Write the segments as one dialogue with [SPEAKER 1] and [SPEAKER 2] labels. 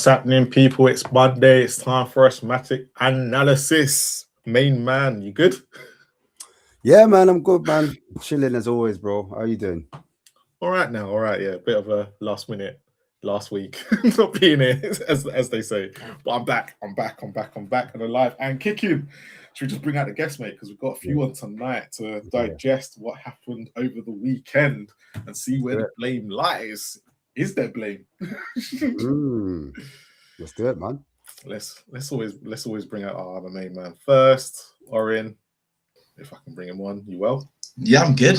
[SPEAKER 1] What's happening, people? It's Monday. It's time for Ashmatic Analysis. Main man, you good?
[SPEAKER 2] Yeah, man, I'm good, man. Chilling as always, bro. How you doing?
[SPEAKER 1] All right now. All right, yeah. Bit of a last minute, last week not being here, as they say. But I'm back, and alive and kicking. Should we just bring out the guest, mate? Because we've got a few on tonight to digest what happened over the weekend and see where the blame lies. Is there blame?
[SPEAKER 2] Let's do it, man.
[SPEAKER 1] Let's always bring out our other main man first. Orin, if I can bring him on. You well?
[SPEAKER 3] Yeah, I'm good.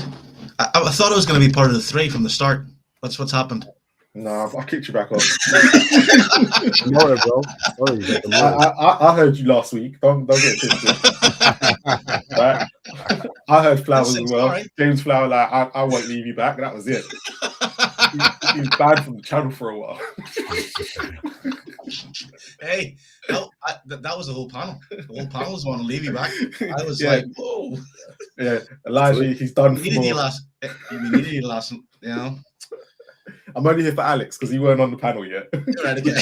[SPEAKER 3] I thought I was going to be part of the three from the start. What's happened?
[SPEAKER 1] No, I kicked you back off.
[SPEAKER 2] Tomorrow, bro. Sorry,
[SPEAKER 1] I heard you last week. Don't get it twisted. Right? I heard Flowers as well. Right. James Flower, like, I won't leave you back. That was it. He's banned from the channel for a while.
[SPEAKER 3] Hey, that was the whole panel. The whole panel was want to leave you back. I was like, whoa.
[SPEAKER 1] Yeah, Elijah, he's done.
[SPEAKER 3] You needed you last, you know.
[SPEAKER 1] I'm only here for Alex because he weren't on the panel yet.
[SPEAKER 3] Right, okay.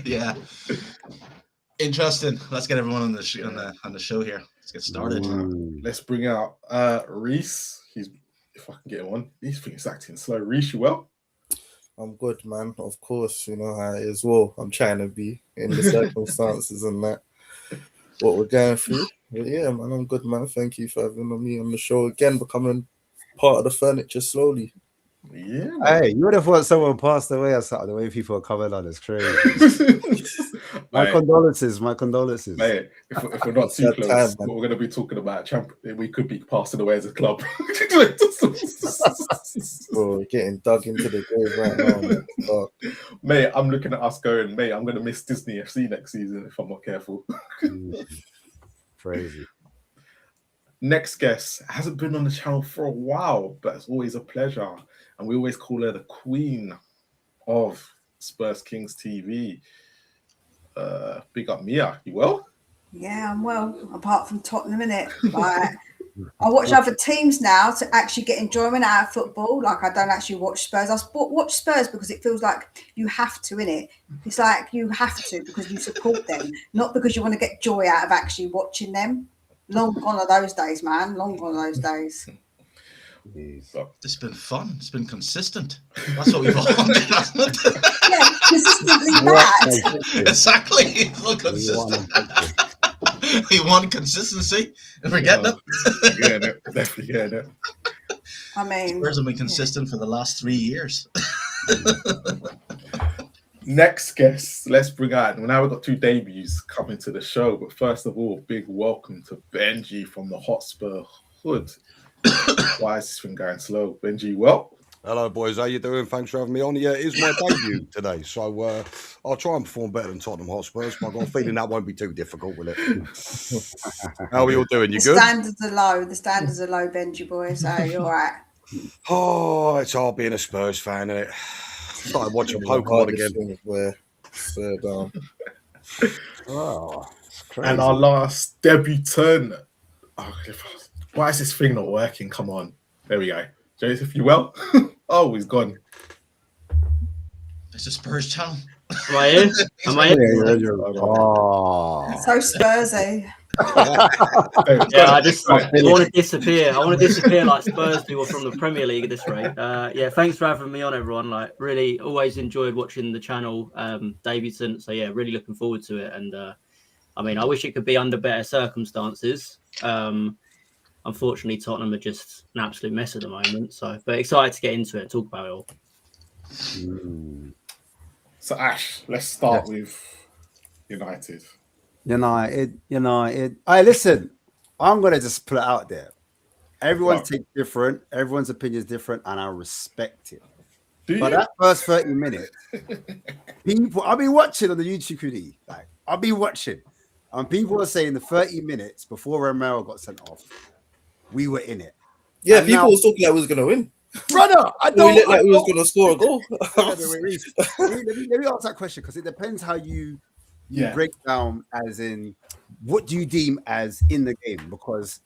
[SPEAKER 3] Yeah. Interesting. Let's get everyone on the show here. Let's get started.
[SPEAKER 1] Let's bring out Reese. If I can get him on. He's acting slow. Reese, you well?
[SPEAKER 4] I'm good, man. Of course, you know how it is. Well, I'm trying to be in the circumstances and that what we're going through. But yeah, man, I'm good, man. Thank you for having me on the show again, becoming part of the furniture slowly.
[SPEAKER 1] Yeah.
[SPEAKER 2] Hey, you would have thought someone passed away or something. The way people are coming on is crazy. My condolences.
[SPEAKER 1] Mate, if we're not too close, we're going to be talking about we could be passing away as a club.
[SPEAKER 4] Bro, getting dug into the grave right now.
[SPEAKER 1] Mate, I'm looking at us going, mate, I'm going to miss Disney FC next season if I'm not careful.
[SPEAKER 2] Crazy.
[SPEAKER 1] Next guest hasn't been on the channel for a while, but it's always a pleasure. And we always call her the queen of Spurs Kings TV. Big up Mia. You well?
[SPEAKER 5] Yeah, I'm well. Apart from Tottenham, innit? Like, I watch other teams now to actually get enjoyment out of football. Like, I don't actually watch Spurs. I watch Spurs because it feels like you have to, innit? It's like you have to because you support them, not because you want to get joy out of actually watching them. Long gone are those days, man. Long gone are those days.
[SPEAKER 3] It's been fun. It's been consistent. That's what we've all wanted, hasn't it?
[SPEAKER 5] Yeah, consistently bad.
[SPEAKER 3] Exactly. It's not consistent. We want consistency, and we're getting it.
[SPEAKER 1] Yeah, no, definitely getting it.
[SPEAKER 5] I mean,
[SPEAKER 3] Spurs have been consistent for the last 3 years.
[SPEAKER 1] Next guest, let's bring out. Now we've got two debuts coming to the show, but first of all, big welcome to Benji from the Hotspur Hood. Why is this thing going slow? Benji, well?
[SPEAKER 6] Hello, boys. How you doing? Thanks for having me on. Yeah, it is my debut today, so I'll try and perform better than Tottenham Hotspurs, but I've got a feeling that won't be too difficult, will it? How are we all doing? You good?
[SPEAKER 5] The standards are low, Benji boy, so you're all right.
[SPEAKER 6] Oh, it's hard being a Spurs fan, isn't it? Started watching Pokemon again.
[SPEAKER 2] Oh, it's crazy.
[SPEAKER 1] And our last debutant. Oh, why is this thing not working? Come on. There we go. Joseph, you well? Oh, he's gone.
[SPEAKER 3] It's a Spurs channel.
[SPEAKER 7] Am I in? Am I in?
[SPEAKER 2] Oh.
[SPEAKER 5] So Spursy.
[SPEAKER 7] Yeah, I want to disappear. I want to disappear like Spurs do from the Premier League at this rate. Yeah, thanks for having me on, everyone. Like, really, always enjoyed watching the channel debutant. So yeah, really looking forward to it. And I mean, I wish it could be under better circumstances. Unfortunately, Tottenham are just an absolute mess at the moment. So, but excited to get into it and talk about it all.
[SPEAKER 1] So Ash, let's start with United.
[SPEAKER 2] United. Hey, listen, I'm going to just put it out there. Everyone's take different. Everyone's opinion is different, and I respect it. But that first 30 minutes, people, I've been watching on the YouTube community. Like, I've been watching. And people are saying the 30 minutes before Romero got sent off, we were in it.
[SPEAKER 4] Yeah, and people were talking like we was going to win.
[SPEAKER 2] Brother, I don't.
[SPEAKER 4] We looked like we was going to score a goal.
[SPEAKER 2] Let me ask that question because it depends how you break down, as in what do you deem as in the game? Because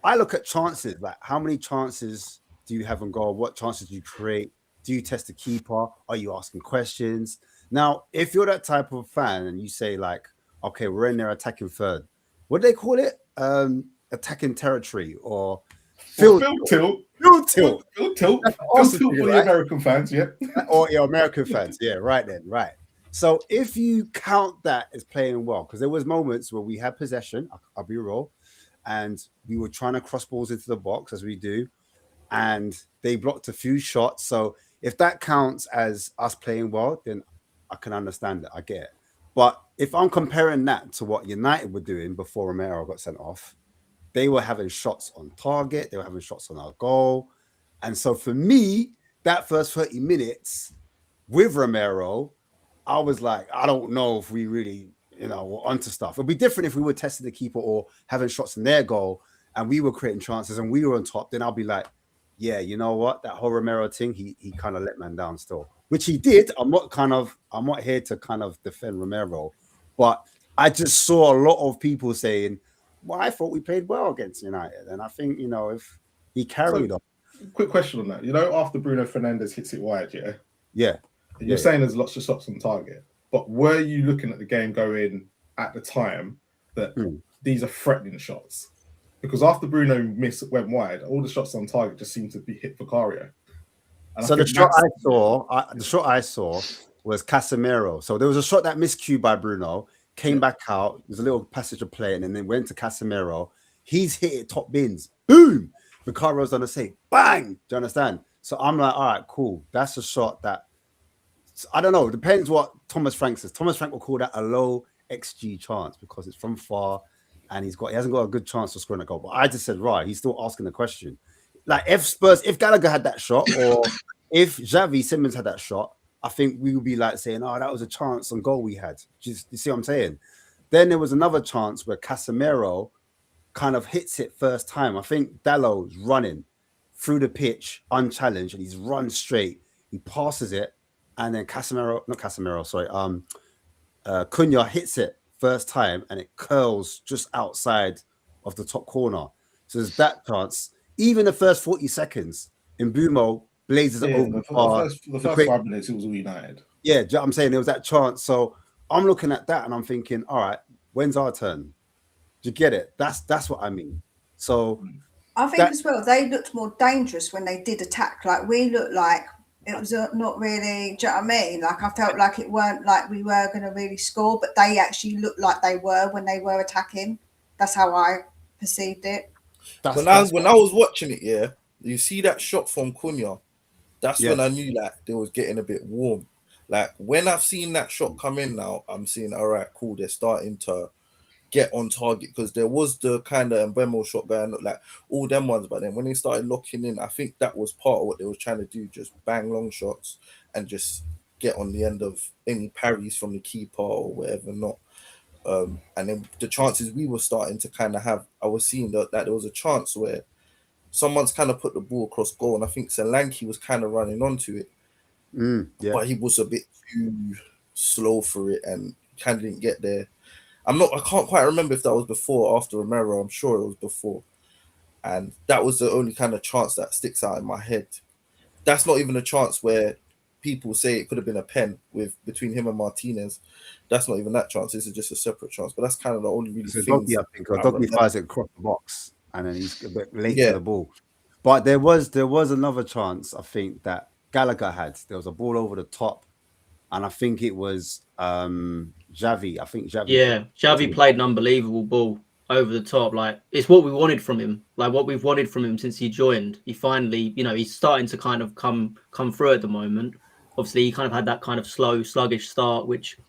[SPEAKER 2] I look at chances, like how many chances do you have on goal? What chances do you create? Do you test the keeper? Are you asking questions? Now, if you're that type of fan and you say like, okay, we're in there attacking third, what do they call it? Attacking territory or
[SPEAKER 1] Field tilt.
[SPEAKER 2] Field tilt.
[SPEAKER 1] Field tilt.
[SPEAKER 2] That's
[SPEAKER 1] Field
[SPEAKER 2] awesome,
[SPEAKER 1] tilt for the
[SPEAKER 2] right?
[SPEAKER 1] American fans, yeah.
[SPEAKER 2] Or your American fans, yeah, right then, right. So if you count that as playing well, because there was moments where we had possession, I'll be real, and we were trying to cross balls into the box as we do, and they blocked a few shots. So if that counts as us playing well, then I can understand it. I get it. But if I'm comparing that to what United were doing before Romero got sent off, they were having shots on target. They were having shots on our goal. And so for me, that first 30 minutes with Romero, I was like, I don't know if we really, were onto stuff. It'd be different if we were testing the keeper or having shots in their goal and we were creating chances and we were on top. Then I'll be like, yeah, you know what? That whole Romero thing, he kind of let man down still, which he did. I'm not here to kind of defend Romero, but I just saw a lot of people saying, well, I thought we played well against United. And I think, if he carried on.
[SPEAKER 1] Quick question on that. After Bruno Fernandes hits it wide, yeah?
[SPEAKER 2] Yeah.
[SPEAKER 1] You're saying there's lots of shots on target, but were you looking at the game going at the time that these are threatening shots? Because after Bruno went wide, all the shots on target just seemed to be hit Vicario.
[SPEAKER 2] So the shot I saw was Casemiro. So there was a shot that miscued by Bruno, came back out. There's a little passage of play, and then went to Casemiro. He's hit it top bins. Boom! Vicario's done the same. Bang! Do you understand? So I'm like, all right, cool. That's a shot that, I don't know. It depends what Thomas Frank says. Thomas Frank will call that a low XG chance because it's from far and he hasn't got a good chance of scoring a goal. But I just said, right, he's still asking the question. Like if Gallagher had that shot or if Xavi Simons had that shot, I think we would be like saying, oh, that was a chance on goal we had. You see what I'm saying? Then there was another chance where Casemiro kind of hits it first time. I think Dallow's running through the pitch unchallenged and he's run straight. He passes it. And then Cunha hits it first time and it curls just outside of the top corner. So there's that chance. Even the first 40 seconds, Mbumo blazes it over.
[SPEAKER 1] The first 5 minutes, it was all United.
[SPEAKER 2] Yeah, I'm saying there was that chance. So I'm looking at that and I'm thinking, all right, when's our turn? Do you get it? That's what I mean. So
[SPEAKER 5] I think as well, they looked more dangerous when they did attack. Like we looked like it was not really, do you know what I mean? Like I felt like it weren't like we were going to really score, but they actually looked like they were when they were attacking. That's how I perceived it.
[SPEAKER 4] When I was watching it, yeah, you see that shot from Cunha. That's when I knew like they was getting a bit warm. Like when I've seen that shot come in now, I'm seeing, all right, cool, they're starting to get on target because there was the kind of Mbemo shot going, like all them ones, but then when they started locking in, I think that was part of what they was trying to do, just bang long shots and just get on the end of any parries from the keeper or whatever not. And then the chances we were starting to kind of have, I was seeing that there was a chance where someone's kind of put the ball across goal, and I think Solanke was kind of running onto it, but he was a bit too slow for it and kind of didn't get there. I can't quite remember if that was before or after Romero. I'm sure it was before. And that was the only kind of chance that sticks out in my head. That's not even a chance where people say it could have been a pen between him and Martinez. That's not even that chance. This is just a separate chance. But that's kind of the only really thing.
[SPEAKER 2] Doggy fires it across the box and then he's a bit late to the ball. But there was another chance, I think, that Gallagher had. There was a ball over the top. And I think it was Xavi.
[SPEAKER 7] Xavi played an unbelievable ball over the top. Like it's what we wanted from him. Like what we've wanted from him since he joined. He finally, he's starting to kind of come through at the moment. Obviously, he kind of had that kind of slow, sluggish start, which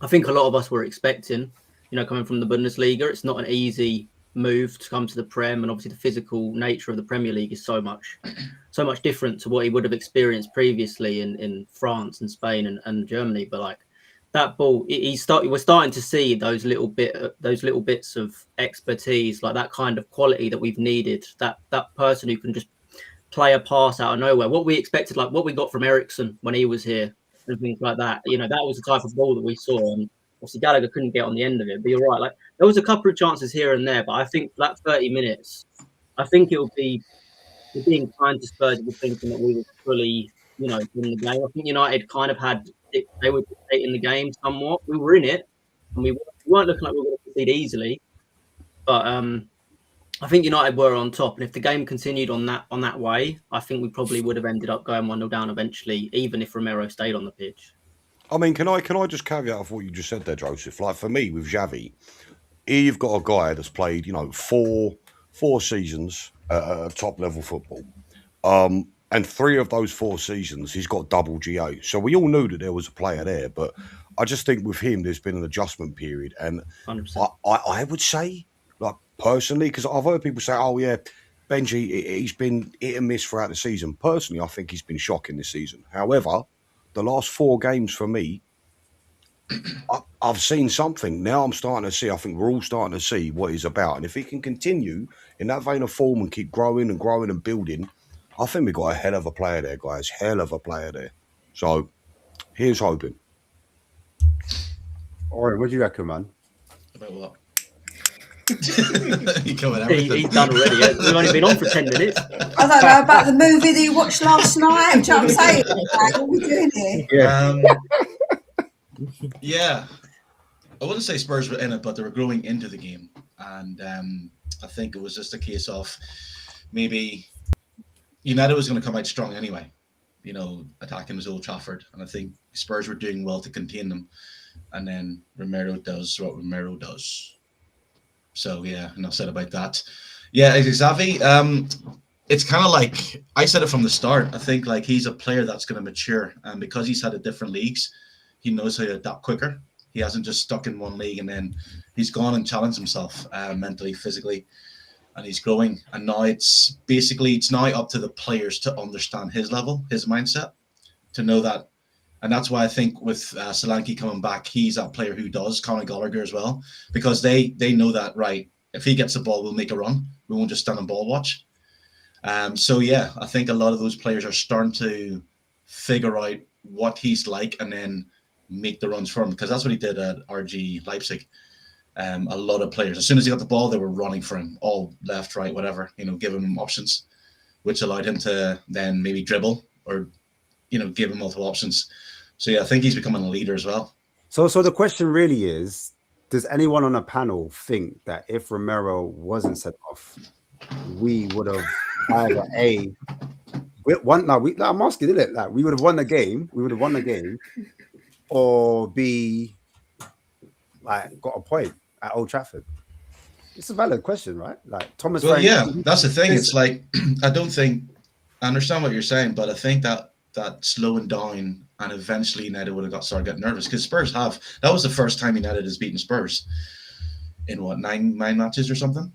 [SPEAKER 7] I think a lot of us were expecting. Coming from the Bundesliga, it's not an easy move to come to the Prem, and obviously the physical nature of the Premier League is so much different to what he would have experienced previously in France and Spain and Germany. But like that ball, we're starting to see those little bits of expertise, like that kind of quality that we've needed. That person who can just play a pass out of nowhere. What we expected, like what we got from Eriksen when he was here and things like that. That was the type of ball that we saw. And obviously Gallagher couldn't get on the end of it, but you're right. Like there was a couple of chances here and there, but I think that 30 minutes, I think it'll be being kind to Spurs with thinking that we were fully, in the game. I think United kind of had dictating the game somewhat. We were in it, and we weren't looking like we were going to concede easily. But I think United were on top, and if the game continued on that way, I think we probably would have ended up going 1-0 down eventually, even if Romero stayed on the pitch.
[SPEAKER 6] I mean, can I just caveat off what you just said there, Joseph? Like for me with Xavi, here you've got a guy that's played, you know, four seasons of top level football, and 3 of those 4 seasons he's got double GA. So we all knew that there was a player there, but I just think with him there's been an adjustment period, and
[SPEAKER 7] 100%.
[SPEAKER 6] I would say, like personally, because I've heard people say, "Oh yeah, Benji, he's been hit and miss throughout the season." Personally, I think he's been shocking this season. However, the last 4 games for me, I've seen something. Now I'm starting to see, I think we're all starting to see what he's about. And if he can continue in that vein of form and keep growing and building, I think we've got a hell of a player there, guys. Hell of a player there. So here's hoping.
[SPEAKER 2] All right, what do you reckon, man?
[SPEAKER 3] About what? You covered everything.
[SPEAKER 7] He's done already. We've only been on for 10 minutes.
[SPEAKER 5] I don't know about the movie that you watched last night. Do you know what I'm saying? Like, what are we doing here?
[SPEAKER 3] Yeah. I wouldn't say Spurs were in it, but they were growing into the game. And I think it was just a case of maybe United was going to come out strong anyway, you know, attacking Old Trafford. And I think Spurs were doing well to contain them. And then Romero does what Romero does. So, yeah, enough said about that. Yeah, Xavi, it's kind of like, I said it from the start, I think like he's a player that's going to mature. And because he's had different leagues, he knows how to adapt quicker. He hasn't just stuck in one league and then he's gone and challenged himself mentally, physically, and he's growing. And now it's now up to the players to understand his level, his mindset, to know that. And that's why I think with Solanke coming back, he's that player who does, Conor Gallagher as well, because they know that, right, if he gets the ball, we'll make a run. We won't just stand and ball watch. So, yeah, I think a lot of those players are starting to figure out what he's like and then make the runs for him, because that's what he did at RG Leipzig. A lot of players, as soon as he got the ball, they were running for him, all left, right, whatever, you know, giving him options, which allowed him to then maybe dribble or, you know, give him multiple options. So, yeah, I think he's becoming a leader as well.
[SPEAKER 2] So the question really is, does anyone on a panel think that if Romero wasn't sent off, we would have either I'm asking, isn't it? Like, we would have won the game, or B, like, got a point at Old Trafford? It's a valid question, right? Like Thomas.
[SPEAKER 3] Well, yeah, that's the thing. It's like, I understand what you're saying, but I think that slowing down and eventually United would have started getting nervous, because Spurs that was the first time United has beaten Spurs in what, nine matches or something.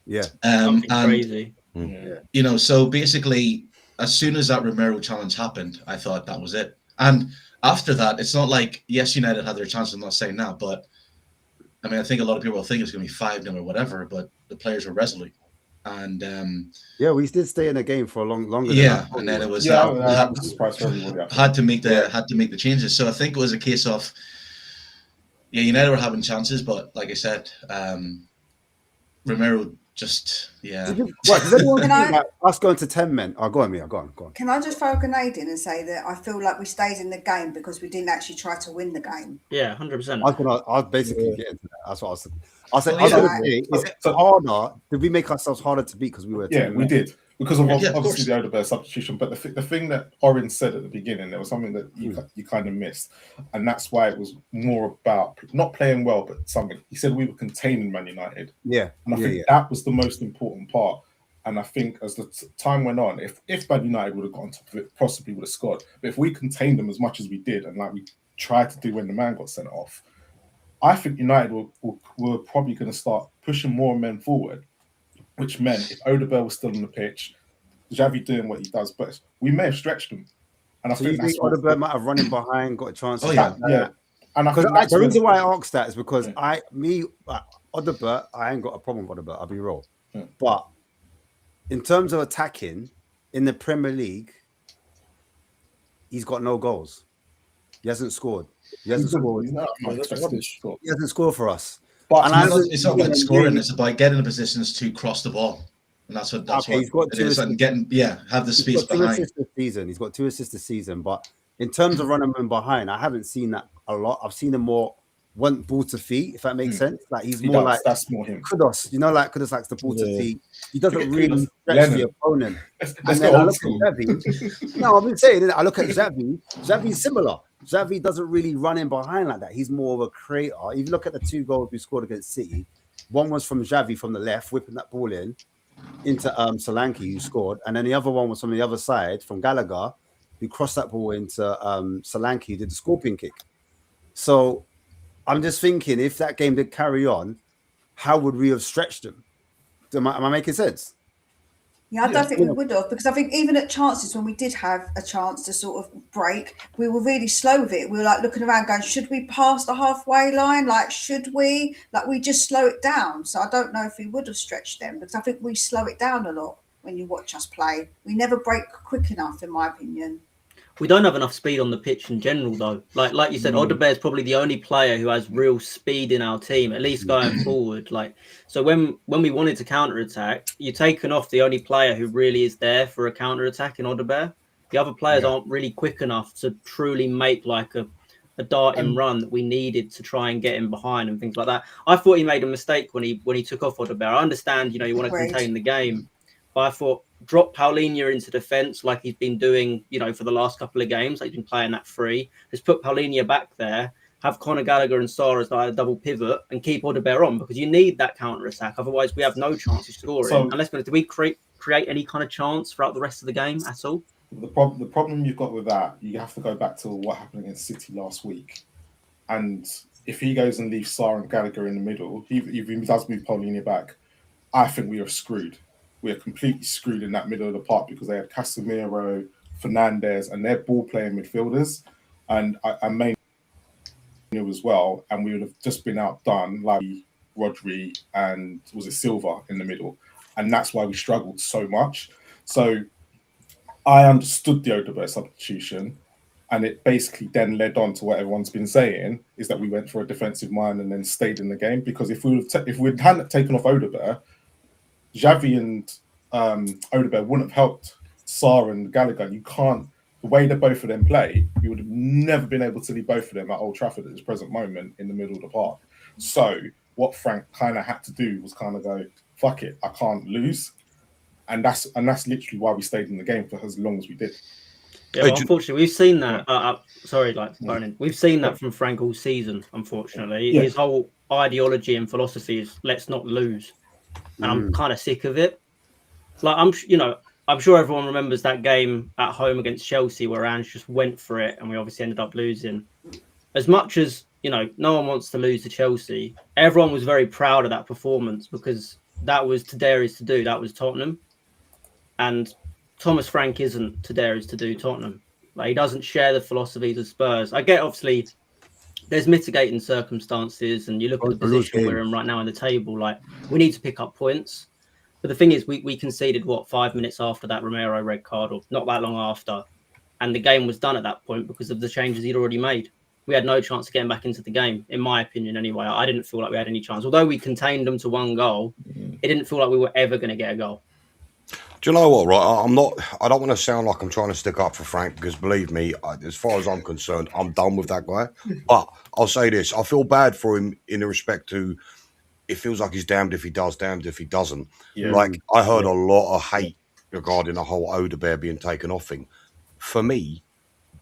[SPEAKER 2] Yeah.
[SPEAKER 7] Something crazy.
[SPEAKER 2] Yeah.
[SPEAKER 3] You know, so basically, as soon as that Romero challenge happened, I thought that was it. And after that, it's not like, yes, United had their chances, I'm not saying that, but I mean, I think a lot of people will think it's going to be 5-0 or whatever, but the players were resolute. And
[SPEAKER 2] yeah, we did stay in the game for longer.
[SPEAKER 3] Yeah, and then it was had to make the changes. So I think it was a case of, yeah, United were having chances, but like I said, Romero just, yeah.
[SPEAKER 2] Does anyone think like us going to 10 men? Oh, go on, Mia. Go on.
[SPEAKER 5] Can I just throw a grenade in and say that I feel like we stayed in the game because we didn't actually try to win the game?
[SPEAKER 7] Yeah, 100%.
[SPEAKER 2] I was basically getting to that. That's what I was thinking. I was going to say, it's harder. Did we make ourselves harder to beat because we were?
[SPEAKER 1] Yeah, we did, because of obviously the Odegaard substitution. But the thing that Oren said at the beginning, there was something that you kind of missed, and that's why it was more about not playing well, but something. He said we were containing Man United.
[SPEAKER 2] Yeah,
[SPEAKER 1] and I think that was the most important part. And I think as the time went on, if Man United would have gone top of it, possibly would have scored. But if we contained them as much as we did, and like we tried to do when the man got sent off, I think United were probably going to start pushing more men forward, which meant if Odegaard was still on the pitch, Xavi doing what he does best, we may have stretched him. And I think that's
[SPEAKER 2] Odegaard might have running behind, got a chance.
[SPEAKER 1] Oh yeah. And
[SPEAKER 2] the reason why I asked that is because Odegaard, I ain't got a problem with Odegaard, I'll be real.
[SPEAKER 1] Yeah.
[SPEAKER 2] But in terms of attacking in the Premier League, he's got no goals. He hasn't scored. He hasn't scored for us.
[SPEAKER 1] But
[SPEAKER 3] it's not about scoring, it's about getting in positions to cross the ball. And that's what
[SPEAKER 2] he's got
[SPEAKER 3] it is. And have the space behind.
[SPEAKER 2] He's got 2 assists this season, but in terms of running him behind, I haven't seen that a lot. I've seen him more want ball to feet, if that makes sense. Like he's more like
[SPEAKER 1] that's more him.
[SPEAKER 2] Kudos, like Kudos likes the ball to feet. He doesn't really stretch
[SPEAKER 1] Lennon.
[SPEAKER 2] the opponent.
[SPEAKER 1] Let's
[SPEAKER 2] And
[SPEAKER 1] go
[SPEAKER 2] then I
[SPEAKER 1] old
[SPEAKER 2] look
[SPEAKER 1] school.
[SPEAKER 2] at Xavi. No, I've been saying it. I look at Xavi. Xavi's similar. Xavi doesn't really run in behind like that. He's more of a creator. If you look at the 2 goals we scored against City, one was from Xavi from the left, whipping that ball into Solanke, who scored, and then the other one was from the other side from Gallagher, who crossed that ball into Solanke, who did the scorpion kick. So I'm just thinking, if that game did carry on, how would we have stretched them? Am I making sense?
[SPEAKER 5] Yeah, I don't think we would have, because I think even at chances when we did have a chance to sort of break, we were really slow with it. We were like looking around going, should we pass the halfway line? Like, should we? Like, we just slow it down. So I don't know if we would have stretched them, because I think we slow it down a lot when you watch us play. We never break quick enough, in my opinion.
[SPEAKER 7] We don't have enough speed on the pitch in general, though. Like you said, Odebear is probably the only player who has real speed in our team, at least going forward. So when we wanted to counter attack, you're taking off the only player who really is there for a counter attack in Odebear. The other players aren't really quick enough to truly make like a darting run that we needed to try and get him behind and things like that. I thought he made a mistake when he took off Odebear. I understand, you want to contain the game, but I thought drop Paulinho into defence like he's been doing, for the last couple of games. Like he's been playing that free. Just put Paulinho back there, have Conor Gallagher and Sarr as like a double pivot, and keep Odebear on, because you need that counter attack. Otherwise, we have no chance of scoring.
[SPEAKER 1] So,
[SPEAKER 7] and let's be honest, did we create any kind of chance throughout the rest of the game at all?
[SPEAKER 1] The problem you've got with that, you have to go back to what happened against City last week. And if he goes and leaves Sarr and Gallagher in the middle, if he does move Paulinho back, I think we are screwed. We are completely screwed in that middle of the park, because they had Casemiro, Fernandes, and they're ball-playing midfielders, and mainly as well, and we would have just been outdone like Rodri and was it Silva in the middle, and that's why we struggled so much. So I understood the Odebear substitution, and it basically then led on to what everyone's been saying, is that we went for a defensive mind and then stayed in the game, because if we hadn't taken off Odebear, Xavi and Odebear wouldn't have helped Sarr and Gallagher. You can't, the way that both of them play, you would have never been able to leave both of them at Old Trafford at this present moment in the middle of the park. So what Frank kind of had to do was kind of go, fuck it, I can't lose. And that's literally why we stayed in the game for as long as we did.
[SPEAKER 7] Yeah, well, unfortunately, we've seen that. We've seen that from Frank all season. Unfortunately, his whole ideology and philosophy is let's not lose. And I'm kind of sick of it. Like I'm sure everyone remembers that game at home against Chelsea where Ange just went for it, and we obviously ended up losing. As much as no one wants to lose to Chelsea, everyone was very proud of that performance, because that was to dare is to do. That was Tottenham, and Thomas Frank isn't to dare is to do Tottenham. Like he doesn't share the philosophies of Spurs. I get obviously there's mitigating circumstances, and you look at the position we're in right now in the table, like we need to pick up points. But the thing is, we conceded 5 minutes after that Romero red card, or not that long after, and the game was done at that point because of the changes he'd already made. We had no chance of getting back into the game, in my opinion anyway. I didn't feel like we had any chance. Although we contained them to 1 goal, it didn't feel like we were ever going to get a goal.
[SPEAKER 6] Do you know what, right? I don't want to sound like I'm trying to stick up for Frank, because believe me, as far as I'm concerned, I'm done with that guy. But I'll say this, I feel bad for him in the respect to, it feels like he's damned if he does, damned if he doesn't. Yeah. Like, I heard a lot of hate regarding the whole Odebear being taken off thing. For me,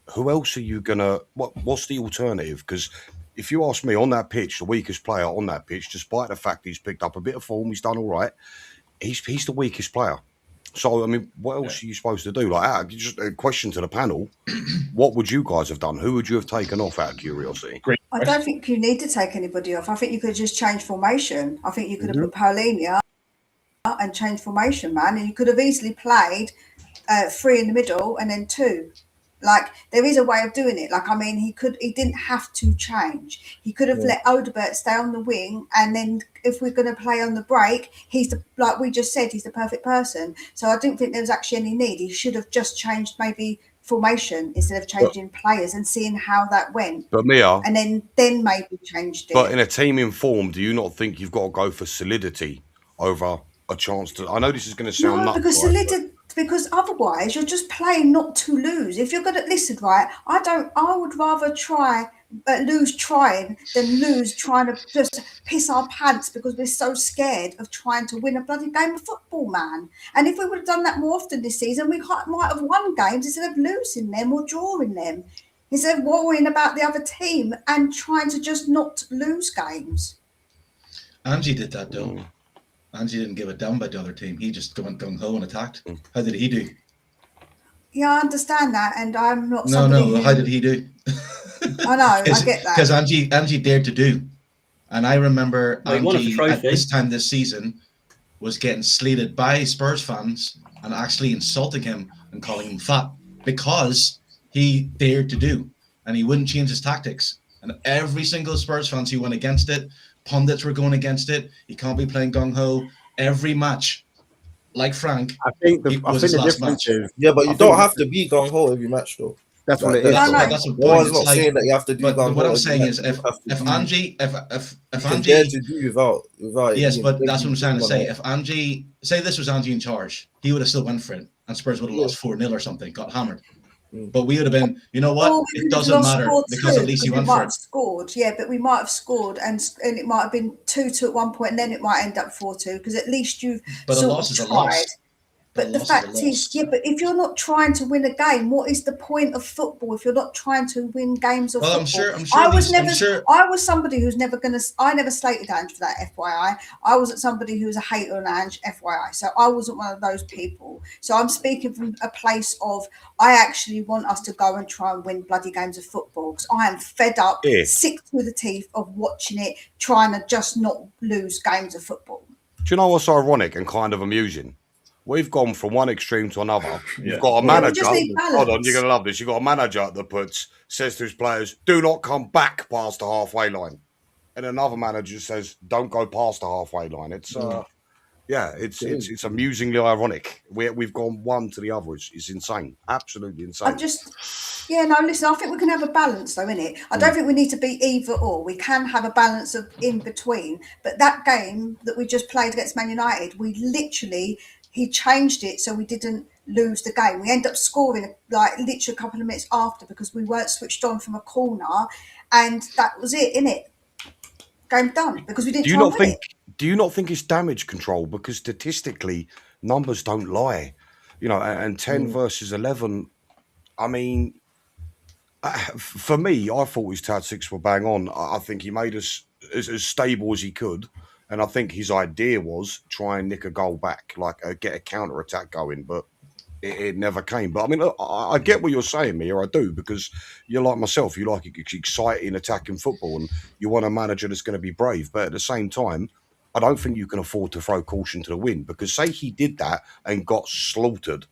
[SPEAKER 6] who else are you going to, what's the alternative? Because if you ask me, on that pitch, the weakest player on that pitch, despite the fact he's picked up a bit of form, he's done all right, he's the weakest player. So, I mean, what else are you supposed to do? Like, just a question to the panel. What would you guys have done? Who would you have taken off out of curiosity?
[SPEAKER 5] I don't think you need to take anybody off. I think you could just change formation. I think you could have put Paulinho and changed formation, man. And you could have easily played 3 in the middle and then 2. Like, there is a way of doing it. Like, I mean, he didn't have to change. He could have let Odebear stay on the wing, and then if we're going to play on the break, like we just said, he's the perfect person. So I didn't think there was actually any need. He should have just changed maybe formation instead of changing players and seeing how that went.
[SPEAKER 6] But Mia,
[SPEAKER 5] and then maybe changed it.
[SPEAKER 6] But in a team in form, do you not think you've got to go for solidity over a chance to? I know this is going to sound nuts,
[SPEAKER 5] because because otherwise you're just playing not to lose. If you're going to listen, right, I would rather lose trying than lose trying to just piss our pants because we're so scared of trying to win a bloody game of football, man. And if we would have done that more often this season, we might have won games instead of losing them or drawing them, instead of worrying about the other team and trying to just not lose games.
[SPEAKER 3] Angie did that though. Angie didn't give a damn about the other team. He just went gung-ho and attacked. How did he do?
[SPEAKER 5] Yeah, I understand that, and I'm not.
[SPEAKER 3] No. How did he do?
[SPEAKER 5] I know, I get that.
[SPEAKER 3] Because Angie dared to do, and I remember Angie at this time this season was getting slated by Spurs fans and actually insulting him and calling him fat because he dared to do, and he wouldn't change his tactics. And every single Spurs fans who went against it, pundits were going against it. He can't be playing gung-ho every match. Like Frank,
[SPEAKER 2] I think the difference is,
[SPEAKER 4] yeah, but you don't have to be gung-ho every match though.
[SPEAKER 2] That's what it is.
[SPEAKER 3] That's a point.
[SPEAKER 4] I was not saying that you have to do gung-ho.
[SPEAKER 3] What I'm saying is, if Angie
[SPEAKER 4] dare to do without
[SPEAKER 3] yes, but that's what I'm trying to say. If Angie, say this was Angie in charge, he would have still went for it, and Spurs would have lost 4-0 or something, got hammered. But we would have been, you know what? It doesn't matter because at least he went for it.
[SPEAKER 5] Scored, yeah, but we might have scored, and it might have been 2-2 at one point, and then it might end up 4-2 because at least you've
[SPEAKER 3] but a loss is a loss.
[SPEAKER 5] But the fact is, yeah, but if you're not trying to win a game, what is the point of football if you're not trying to win games of football? I was somebody who's never going to, I never slated Ange for that, FYI. I wasn't somebody who was a hater on Ange, FYI. So I wasn't one of those people. So I'm speaking from a place of, I actually want us to go and try and win bloody games of football because I am fed up, sick to the teeth of watching it, trying to just not lose games of football.
[SPEAKER 6] Do you know what's ironic and kind of amusing? We've gone from one extreme to another. You've got a manager. Hold on, you're going to love this. You've got a manager that says to his players, do not come back past the halfway line. And another manager says, don't go past the halfway line. It's it's amusingly ironic. We've gone one to the other. It's insane. Absolutely insane.
[SPEAKER 5] Listen, I think we can have a balance though, innit? I don't think we need to be either or. We can have a balance of in between. But that game that we just played against Man United, he changed it so we didn't lose the game. We end up scoring literally a couple of minutes after because we weren't switched on from a corner, and that was it, innit? Game done because we didn't.
[SPEAKER 6] Do you not think it's damage control? Because statistically, numbers don't lie, and 10 versus 11. I mean, for me, I thought his tactics were bang on. I think he made us as stable as he could. And I think his idea was try and nick a goal back, get a counter-attack going, but it never came. But I mean, I get what you're saying, Mia. I do, because you're like myself. You like exciting attacking football and you want a manager that's going to be brave. But at the same time, I don't think you can afford to throw caution to the wind because say he did that and got slaughtered,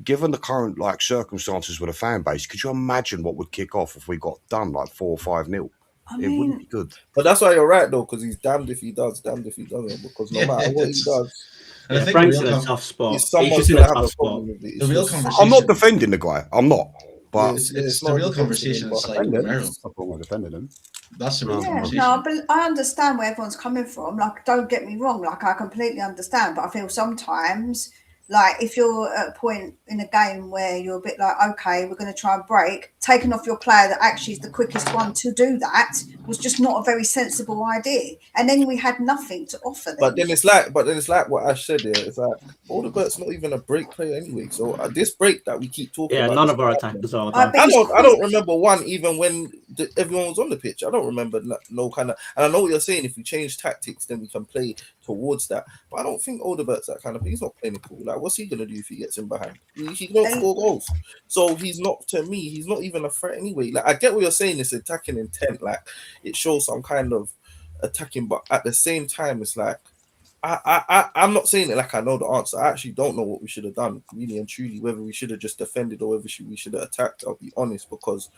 [SPEAKER 6] given the current circumstances with the fan base, could you imagine what would kick off if we got done 4 or 5-0? It wouldn't be good.
[SPEAKER 4] But that's why you're right, though, because he's damned if he does, damned if he doesn't. Because no matter what he does,
[SPEAKER 3] and I think
[SPEAKER 7] Frank's in a tough spot.
[SPEAKER 3] He's just in a tough spot. The real conversation.
[SPEAKER 6] I'm not defending the guy. I'm not. But
[SPEAKER 3] it's the real conversation. It's like Romero.
[SPEAKER 2] Defending him.
[SPEAKER 3] That's the real conversation.
[SPEAKER 5] No, but I understand where everyone's coming from. Don't get me wrong. I completely understand. But I feel sometimes, if you're at a point in a game where you're a bit okay, we're going to try and break, taking off your player that actually is the quickest one to do that was just not a very sensible idea. And then we had nothing to offer them.
[SPEAKER 4] But then it's like what Ash said here. It's like Odegaard's not even a break player anyway. So this break that we keep talking about.
[SPEAKER 7] Yeah, none of our attackers are.
[SPEAKER 4] I don't remember one even when everyone was on the pitch. I don't remember no kind of. And I know what you're saying. If we change tactics, then we can play towards that. But I don't think Odegaard's that kind of. He's not playing cool. What's he gonna do if he gets in behind? He don't score goals. So he's not, to me, he's not even a threat anyway. I get what you're saying. It's attacking intent. It shows some kind of attacking, but at the same time, it's I'm not saying it I know the answer. I actually don't know what we should have done, really and truly, whether we should have just defended or whether we should have attacked. I'll be honest, because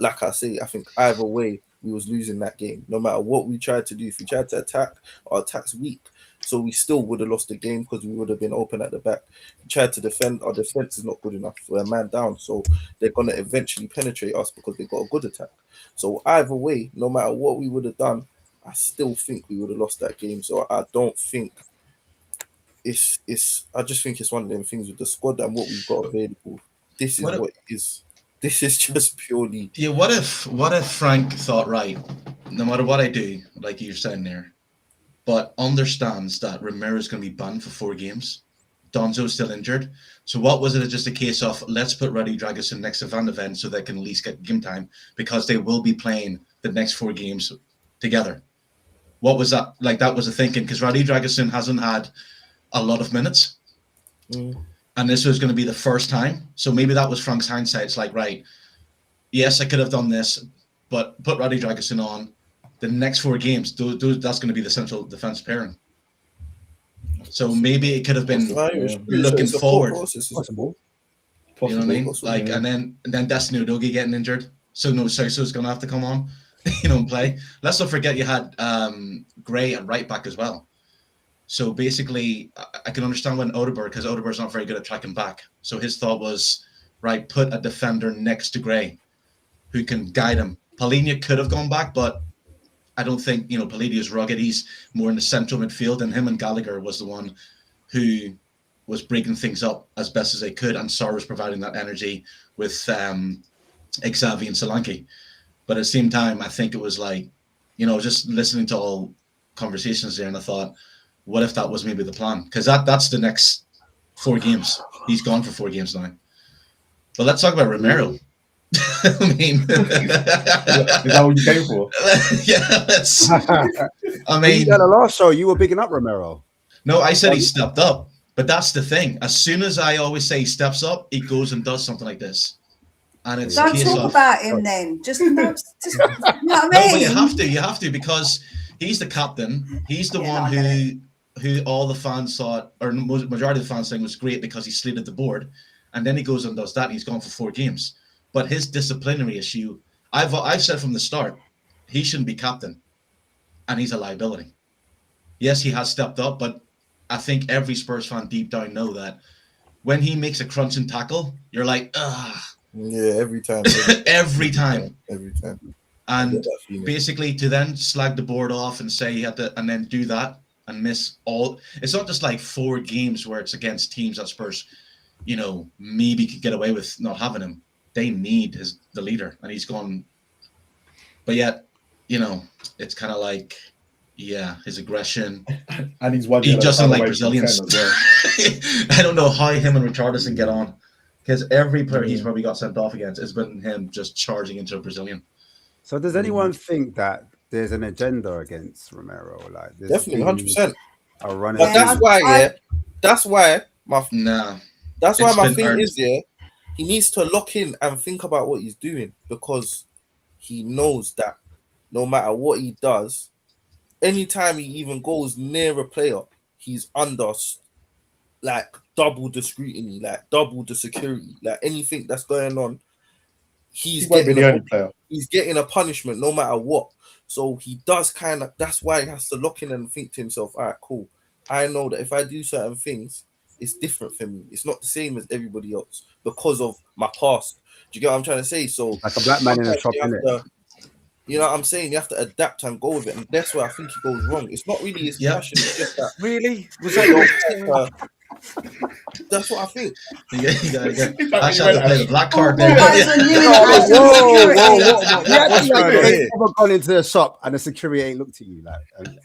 [SPEAKER 4] like I say, I think either way, we was losing that game. No matter what we tried to do, if we tried to attack, our attack's weak. So we still would have lost the game because we would have been open at the back. We tried to defend, our defense is not good enough. We're a man down, so they're going to eventually penetrate us because they've got a good attack. So either way, no matter what we would have done, I still think we would have lost that game. So I don't think it's. I just think it's one of them things with the squad and what we've got available. This is what it is. This is just purely.
[SPEAKER 3] Yeah. What if Frank thought, right, no matter what I do, like you're saying there, but understands that Romero's going to be banned for 4 games. Donzo's still injured. So what was it? Just a case of let's put Ruddy Dragusin next to Van de Ven so they can at least get game time because they will be playing the next 4 games together. What was that? Like that was the thinking because Ruddy Dragusin hasn't had a lot of minutes. And this was going to be the first time. So maybe that was Frank's hindsight. It's like, right, yes, I could have done this, but put Ruddy Dragusin on. The next 4 games, that's going to be the central defense pairing. So maybe it could have been looking forward.
[SPEAKER 2] Possible.
[SPEAKER 3] You know what I mean? Like, and then Destiny Udogie getting injured. So no Sousa's going to have to come on, and play. Let's not forget you had Gray at right back as well. So basically, I can understand when Odegaard, because Odegaard's not very good at tracking back. So his thought was, right, put a defender next to Gray who can guide him. Palhinha could have gone back, but I don't think, Palhinha's rugged. He's more in the central midfield, and him and Gallagher was the one who was breaking things up as best as they could, and Sarr was providing that energy with Xavi and Solanke. But at the same time, I think it was like, just listening to all conversations there, and I thought, what if that was maybe the plan? Because that's the next 4 games. He's gone for 4 games now. But let's talk about Romero. I mean,
[SPEAKER 1] is that what you came for?
[SPEAKER 3] Yeah, I mean,
[SPEAKER 2] you got a last show. You were bigging up Romero.
[SPEAKER 3] No, I said he stepped up, but that's the thing. As soon as I always say he steps up, he goes and does something like this, and it's
[SPEAKER 5] don't talk about him then. Just you know what I mean?
[SPEAKER 3] No, but you have to, because he's the captain. He's the one who all the fans thought, or majority of the fans think was great because he slated the board, and then he goes and does that. And he's gone for 4 games. But his disciplinary issue, I've said from the start, he shouldn't be captain, and he's a liability. Yes, he has stepped up, but I think every Spurs fan deep down know that when he makes a crunching tackle, you're like, ugh.
[SPEAKER 4] Yeah, every time.
[SPEAKER 3] Every time.
[SPEAKER 4] Every time.
[SPEAKER 3] And basically to then slag the board off and say he had to, and then do that and miss all. It's not just like 4 games where it's against teams that Spurs, maybe could get away with not having him. They need the leader, and he's gone. But yet, it's kind of like, his aggression.
[SPEAKER 1] And he's one.
[SPEAKER 3] He doesn't like Brazilians. Well. I don't know how him and Richarlison get on, because every player he's probably got sent off against has been him just charging into a Brazilian.
[SPEAKER 2] So does anyone think that there's an agenda against Romero? Like,
[SPEAKER 4] definitely, 100%.
[SPEAKER 2] But
[SPEAKER 4] that's why my thing
[SPEAKER 3] earned.
[SPEAKER 4] is he needs to lock in and think about what he's doing, because he knows that no matter what he does, anytime he even goes near a player, he's under like double the scrutiny, like double the security, like anything that's going on, he's getting a punishment no matter what. So he does that's why he has to lock in and think to himself, all right, cool. I know that if I do certain things, it's different for me. It's not the same as everybody else because of my past. Do you get what I'm trying to say? So
[SPEAKER 2] like a black man in a shop, innit?
[SPEAKER 4] You know what I'm saying? You have to adapt and go with it, and that's where I think he goes wrong. It's not really his passion. It's just that.
[SPEAKER 6] Really? Was that
[SPEAKER 4] that's what I think.
[SPEAKER 3] Yeah. I shall play the black card there.
[SPEAKER 2] Whoa! You ever gone into the shop and the security ain't looked at you and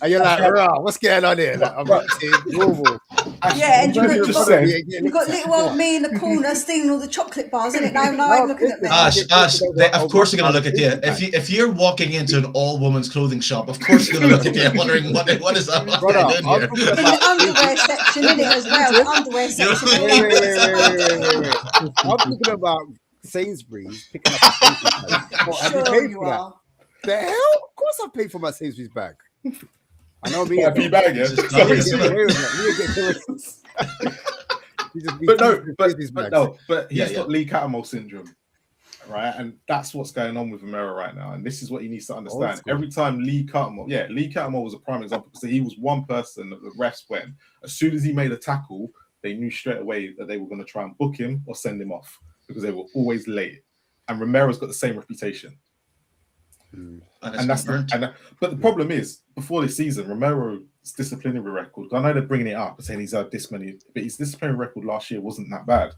[SPEAKER 2] you're like, what's going on here? Like, I'm normal.
[SPEAKER 5] Yeah, and you've got little old me in the corner stealing all the chocolate bars, isn't it? No, I'm looking at me.
[SPEAKER 3] Ash, of course they're going to look at you. If you're walking into an all-women's clothing shop, of course they're going to look at you wondering what is that doing here?
[SPEAKER 5] In the underwear section, in it as well. The underwear section.
[SPEAKER 2] Wait. I'm thinking about Sainsbury's picking up a Sainsbury's bag. Have you paid for that? The hell? Of course I paid for my Sainsbury's bag. I know me.
[SPEAKER 1] But he's got Lee Cattermole syndrome, right? And that's what's going on with Romero right now. And this is what he needs to understand. Every time Lee Cattermole was a prime example, because he was one person that the refs went. As soon as he made a tackle, they knew straight away that they were going to try and book him or send him off, because they were always late. And Romero's got the same reputation. And that's but the problem is, before this season, Romero's disciplinary record, I know they're bringing it up, saying he's had this many, but his disciplinary record last year wasn't that bad.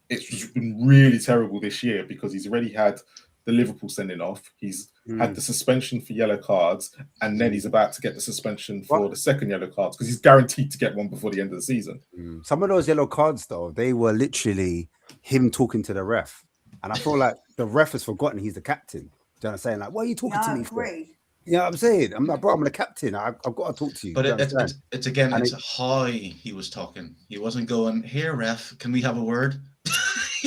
[SPEAKER 1] It's been really terrible this year because he's already had the Liverpool sending off. He's had the suspension for yellow cards, and then he's about to get the suspension for the second yellow cards because he's guaranteed to get one before the end of the season.
[SPEAKER 2] Some of those yellow cards, though, they were literally him talking to the ref. And I feel like the ref has forgotten he's the captain. Do you know what I'm saying? Like, what are you talking to me for? You know what I'm saying? I'm like, bro, I'm the captain. I've got to talk to you.
[SPEAKER 3] But it's again, it's how he was talking. He wasn't going, here, ref, can we have a word?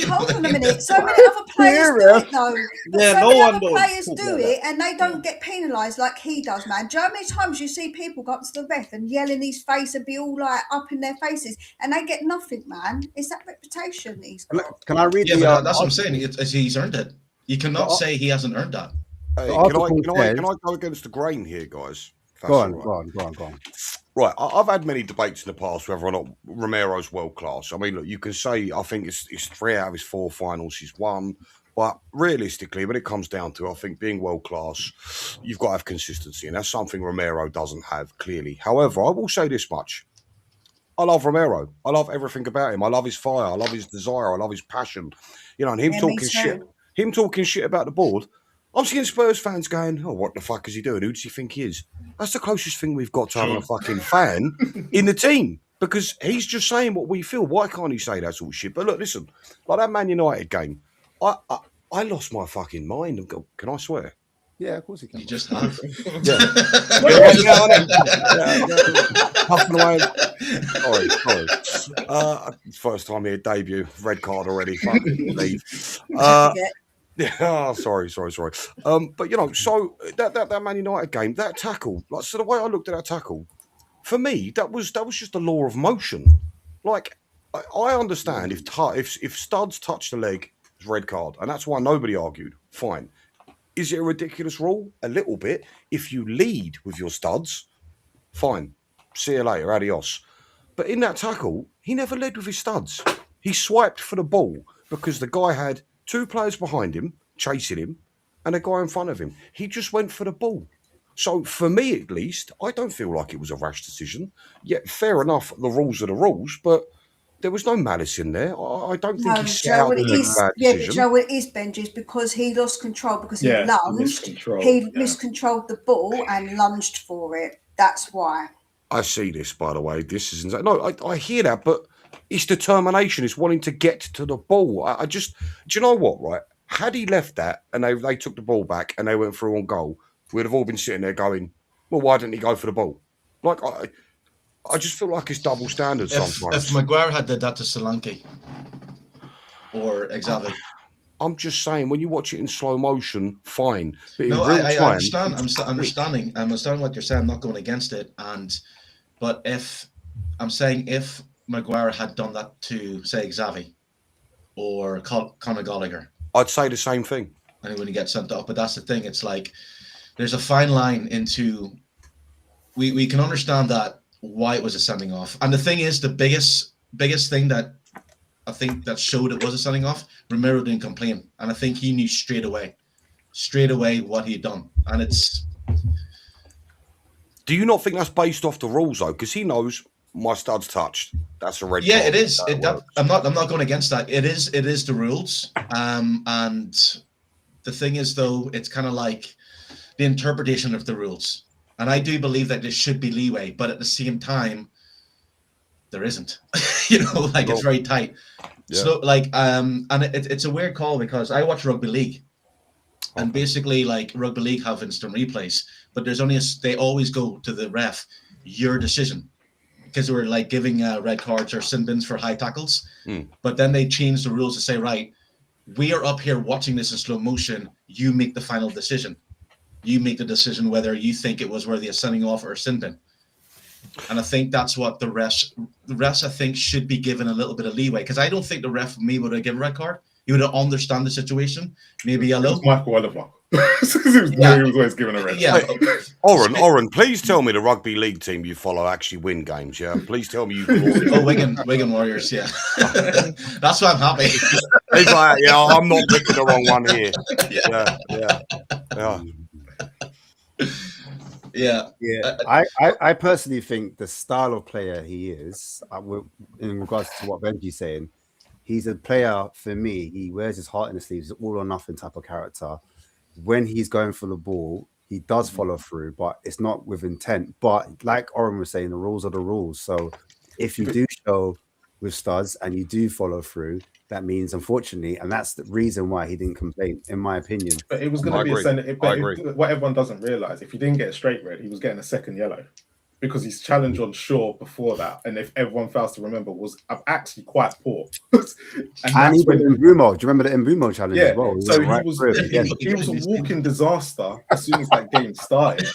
[SPEAKER 5] Hold on a minute. So many other players do it, though.
[SPEAKER 4] Yeah,
[SPEAKER 5] so
[SPEAKER 4] no
[SPEAKER 5] many
[SPEAKER 4] one
[SPEAKER 5] other players do it, and they don't get penalised like he does, man. Do you know how many times you see people go up to the ref and yell in his face and be all like up in their faces, and they get nothing, man? It's that reputation he's got.
[SPEAKER 2] Can I read?
[SPEAKER 3] Yeah, but that's what I'm saying. He's earned it. You cannot say he hasn't earned that.
[SPEAKER 6] Hey, can I go against the grain here, guys?
[SPEAKER 2] Go on.
[SPEAKER 6] Right, I've had many debates in the past whether or not Romero's world class. I mean, look, you can say I think it's 3 out of his 4 finals he's won, but realistically, when it comes down to it, I think being world class, you've got to have consistency, and that's something Romero doesn't have clearly. However, I will say this much: I love Romero. I love everything about him. I love his fire. I love his desire. I love his passion. You know, and him talking shit. Him talking shit about the board. I'm seeing Spurs fans going, oh, what the fuck is he doing? Who does he think he is? That's the closest thing we've got to having a fucking fan in the team because he's just saying what we feel. Why can't he say that sort of shit? But look, listen, like that Man United game, I lost my fucking mind and go, can I swear?
[SPEAKER 2] Yeah, of course he can.
[SPEAKER 3] You just have.
[SPEAKER 6] Sorry. First time here, debut, red card already. Fucking leave. Yeah, sorry. But you know, so that Man United game, that tackle, like, so the way I looked at that tackle, for me, that was just the law of motion. Like, I understand if studs touch the leg, it's red card, and that's why nobody argued. Fine. Is it a ridiculous rule? A little bit. If you lead with your studs, fine. See you later, adios. But in that tackle, he never led with his studs. He swiped for the ball because the guy had 2 players behind him, chasing him, and a guy in front of him. He just went for the ball. So for me, at least, I don't feel like it was a rash decision. Yet, fair enough, the rules are the rules, but there was no malice in there. I don't think he set out to make a bad decision.
[SPEAKER 5] Yeah, but Joe, it is, Benji, it's because he lost control, because he lunged. He miscontrolled the ball and lunged for it. That's why.
[SPEAKER 6] I see this, by the way. This is insane. No, I hear that, but it's determination. It's wanting to get to the ball. I just, do you know what, right? Had he left that and they took the ball back and they went through on goal, we'd have all been sitting there going, well, why didn't he go for the ball? Like, I just feel like it's double standard sometimes.
[SPEAKER 3] If Maguire had did that to Solanke or Xavi.
[SPEAKER 6] I'm just saying, when you watch it in slow motion, fine. But
[SPEAKER 3] no,
[SPEAKER 6] in real
[SPEAKER 3] I
[SPEAKER 6] time,
[SPEAKER 3] understand. I'm understanding what you're saying. I'm not going against it. But if Maguire had done that to, say, Xavi or Conor Gallagher,
[SPEAKER 6] I'd say the same thing.
[SPEAKER 3] And when he gets sent off, but that's the thing. It's like there's a fine line into. We can understand that why it was a sending off, and the thing is, the biggest thing that I think that showed it was a sending off. Romero didn't complain, and I think he knew straight away what he had done, and it's.
[SPEAKER 6] Do you not think that's based off the rules though? Because he knows my stud's touched. That's a red.
[SPEAKER 3] Yeah,
[SPEAKER 6] card.
[SPEAKER 3] it is. I'm not going against that. It is the rules. And the thing is, though, it's kind of like the interpretation of the rules. And I do believe that there should be leeway, but at the same time, there isn't. It's very tight. Yeah. So and it's a weird call because I watch rugby league, and basically like rugby league have instant replays, but there's only they always go to the ref, your decision. Because we're like giving red cards or sin bins for high tackles. But then they changed the rules to say, right, we are up here watching this in slow motion. You make the final decision. You make the decision whether you think it was worthy of sending off or a sin bin. And I think that's what the refs, I think, should be given a little bit of leeway. Because I don't think the ref maybe would have given a red card. He would have understand the situation. Maybe yellow.
[SPEAKER 1] It was Michael Oliver. He was always given a red.
[SPEAKER 3] Yeah.
[SPEAKER 6] Oren, please tell me the rugby league team you follow actually win games. Yeah, please tell me you.
[SPEAKER 3] Wigan Warriors. Yeah, that's why I'm happy.
[SPEAKER 6] He's like, yeah, I'm not picking the wrong one here. Yeah.
[SPEAKER 3] Yeah.
[SPEAKER 2] I personally think the style of player he is, in regards to what Benji's saying, he's a player for me. He wears his heart in the sleeves, all or nothing type of character. When he's going for the ball, he does follow through, but it's not with intent. But like Oren was saying, the rules are the rules. So if you do show with studs and you do follow through, that means, unfortunately, and that's the reason why he didn't complain, in my opinion.
[SPEAKER 1] But it was going to be what everyone doesn't realize. If he didn't get a straight red, he was getting a second yellow because his challenge on Shaw before that, and if everyone fails to remember, was actually quite poor.
[SPEAKER 2] and even Mbumo, do you remember the Mbumo challenge as well?
[SPEAKER 1] He was a walking disaster as soon as that game started.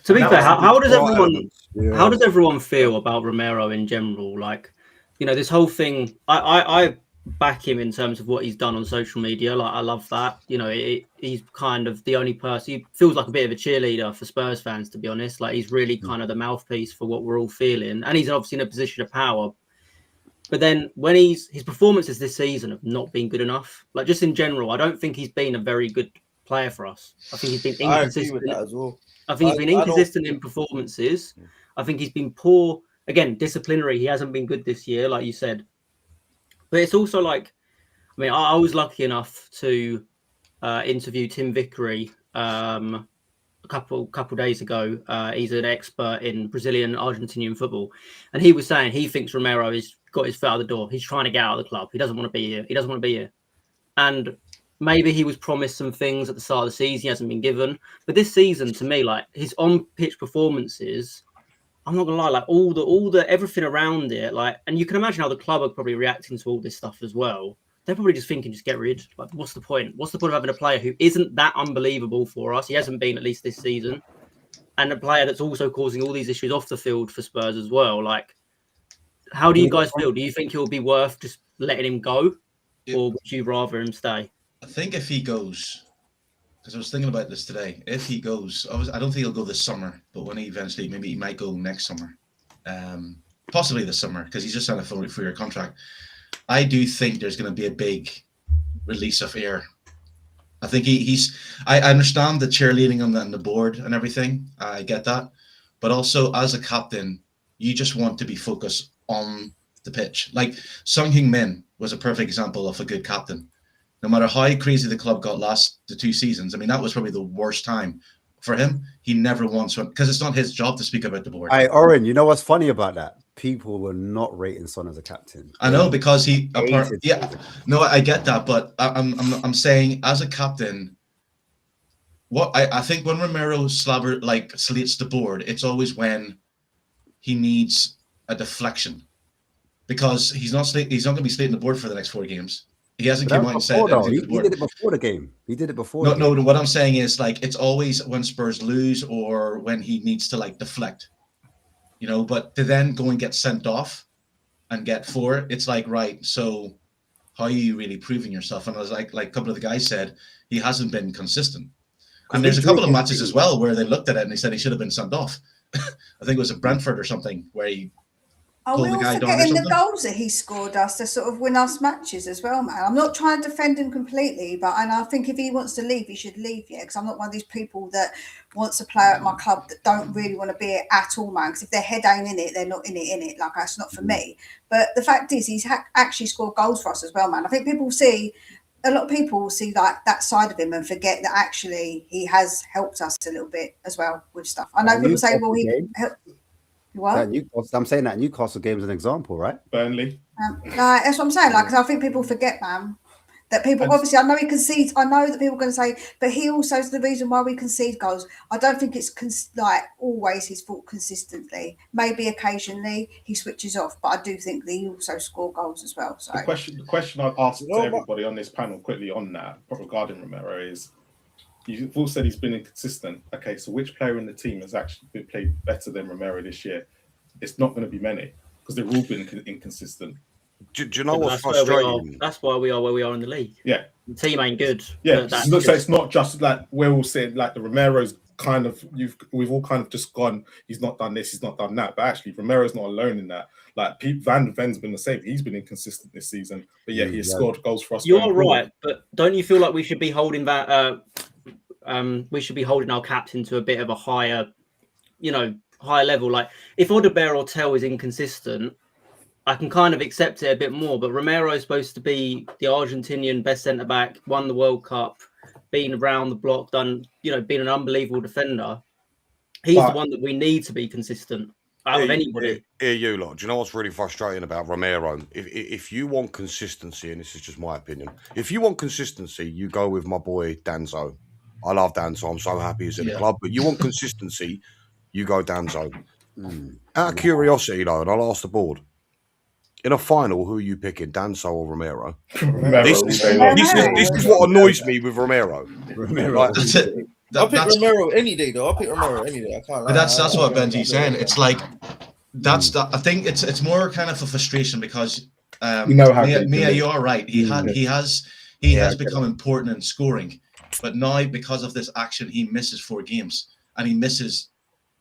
[SPEAKER 7] To be fair, how does everyone feel about Romero in general? Like, you know, this whole thing, I back him in terms of what he's done on social media. Like, I love that. You know, he's kind of the only person. He feels like a bit of a cheerleader for Spurs fans, to be honest. Like, he's really kind of the mouthpiece for what we're all feeling, and he's obviously in a position of power. But then when his performances this season have not been good enough. Like, just in general, I don't think he's been a very good player for us. I think he's been inconsistent.
[SPEAKER 4] I agree with that as well.
[SPEAKER 7] I think he's been inconsistent in performances. I think he's been poor. Again, disciplinary. He hasn't been good this year, like you said. But it's also like, I mean, I was lucky enough to interview Tim Vickery a couple days ago. He's an expert in Brazilian, Argentinian football, and he was saying he thinks Romero has got his foot out the door. He's trying to get out of the club. He doesn't want to be here. He doesn't want to be here. And maybe he was promised some things at the start of the season. He hasn't been given. But this season, to me, like his on-pitch performances, I'm not gonna lie, like all the everything around it, like, and you can imagine how the club are probably reacting to all this stuff as well. They're probably just thinking, just get rid. Like, what's the point? What's the point of having a player who isn't that unbelievable for us? He hasn't been, at least this season, and a player that's also causing all these issues off the field for Spurs as well. Like, how do you guys feel? Do you think he'll be worth just letting him go, or would you rather him stay?
[SPEAKER 3] I think if he goes, because I was thinking about this today, if he goes, I don't think he'll go this summer, but when he eventually, maybe he might go next summer, possibly this summer, because he's just signed a 4-year contract. I do think there's going to be a big release of air. I think I understand the cheerleading on the board and everything. I get that. But also, as a captain, you just want to be focused on the pitch. Like, Son Heung-min was a perfect example of a good captain. No matter how crazy the club got the 2 seasons, I mean, that was probably the worst time for him. He never once went, because it's not his job to speak about the board.
[SPEAKER 2] Hey, Oren, you know what's funny about that? People were not rating Son as a captain.
[SPEAKER 3] I know, because I get that, but I'm saying as a captain, what I think when Romero slates the board, it's always when he needs a deflection, because he's not going to be slating the board for the next 4 games. He hasn't come out and said
[SPEAKER 2] he did it before the game. He did it before.
[SPEAKER 3] No. What I'm saying is, like, it's always when Spurs lose or when he needs to, like, deflect, you know. But to then go and get sent off and get 4, it's like, right. So how are you really proving yourself? And I was like a couple of the guys said, he hasn't been consistent. And there's a couple of matches as well where they looked at it and they said he should have been sent off. I think it was at Brentford or something where he.
[SPEAKER 5] Are we all forgetting the goals that he scored us to sort of win us matches as well, man? I'm not trying to defend him completely, but I think if he wants to leave, he should leave, because I'm not one of these people that wants a player at my club that don't really want to be it at all, man. Because if their head ain't in it, they're not in it. Like, that's not for me. But the fact is, he's actually scored goals for us as well, man. I think a lot of people see like that side of him and forget that actually he has helped us a little bit as well with stuff. I know people say, well, he helped. What?
[SPEAKER 2] I'm saying that Newcastle game is an example, right?
[SPEAKER 1] Burnley.
[SPEAKER 5] That's what I'm saying. Like, 'cause I think people forget, man, that people obviously. I know he concedes. I know that people are going to say, but he also is the reason why we concede goals. I don't think it's like always his fault consistently. Maybe occasionally he switches off, but I do think that he also scored goals as well. So
[SPEAKER 1] the question I'd ask to everybody on this panel quickly on that regarding Romero is, you've all said he's been inconsistent. Okay, so which player in the team has actually been played better than Romero this year? It's not going to be many, because they've all been inconsistent.
[SPEAKER 6] Do you know what's frustrating?
[SPEAKER 7] That's why we are where we are in the league.
[SPEAKER 1] Yeah.
[SPEAKER 7] The team ain't good.
[SPEAKER 1] Yeah, so it's not just like we're all saying, like, the Romero's kind of, we've all kind of just gone, he's not done this, he's not done that. But actually, Romero's not alone in that. Like, Pete Van de Ven's been the same. He's been inconsistent this season. But yeah, he has scored goals for us.
[SPEAKER 7] You're right, but don't you feel like we should be holding that we should be holding our captain to a bit of a higher, higher level. Like if Odebear or Tell is inconsistent, I can kind of accept it a bit more. But Romero is supposed to be the Argentinian best centre back, won the World Cup, been around the block, been an unbelievable defender. He's the one that we need to be consistent out of anybody.
[SPEAKER 6] Here you lot. Do you know what's really frustrating about Romero? If you want consistency, and this is just my opinion, if you want consistency, you go with my boy Danzo. I love Danzo. I'm so happy he's in the club. But you want consistency, you go Danzo. Out of curiosity, though, and I'll ask the board. In a final, who are you picking, Danzo or Romero? This is what annoys me with Romero.
[SPEAKER 3] Like, that's it.
[SPEAKER 4] I'll pick Romero any day, though. I can't lie.
[SPEAKER 3] That's what Benji's saying. It's like I think it's more kind of a frustration because Mia, you're right. He has become important in scoring, but now because of this action, he misses 4 games and he misses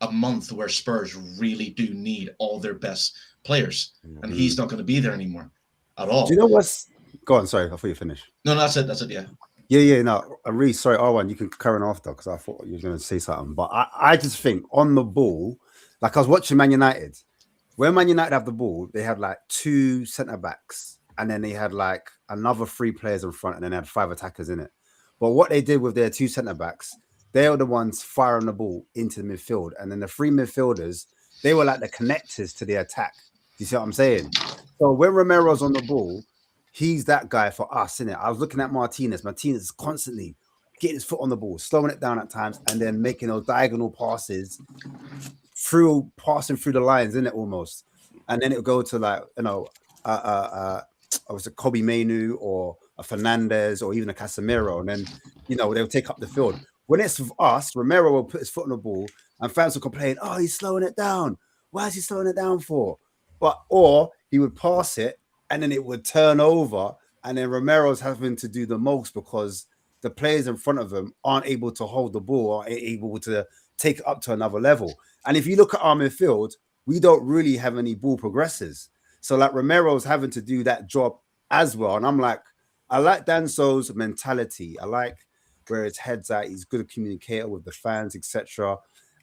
[SPEAKER 3] a month where Spurs really do need all their best players, and he's not going to be there anymore at all.
[SPEAKER 2] Do you know what's? Go on. Sorry, I thought you finished.
[SPEAKER 3] No, that's it. That's it. Yeah.
[SPEAKER 2] Yeah. No, I'm really sorry, Arwan. You can carry on after because I thought you were going to say something. But I just think on the ball, like I was watching Man United. When Man United have the ball, they had like 2 centre backs, and then they had like another 3 players in front, and then they had 5 attackers in it. But what they did with their 2 centre backs, they were the ones firing the ball into the midfield, and then the 3 midfielders, they were like the connectors to the attack. You see what I'm saying? So when Romero's on the ball, he's that guy for us, innit? I was looking at Martinez. Martinez is constantly getting his foot on the ball, slowing it down at times, and then making those diagonal passes passing through the lines, innit, almost. And then it'll go to like, was it Kobe Mainu or a Fernandez or even a Casemiro, and then, they'll take up the field. When it's with us, Romero will put his foot on the ball, and fans will complain, oh, he's slowing it down. Why is he slowing it down for? Or he would pass it, and then it would turn over, and then Romero's having to do the most because the players in front of him aren't able to hold the ball or able to take it up to another level. And if you look at our midfield, we don't really have any ball progressors. So like Romero's having to do that job as well. And I'm like, I like Danso's mentality. I like where his head's at. He's a good communicator with the fans, etc.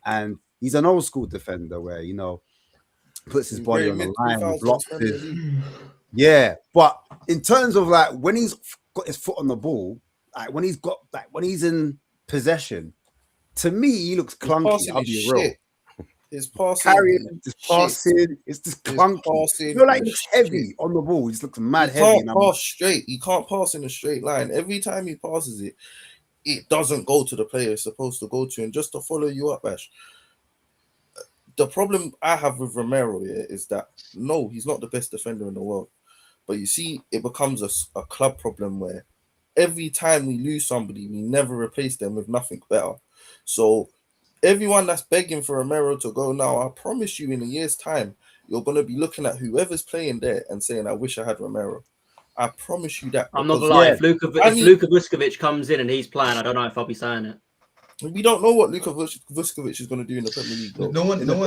[SPEAKER 2] And he's an old school defender where, puts his body on the line, blocks it. Yeah, but in terms of like when he's got his foot on the ball, like when he's in possession, to me he looks clunky. I'll be real.
[SPEAKER 4] His passing,
[SPEAKER 2] it's just clunky. You like he's heavy on the ball. He just looks mad heavy.
[SPEAKER 4] He can't pass straight. He can't pass in a straight line. Every time he passes it, it doesn't go to the player it's supposed to go to. And just to follow you up, Ash, the problem I have with Romero is that, no, he's not the best defender in the world. But you see, it becomes a club problem where every time we lose somebody, we never replace them with nothing better. So everyone that's begging for Romero to go now, I promise you in a year's time, you're going to be looking at whoever's playing there and saying, I wish I had Romero. I promise you that.
[SPEAKER 7] I'm not going to lie. If Luka Vuskovic comes in and he's playing, I don't know if I'll be saying it.
[SPEAKER 4] We don't know what Luka Vuskovic is going to do in the Premier League. Though.
[SPEAKER 3] No one.
[SPEAKER 7] I'm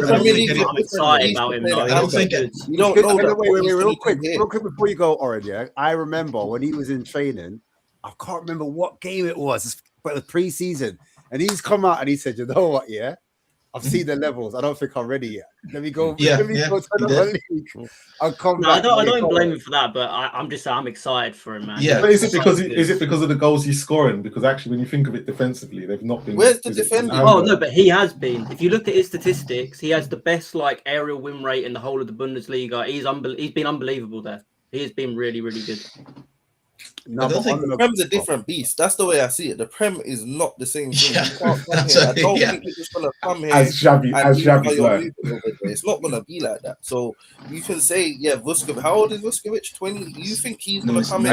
[SPEAKER 7] excited about him.
[SPEAKER 3] I don't think
[SPEAKER 4] we don't know.
[SPEAKER 2] Wait, real quick before you go, Oren. Yeah, I remember when he was in training. I can't remember what game it was, but it was pre-season, and he's come out and he said, "You know what? Yeah, I've seen the levels. I don't think I'm ready yet. Let me go. Let me go to another league. I'll come back."
[SPEAKER 7] I don't blame him for that, but I'm excited for him, man.
[SPEAKER 1] Yeah, but is it because of the goals he's scoring? Because actually, when you think of it defensively, they've not been.
[SPEAKER 4] Where's the defender?
[SPEAKER 7] Oh no, but he has been. If you look at his statistics, he has the best aerial win rate in the whole of the Bundesliga. He's been unbelievable there. He has been really, really good.
[SPEAKER 4] No, the Prem's a different beast. That's the way I see it. The Prem is not the same thing.
[SPEAKER 3] Yeah,
[SPEAKER 4] you can't come here. I don't think you're just gonna come here
[SPEAKER 1] as Xavi.
[SPEAKER 4] It's not gonna be like that. So you can say, Vuskovic. How old is Vuskovic? 20. You think he's gonna come in?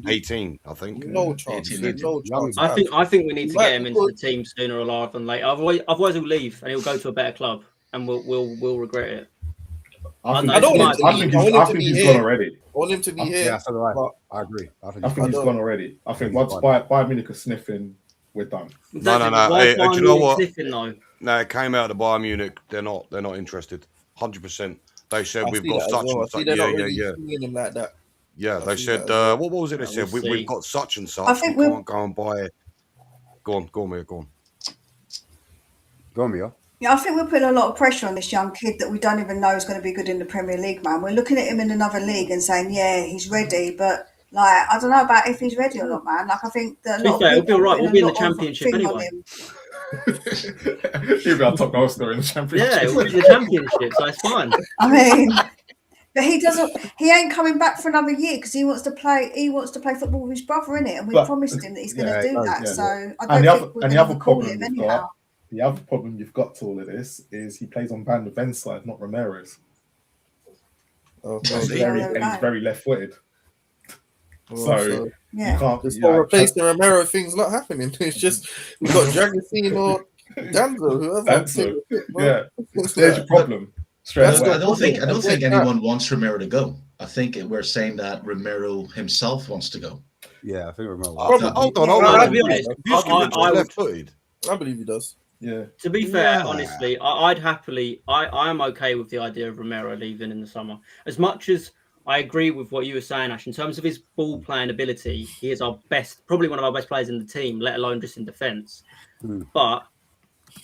[SPEAKER 6] 18, I think.
[SPEAKER 4] No chance.
[SPEAKER 3] 18,
[SPEAKER 4] no chance.
[SPEAKER 7] I think we need to get him into the team sooner or rather than later. Otherwise, he'll leave and he'll go to a better club, and we'll regret it.
[SPEAKER 1] I think he's gone already.
[SPEAKER 4] I want him to be here.
[SPEAKER 2] Yeah, so do I. I agree.
[SPEAKER 1] I think he's gone already. I think once Bayern Munich are sniffing, we're done.
[SPEAKER 6] No. Hey, do you know what? No, it came out of Bayern Munich. They're not interested. 100%. They said we've got such and such. Yeah, they said. What was it? They said we've got such and such. We can't go and buy Go on, Mia, go on.
[SPEAKER 2] Go on, Mia.
[SPEAKER 5] Yeah, I think we're putting a lot of pressure on this young kid that we don't even know is going to be good in the Premier League, man. We're looking at him in another league and saying, yeah, he's ready, but like I don't know about if he's ready or not, man. Like I think that a lot of
[SPEAKER 7] He'll
[SPEAKER 5] people
[SPEAKER 7] be all right.
[SPEAKER 5] are
[SPEAKER 7] We'll
[SPEAKER 5] putting
[SPEAKER 7] be
[SPEAKER 5] a
[SPEAKER 7] in the
[SPEAKER 5] lot of
[SPEAKER 7] Championship
[SPEAKER 5] thing on
[SPEAKER 7] anyway.
[SPEAKER 5] him.
[SPEAKER 1] He'll be our top goal scorer in the Championship.
[SPEAKER 7] Yeah, we'll be in the Championship, so it's fine.
[SPEAKER 5] I mean, but he ain't coming back for another year because he wants to play football with his brother, innit? And we promised him that he's going to do that.
[SPEAKER 1] yeah.
[SPEAKER 5] So I don't think we're going to call him anyhow.
[SPEAKER 1] The other problem you've got to all of this is he plays on Van de Ven's side, not Romero's.
[SPEAKER 4] Okay.
[SPEAKER 1] He's very left-footed. So
[SPEAKER 5] yeah,
[SPEAKER 1] you can't.
[SPEAKER 4] Just for replacing Romero, things not happening. It's just we've got Dragosteen or Danzo, whoever.
[SPEAKER 1] Yeah, there's your problem.
[SPEAKER 3] I don't think anyone wants Romero to go. I think we're saying that Romero himself wants to go.
[SPEAKER 2] Yeah, I think Romero.
[SPEAKER 6] Hold on.
[SPEAKER 7] I'll be honest.
[SPEAKER 4] I believe he does.
[SPEAKER 1] Yeah.
[SPEAKER 7] To be fair, honestly, I'd happily. I am okay with the idea of Romero leaving in the summer. As much as I agree with what you were saying, Ash, in terms of his ball playing ability, he is probably one of our best players in the team, let alone just in defence. But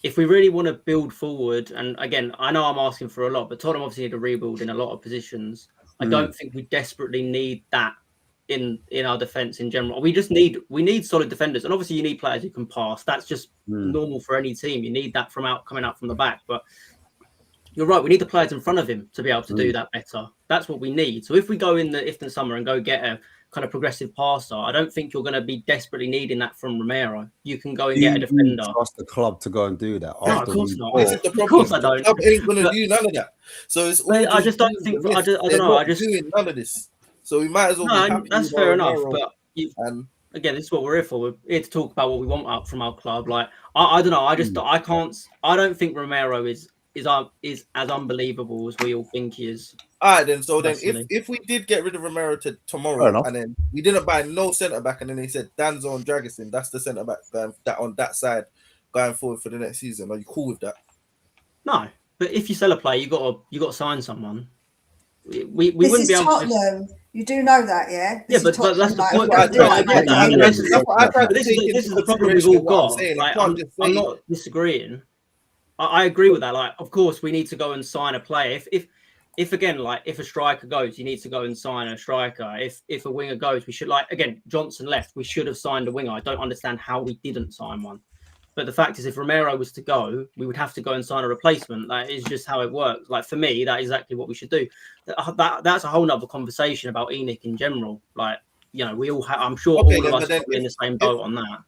[SPEAKER 7] if we really want to build forward, and again, I know I'm asking for a lot, but Tottenham obviously need a rebuild in a lot of positions. I don't think we desperately need that in our defence in general. We need solid defenders, and obviously you need players who can pass. That's just normal for any team. You need that coming out from the back. But you're right, we need the players in front of him to be able to do that better. That's what we need. So if we go in the summer and go get a kind of progressive passer, I don't think you're going to be desperately needing that from Romero. You can go and get a defender.
[SPEAKER 2] Trust the club to go and do that.
[SPEAKER 7] No, of course not.
[SPEAKER 4] This is the problem.
[SPEAKER 7] Of course I don't.
[SPEAKER 4] The club ain't going to do none of that. So it's all
[SPEAKER 7] I just don't think. I don't know. I just
[SPEAKER 4] doing none of this. So we might as well.
[SPEAKER 7] No, that's fair enough. But
[SPEAKER 4] and
[SPEAKER 7] again, this is what we're here for. We're here to talk about what we want out from our club. Like I don't know. I can't. I don't think Romero is as unbelievable as we all think he is.
[SPEAKER 4] All right, then. So then, if we did get rid of Romero tomorrow, and then we didn't buy no centre back, and then they said Danzo and Dragosteen, that's the centre back that on that side going forward for the next season. Are you cool with that?
[SPEAKER 7] No, but if you sell a player, you got to sign someone. We wouldn't be able
[SPEAKER 5] Tottenham. You do know that, yeah?
[SPEAKER 7] This but that's the point. This is the problem we've all got. Like, I'm not disagreeing. I agree with that. Like, of course, we need to go and sign a player. If again, like, if a striker goes, you need to go and sign a striker. If a winger goes, we should, like, again, Johnson left. We should have signed a winger. I don't understand how we didn't sign one. But the fact is, if Romero was to go, we would have to go and sign a replacement. That is just how it works. Like, for me, that's exactly what we should do. That's a whole nother conversation about ENIC in general. Like, you know, we all I'm sure all of us are in the same boat on that.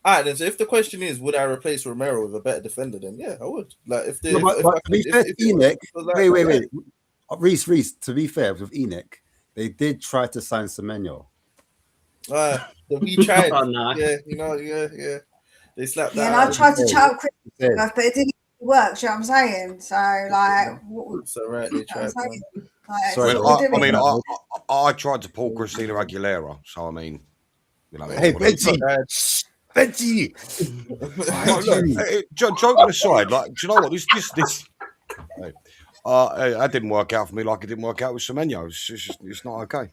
[SPEAKER 4] All right, then. So if the question is, would I replace Romero with a better defender? Then yeah, I would. Like if
[SPEAKER 2] ENIC, wait. Reese. To be fair, with ENIC, they did try to sign Semenyo.
[SPEAKER 4] We tried.
[SPEAKER 7] Oh, no.
[SPEAKER 4] Yeah, yeah. They slapped that.
[SPEAKER 5] Yeah, and I tried to chat with Chris, but it didn't work. You know what I'm saying? So like,
[SPEAKER 4] it's all right. They tried.
[SPEAKER 6] I tried to pull Christina Aguilera, so I mean, you know.
[SPEAKER 2] Hey, Benji.
[SPEAKER 6] Joking aside, like, do you know what? This. That didn't work out for me like it didn't work out with Semenyo. It's not okay.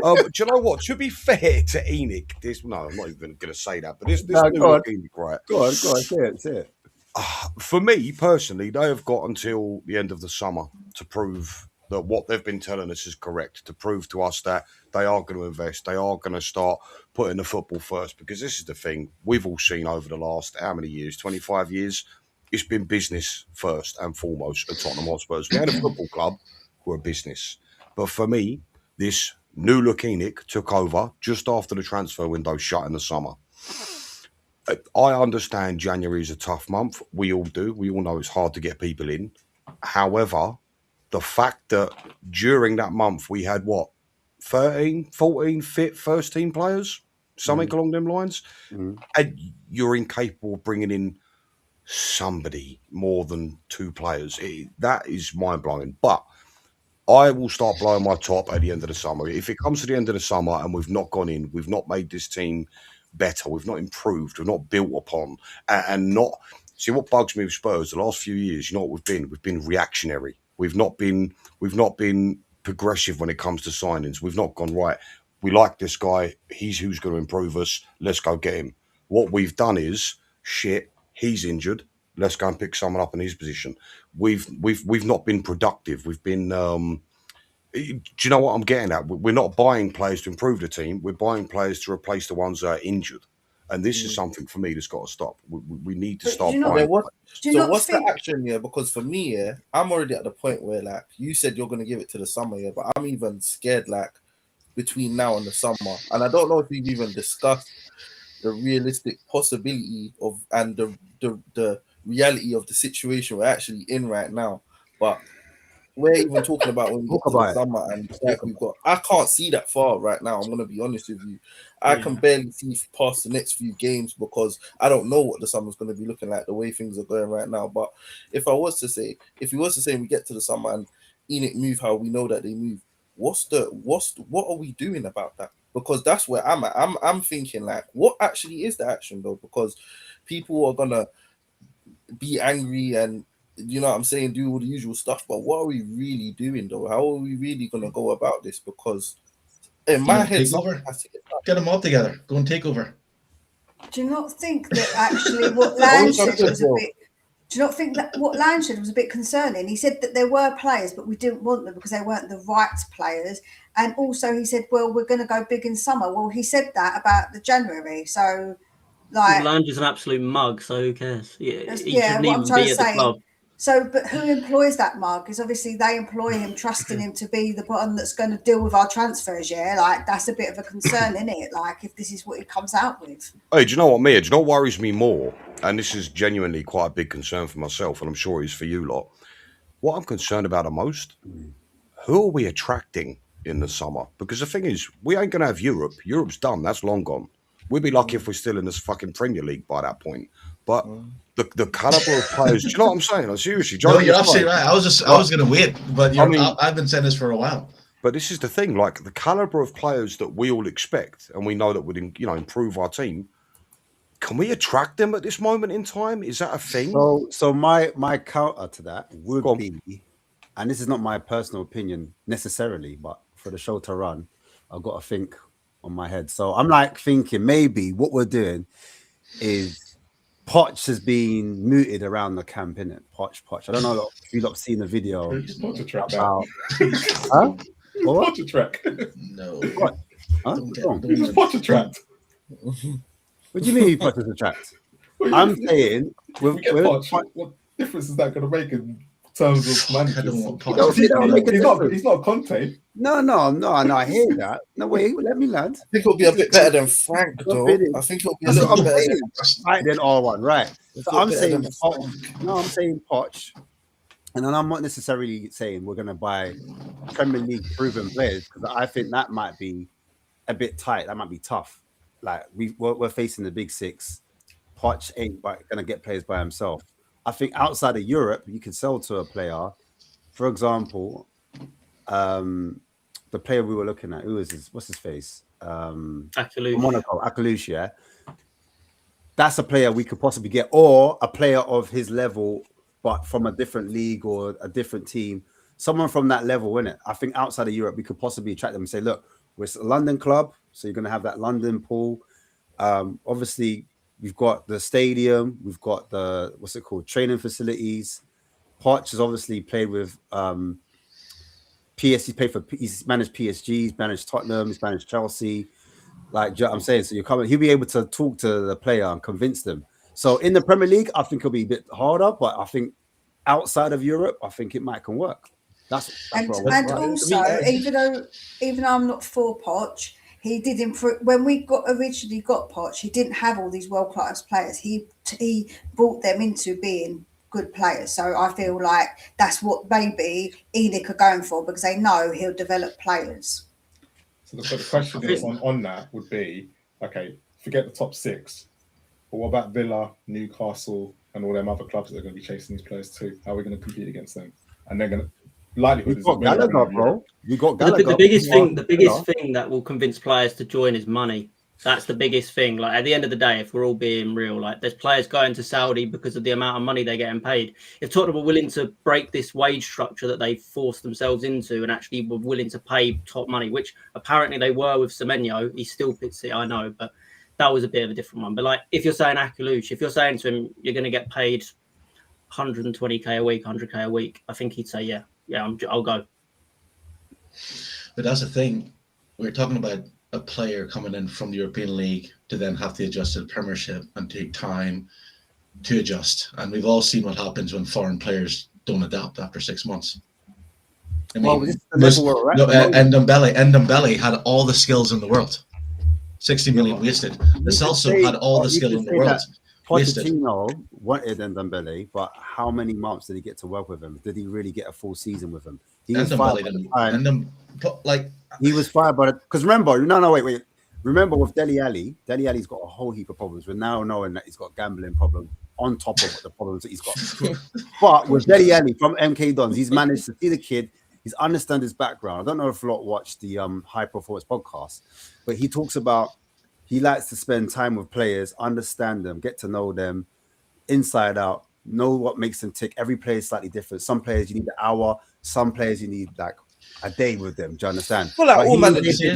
[SPEAKER 6] Do you know what? To be fair to ENIC, I'm not even going to say that, but this ENIC, right?
[SPEAKER 2] Go on, say it.
[SPEAKER 6] For me, personally, they have got until the end of the summer to prove that what they've been telling us is correct, to prove to us that they are going to invest, they are going to start putting the football first, because this is the thing we've all seen over the last, how many years, 25 years? It's been business first and foremost at Tottenham Hotspurs. We had a football club, we're a business. But for me, this new look ENIC took over just after the transfer window shut in the summer. I understand January is a tough month. We all do. We all know it's hard to get people in. However, the fact that during that month we had 13, 14 fit first team players, something along them lines, and you're incapable of bringing in somebody more than two players. That is mind-blowing. But I will start blowing my top at the end of the summer. If it comes to the end of the summer and we've not gone in, we've not made this team better, we've not improved, we've not built upon, and not... See, what bugs me with Spurs the last few years, you know what we've been? We've been reactionary. We've not been progressive when it comes to signings. We've not gone, right, we like this guy, he's who's going to improve us, let's go get him. What we've done is shit, he's injured. Let's go and pick someone up in his position. We've not been productive. We've been. Do you know what I'm getting at? We're not buying players to improve the team. We're buying players to replace the ones that are injured. And this is something for me that's got to stop. We need to start buying.
[SPEAKER 4] What's the action here? Because for me, yeah, I'm already at the point where, like, you said you're going to give it to the summer, yeah, but I'm even scared, like, between now and the summer. And I don't know if we've even discussed the realistic possibility of and the reality of the situation we're actually in right now. But we're even talking about when we get to the summer, and like I can't see that far right now. I'm gonna be honest with you. I can barely see past the next few games because I don't know what the summer's gonna be looking like, the way things are going right now. But if he was to say we get to the summer and Enoch move how we know that they move, what are we doing about that? Because that's where I'm at. I'm thinking, like, what actually is the action though? Because people are gonna be angry and, you know what I'm saying, do all the usual stuff, but what are we really doing though? How are we really gonna go about this? Because in my head,
[SPEAKER 3] get them all together, go and take over.
[SPEAKER 5] Do you not think that actually what Land said was a bit? Do you not think that what Land said was a bit concerning? He said that there were players, but we didn't want them because they weren't the right players. And also he said, well, we're going to go big in summer. Well, he said that about the January. So, like,
[SPEAKER 7] Land is an absolute mug, so who cares? He
[SPEAKER 5] what
[SPEAKER 7] shouldn't
[SPEAKER 5] I'm
[SPEAKER 7] even
[SPEAKER 5] trying
[SPEAKER 7] be
[SPEAKER 5] to
[SPEAKER 7] at the
[SPEAKER 5] say.
[SPEAKER 7] club.
[SPEAKER 5] So, but who employs that mug? Because obviously they employ him, trusting him to be the one that's going to deal with our transfers. Yeah, like, that's a bit of a concern, isn't it? Like, if this is what he comes out with.
[SPEAKER 6] Hey, do you know what, Mia? Do you know what worries me more? And this is genuinely quite a big concern for myself, and I'm sure it is for you lot. What I'm concerned about the most, who are we attracting in the summer? Because the thing is, we ain't going to have Europe. Europe's done. That's long gone. We'd be lucky if we're still in this fucking Premier League by that point. But the caliber of players, do you know what I'm saying? Like, seriously,
[SPEAKER 3] no, you're absolutely right. I was going to wait, but I've been saying this for a while.
[SPEAKER 6] But this is the thing, like, the caliber of players that we all expect and we know that would, improve our team. Can we attract them at this moment in time? Is that a thing?
[SPEAKER 2] So my counter to that would be, and this is not my personal opinion necessarily, but for the show to run, I've got to think on my head. So I'm like thinking maybe what we're doing is Poch has been mooted around the camp, innit? Poch. I don't know if you lot have seen the video about
[SPEAKER 1] Poch track.
[SPEAKER 3] No.
[SPEAKER 2] What? Huh?
[SPEAKER 1] Poch track.
[SPEAKER 2] What do you mean Poch is attract? I'm saying
[SPEAKER 1] what difference is that going to make in terms of managers? He's not Conte.
[SPEAKER 2] No, I hear that. No, wait, let me land.
[SPEAKER 4] I think it'll be a bit better than Frank, though. I think it'll be a little bit better.
[SPEAKER 2] Right then, R1, right. So I'm saying Poch. And then I'm not necessarily saying we're going to buy Premier League proven players, because I think that might be a bit tight. That might be tough. Like, we're facing the big six. Poch ain't going to get players by himself. I think outside of Europe, you can sell to a player. For example, the player we were looking at, what's his face?
[SPEAKER 7] Akalush.
[SPEAKER 2] Monaco, Akalush, yeah. That's a player we could possibly get, or a player of his level, but from a different league or a different team. Someone from that level, innit? I think outside of Europe, we could possibly attract them and say, look, we're a London club, so you're going to have that London pool. Obviously, we've got the stadium, we've got the, training facilities. Poch has obviously played with he's managed PSG, he's managed Tottenham, he's managed Chelsea. Like, you know what I'm saying? So he'll be able to talk to the player and convince them. So in the Premier League, I think it'll be a bit harder, but I think outside of Europe, I think it can work. That's
[SPEAKER 5] and also, even though I'm not for Poch, he did improve. When we originally got Poch, he didn't have all these world-class players. He brought them into being good players. So I feel like that's what maybe Enoch are going for, because they know he'll develop players.
[SPEAKER 1] So the question is on that would be, okay, forget the top six, but what about Villa, Newcastle, and all them other clubs that are going to be chasing these players too? How are we going to compete against them? And they're going to likelihood.
[SPEAKER 2] We've got Gallagher, bro. We got Gallagher.
[SPEAKER 7] The biggest thing that will convince players to join is money. That's the biggest thing. Like, at the end of the day, if we're all being real, like, there's players going to Saudi because of the amount of money they're getting paid. If Tottenham were willing to break this wage structure that they forced themselves into and actually were willing to pay top money, which apparently they were with Semenyo, he still fits it, I know, but that was a bit of a different one. But like, if you're saying Akaluch, if you're saying to him, you're going to get paid 120k a week, 100k a week, I think he'd say, yeah, I'll go.
[SPEAKER 3] But that's the thing. We're talking about a player coming in from the European League to then have to adjust to the Premiership and take time to adjust. And we've all seen what happens when foreign players don't adapt after 6 months. I mean, Ndombele had all the skills in the world. 60 million wasted. Lo Celso had all the skill in the world.
[SPEAKER 2] Pochettino wanted Ndombele, but how many months did he get to work with him? Did he really get a full season with him? He was fired by the time. He was fired by because remember, wait. Remember with Dele Alli, Dele Alli's got a whole heap of problems. We're now knowing that he's got gambling problems on top of the problems that he's got. But with Dele Alli from MK Dons, he's managed to see the kid. He's understand his background. I don't know if a lot watched the High Performance podcast, but he talks about he likes to spend time with players, understand them, get to know them inside out, know what makes them tick. Every player is slightly different. Some players you need an hour, some players you need like a day with them. Do you understand?
[SPEAKER 4] Well, like all managers, see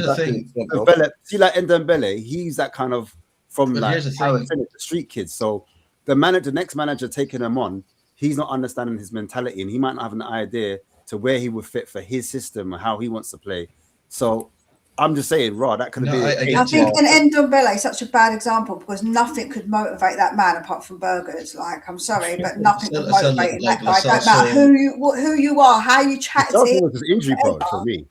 [SPEAKER 2] like Ndombele, he's that kind of from like the street kids. So the next manager taking him on, he's not understanding his mentality, and he might not have an idea to where he would fit for his system or how he wants to play. So I'm just saying, that could be.
[SPEAKER 5] I think an Ndombele is such a bad example because nothing could motivate that man apart from burgers. Like, I'm sorry, but nothing could motivate that guy. Don't matter who you are, how you chat to him.
[SPEAKER 2] Was injury prone for me.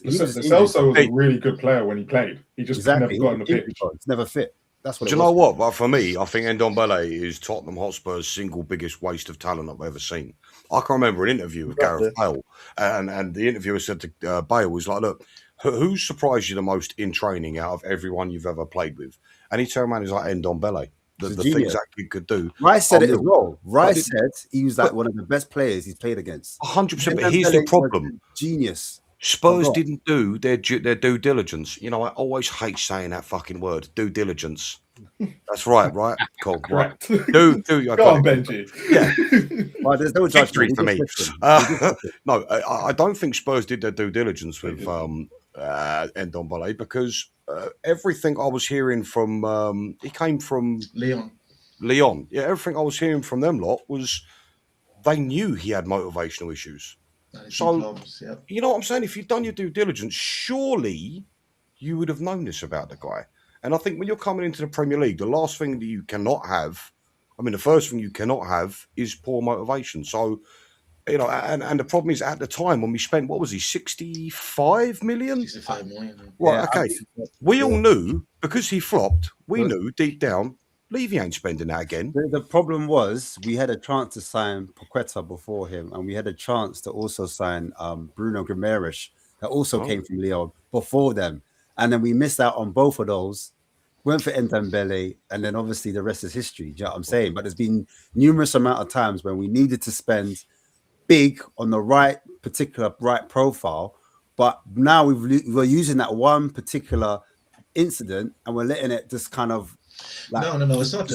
[SPEAKER 1] Lo Celso was a really good player when he played. He just never got on the pitch.
[SPEAKER 2] It's never fit. That's what.
[SPEAKER 6] Do you know what? But for me, I think Ndombele is Tottenham Hotspur's single biggest waste of talent I've ever seen. I can remember an interview with Gareth Bale, and the interviewer said to Bale was like, "Look, who surprised you the most in training out of everyone you've ever played with?" And he turned around and he's like, Ndombele. The things that he could do.
[SPEAKER 2] Rice said it as well. Rice said he was like one of the best players he's played against.
[SPEAKER 6] 100%. But here's the problem.
[SPEAKER 2] Genius.
[SPEAKER 6] Spurs didn't do their due diligence. You know, I always hate saying that fucking word, due diligence. That's right? Cool. Right. Go on, Benji. Yeah.
[SPEAKER 2] Well, there's no judgment
[SPEAKER 6] for me. No, I don't think Spurs did their due diligence with Ndombele because everything I was hearing from he came from
[SPEAKER 3] Leon.
[SPEAKER 6] Yeah, everything I was hearing from them lot was they knew he had motivational issues. So, you know what I'm saying? If you've done your due diligence, surely you would have known this about the guy. And I think when you're coming into the Premier League, the last thing that you cannot have, the first thing you cannot have is poor motivation. So, you know, and the problem is at the time when we spent, what was he, 65 million?
[SPEAKER 3] 65 million.
[SPEAKER 6] Right, okay. We all knew, because he flopped, we knew deep down, Levy ain't spending that again.
[SPEAKER 2] The problem was we had a chance to sign Paqueta before him, and we had a chance to also sign Bruno Guimaraes that also came from Lyon before them. And then we missed out on both of those, went for Ndombele, and then obviously the rest is history. Do you know what I'm saying? But there's been numerous amount of times when we needed to spend big on the right profile, but now we're using that one particular incident and we're letting it just kind of
[SPEAKER 3] no, it's not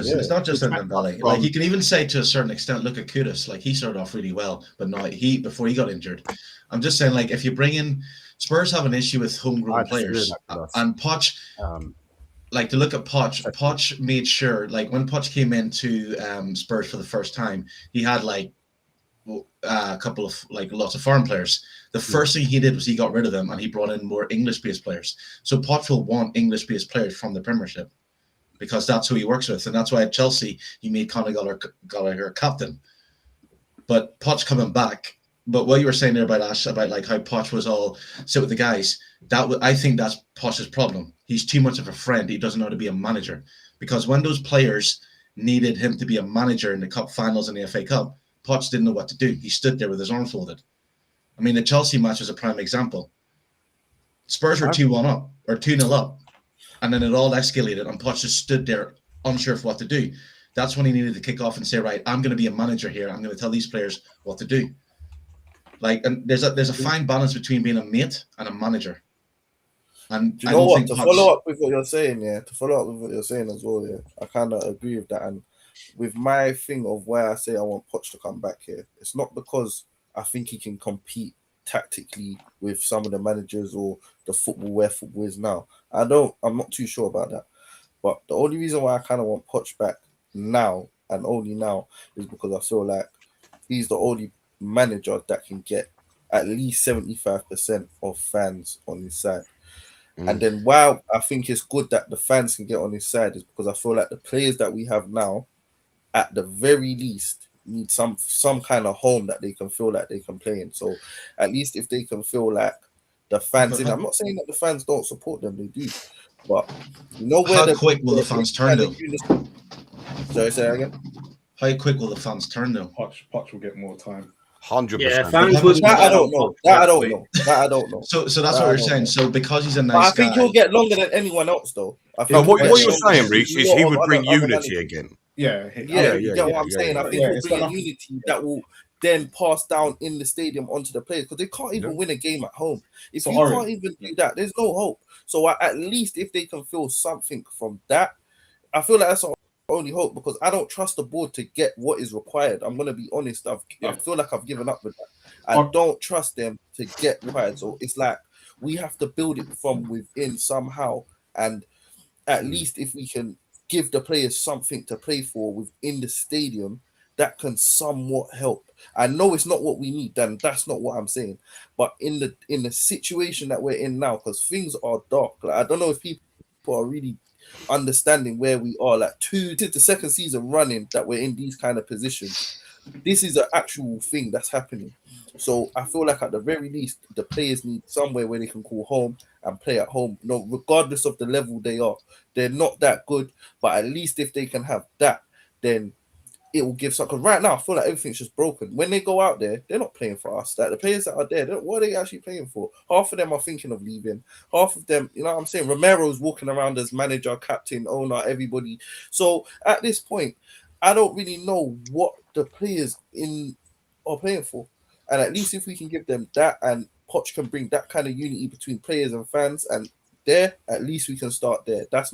[SPEAKER 3] just Ndombele. Like, you can even say to a certain extent, look at Kudus, like he started off really well, but now before he got injured. I'm just saying, like, if you bring in Spurs have an issue with homegrown players, and Poch, like, to look at Poch made sure, like, when Poch came into Spurs for the first time, he had like a couple of lots of foreign players. The first thing he did was he got rid of them and he brought in more English-based players. So Poch will want English-based players from the Premiership, because that's who he works with. And that's why at Chelsea, he made Conor Gallagher captain. But Poch coming back, but what you were saying there about Ash, about like how Poch was all sit with the guys, I think that's Poch's problem. He's too much of a friend. He doesn't know how to be a manager. Because when those players needed him to be a manager in the cup finals and the FA Cup, Poch didn't know what to do. He stood there with his arms folded. I mean, the Chelsea match was a prime example. Spurs were 2-1 up, or 2-0 up. And then it all escalated, and Poch just stood there unsure of what to do. That's when he needed to kick off and say, right, I'm going to be a manager here. I'm going to tell these players what to do. Like, and there's a fine balance between being a mate and a manager. And
[SPEAKER 4] do you know what? To follow up with what you're saying as well, I kind of agree with that. And with my thing of why I say I want Poch to come back here, it's not because I think he can compete tactically with some of the managers or the football where football is now. I'm not too sure about that. But the only reason why I kind of want Poch back now and only now is because I feel like he's the only manager that can get at least 75% of fans on his side. And then why I think it's good that the fans can get on his side is because I feel like the players that we have now, at the very least, need some kind of home that they can feel like they can play in. So at least if they can feel like the fans in, I'm not saying that the fans don't support them, they do. But you know where
[SPEAKER 3] how quick will the fans turn though?
[SPEAKER 4] Sorry, say that again.
[SPEAKER 3] How quick will the fans turn though?
[SPEAKER 1] Poch will get more time.
[SPEAKER 6] 100%.
[SPEAKER 7] Yeah, fans would.
[SPEAKER 4] That I don't know. That I don't know.
[SPEAKER 3] So that's what we're saying. So because he's a nice guy,
[SPEAKER 4] I think he'll get longer than anyone else, though. I think
[SPEAKER 6] what you're saying, Reese, is he would bring unity again.
[SPEAKER 4] Yeah. You get what I'm saying? I think he'll bring a unity that will then pass down in the stadium onto the players because they can't even win a game at home. If you can't even do that, there's no hope. So at least if they can feel something from that, I feel like that's only hope because I don't trust the board to get what is required. I'm gonna be honest. I feel like I've given up with that. I don't trust them to get required. So it's like we have to build it from within somehow. And at least if we can give the players something to play for within the stadium, that can somewhat help. I know it's not what we need, then that's not what I'm saying. But in the situation that we're in now, because things are dark. Like, I don't know if people are really understanding where we are. Like this is the second season running that we're in these kind of positions. This is an actual thing that's happening. So I feel like at the very least, the players need somewhere where they can call home and play at home. No, regardless of the level they are, they're not that good. But at least if they can have that, then it will give something. Right now, I feel like everything's just broken. When they go out there, they're not playing for us. Like the players that are there, what are they actually playing for? Half of them are thinking of leaving. Half of them, you know what I'm saying? Romero's walking around as manager, captain, owner, everybody. So at this point, I don't really know what the players are playing for. And at least if we can give them that and Poch can bring that kind of unity between players and fans and there, at least we can start there. That's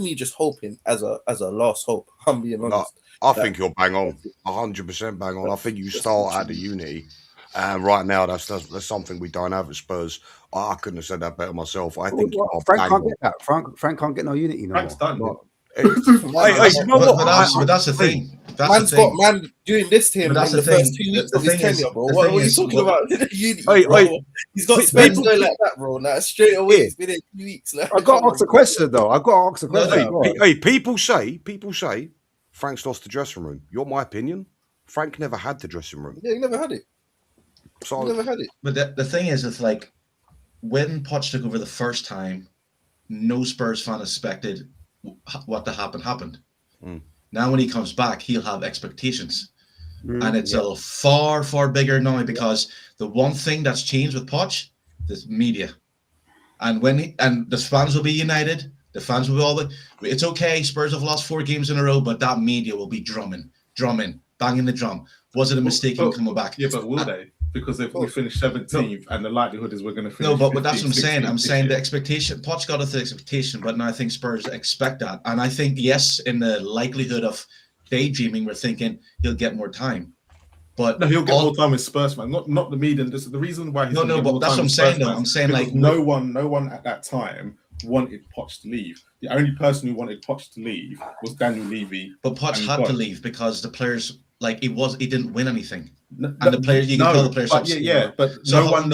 [SPEAKER 4] me just hoping as a last hope. I'm being honest.
[SPEAKER 6] I think you're bang on, 100% bang on. I think you start at the unity, and right now that's something we don't have at Spurs. I couldn't have said that better myself. I think
[SPEAKER 2] Frank can't get that. Frank can't get no unity no
[SPEAKER 1] Frank's
[SPEAKER 2] more.
[SPEAKER 1] done.
[SPEAKER 3] But that's the thing. Man's got
[SPEAKER 4] man doing this to him in the first 2 weeks of his tenure, bro. What are you talking about? Unity, bro. He's got Spurs going like that, bro. Like straight away, it's been 2 weeks. Like,
[SPEAKER 2] I got to ask a question though.
[SPEAKER 6] People say Frank's lost the dressing room. You're my opinion. Frank never had the dressing room.
[SPEAKER 4] Yeah, he never had it.
[SPEAKER 6] So,
[SPEAKER 4] he never had it.
[SPEAKER 3] But the thing is, it's like when Poch took over the first time, no Spurs fan expected what to happen happened. Now when he comes back, he'll have expectations. And it's a far bigger now because the one thing that's changed with Poch, this media. And the fans will be united. The fans will be all it's okay, Spurs have lost 4 games in a row, but that media will be drumming, banging the drum. Was it a mistake in coming back?
[SPEAKER 1] Yeah, but will they? Because if we finish 17th and the likelihood is we're going to finish.
[SPEAKER 3] No, but that's what I'm saying. I'm saying the expectation, Poch got us the expectation, but now I think Spurs expect that. And I think, yes, in the likelihood of daydreaming, we're thinking he'll get more time. But
[SPEAKER 1] no, he'll get more time with Spurs, man. Not the media. The reason why he's
[SPEAKER 3] but that's what I'm saying, though. I'm saying like
[SPEAKER 1] no one at that time wanted Poch to leave. The only person who wanted Poch to leave was Daniel Levy.
[SPEAKER 3] But Poch had to leave because the players, like he didn't win anything. And the players, you can tell the players.
[SPEAKER 1] But
[SPEAKER 3] so
[SPEAKER 1] no one.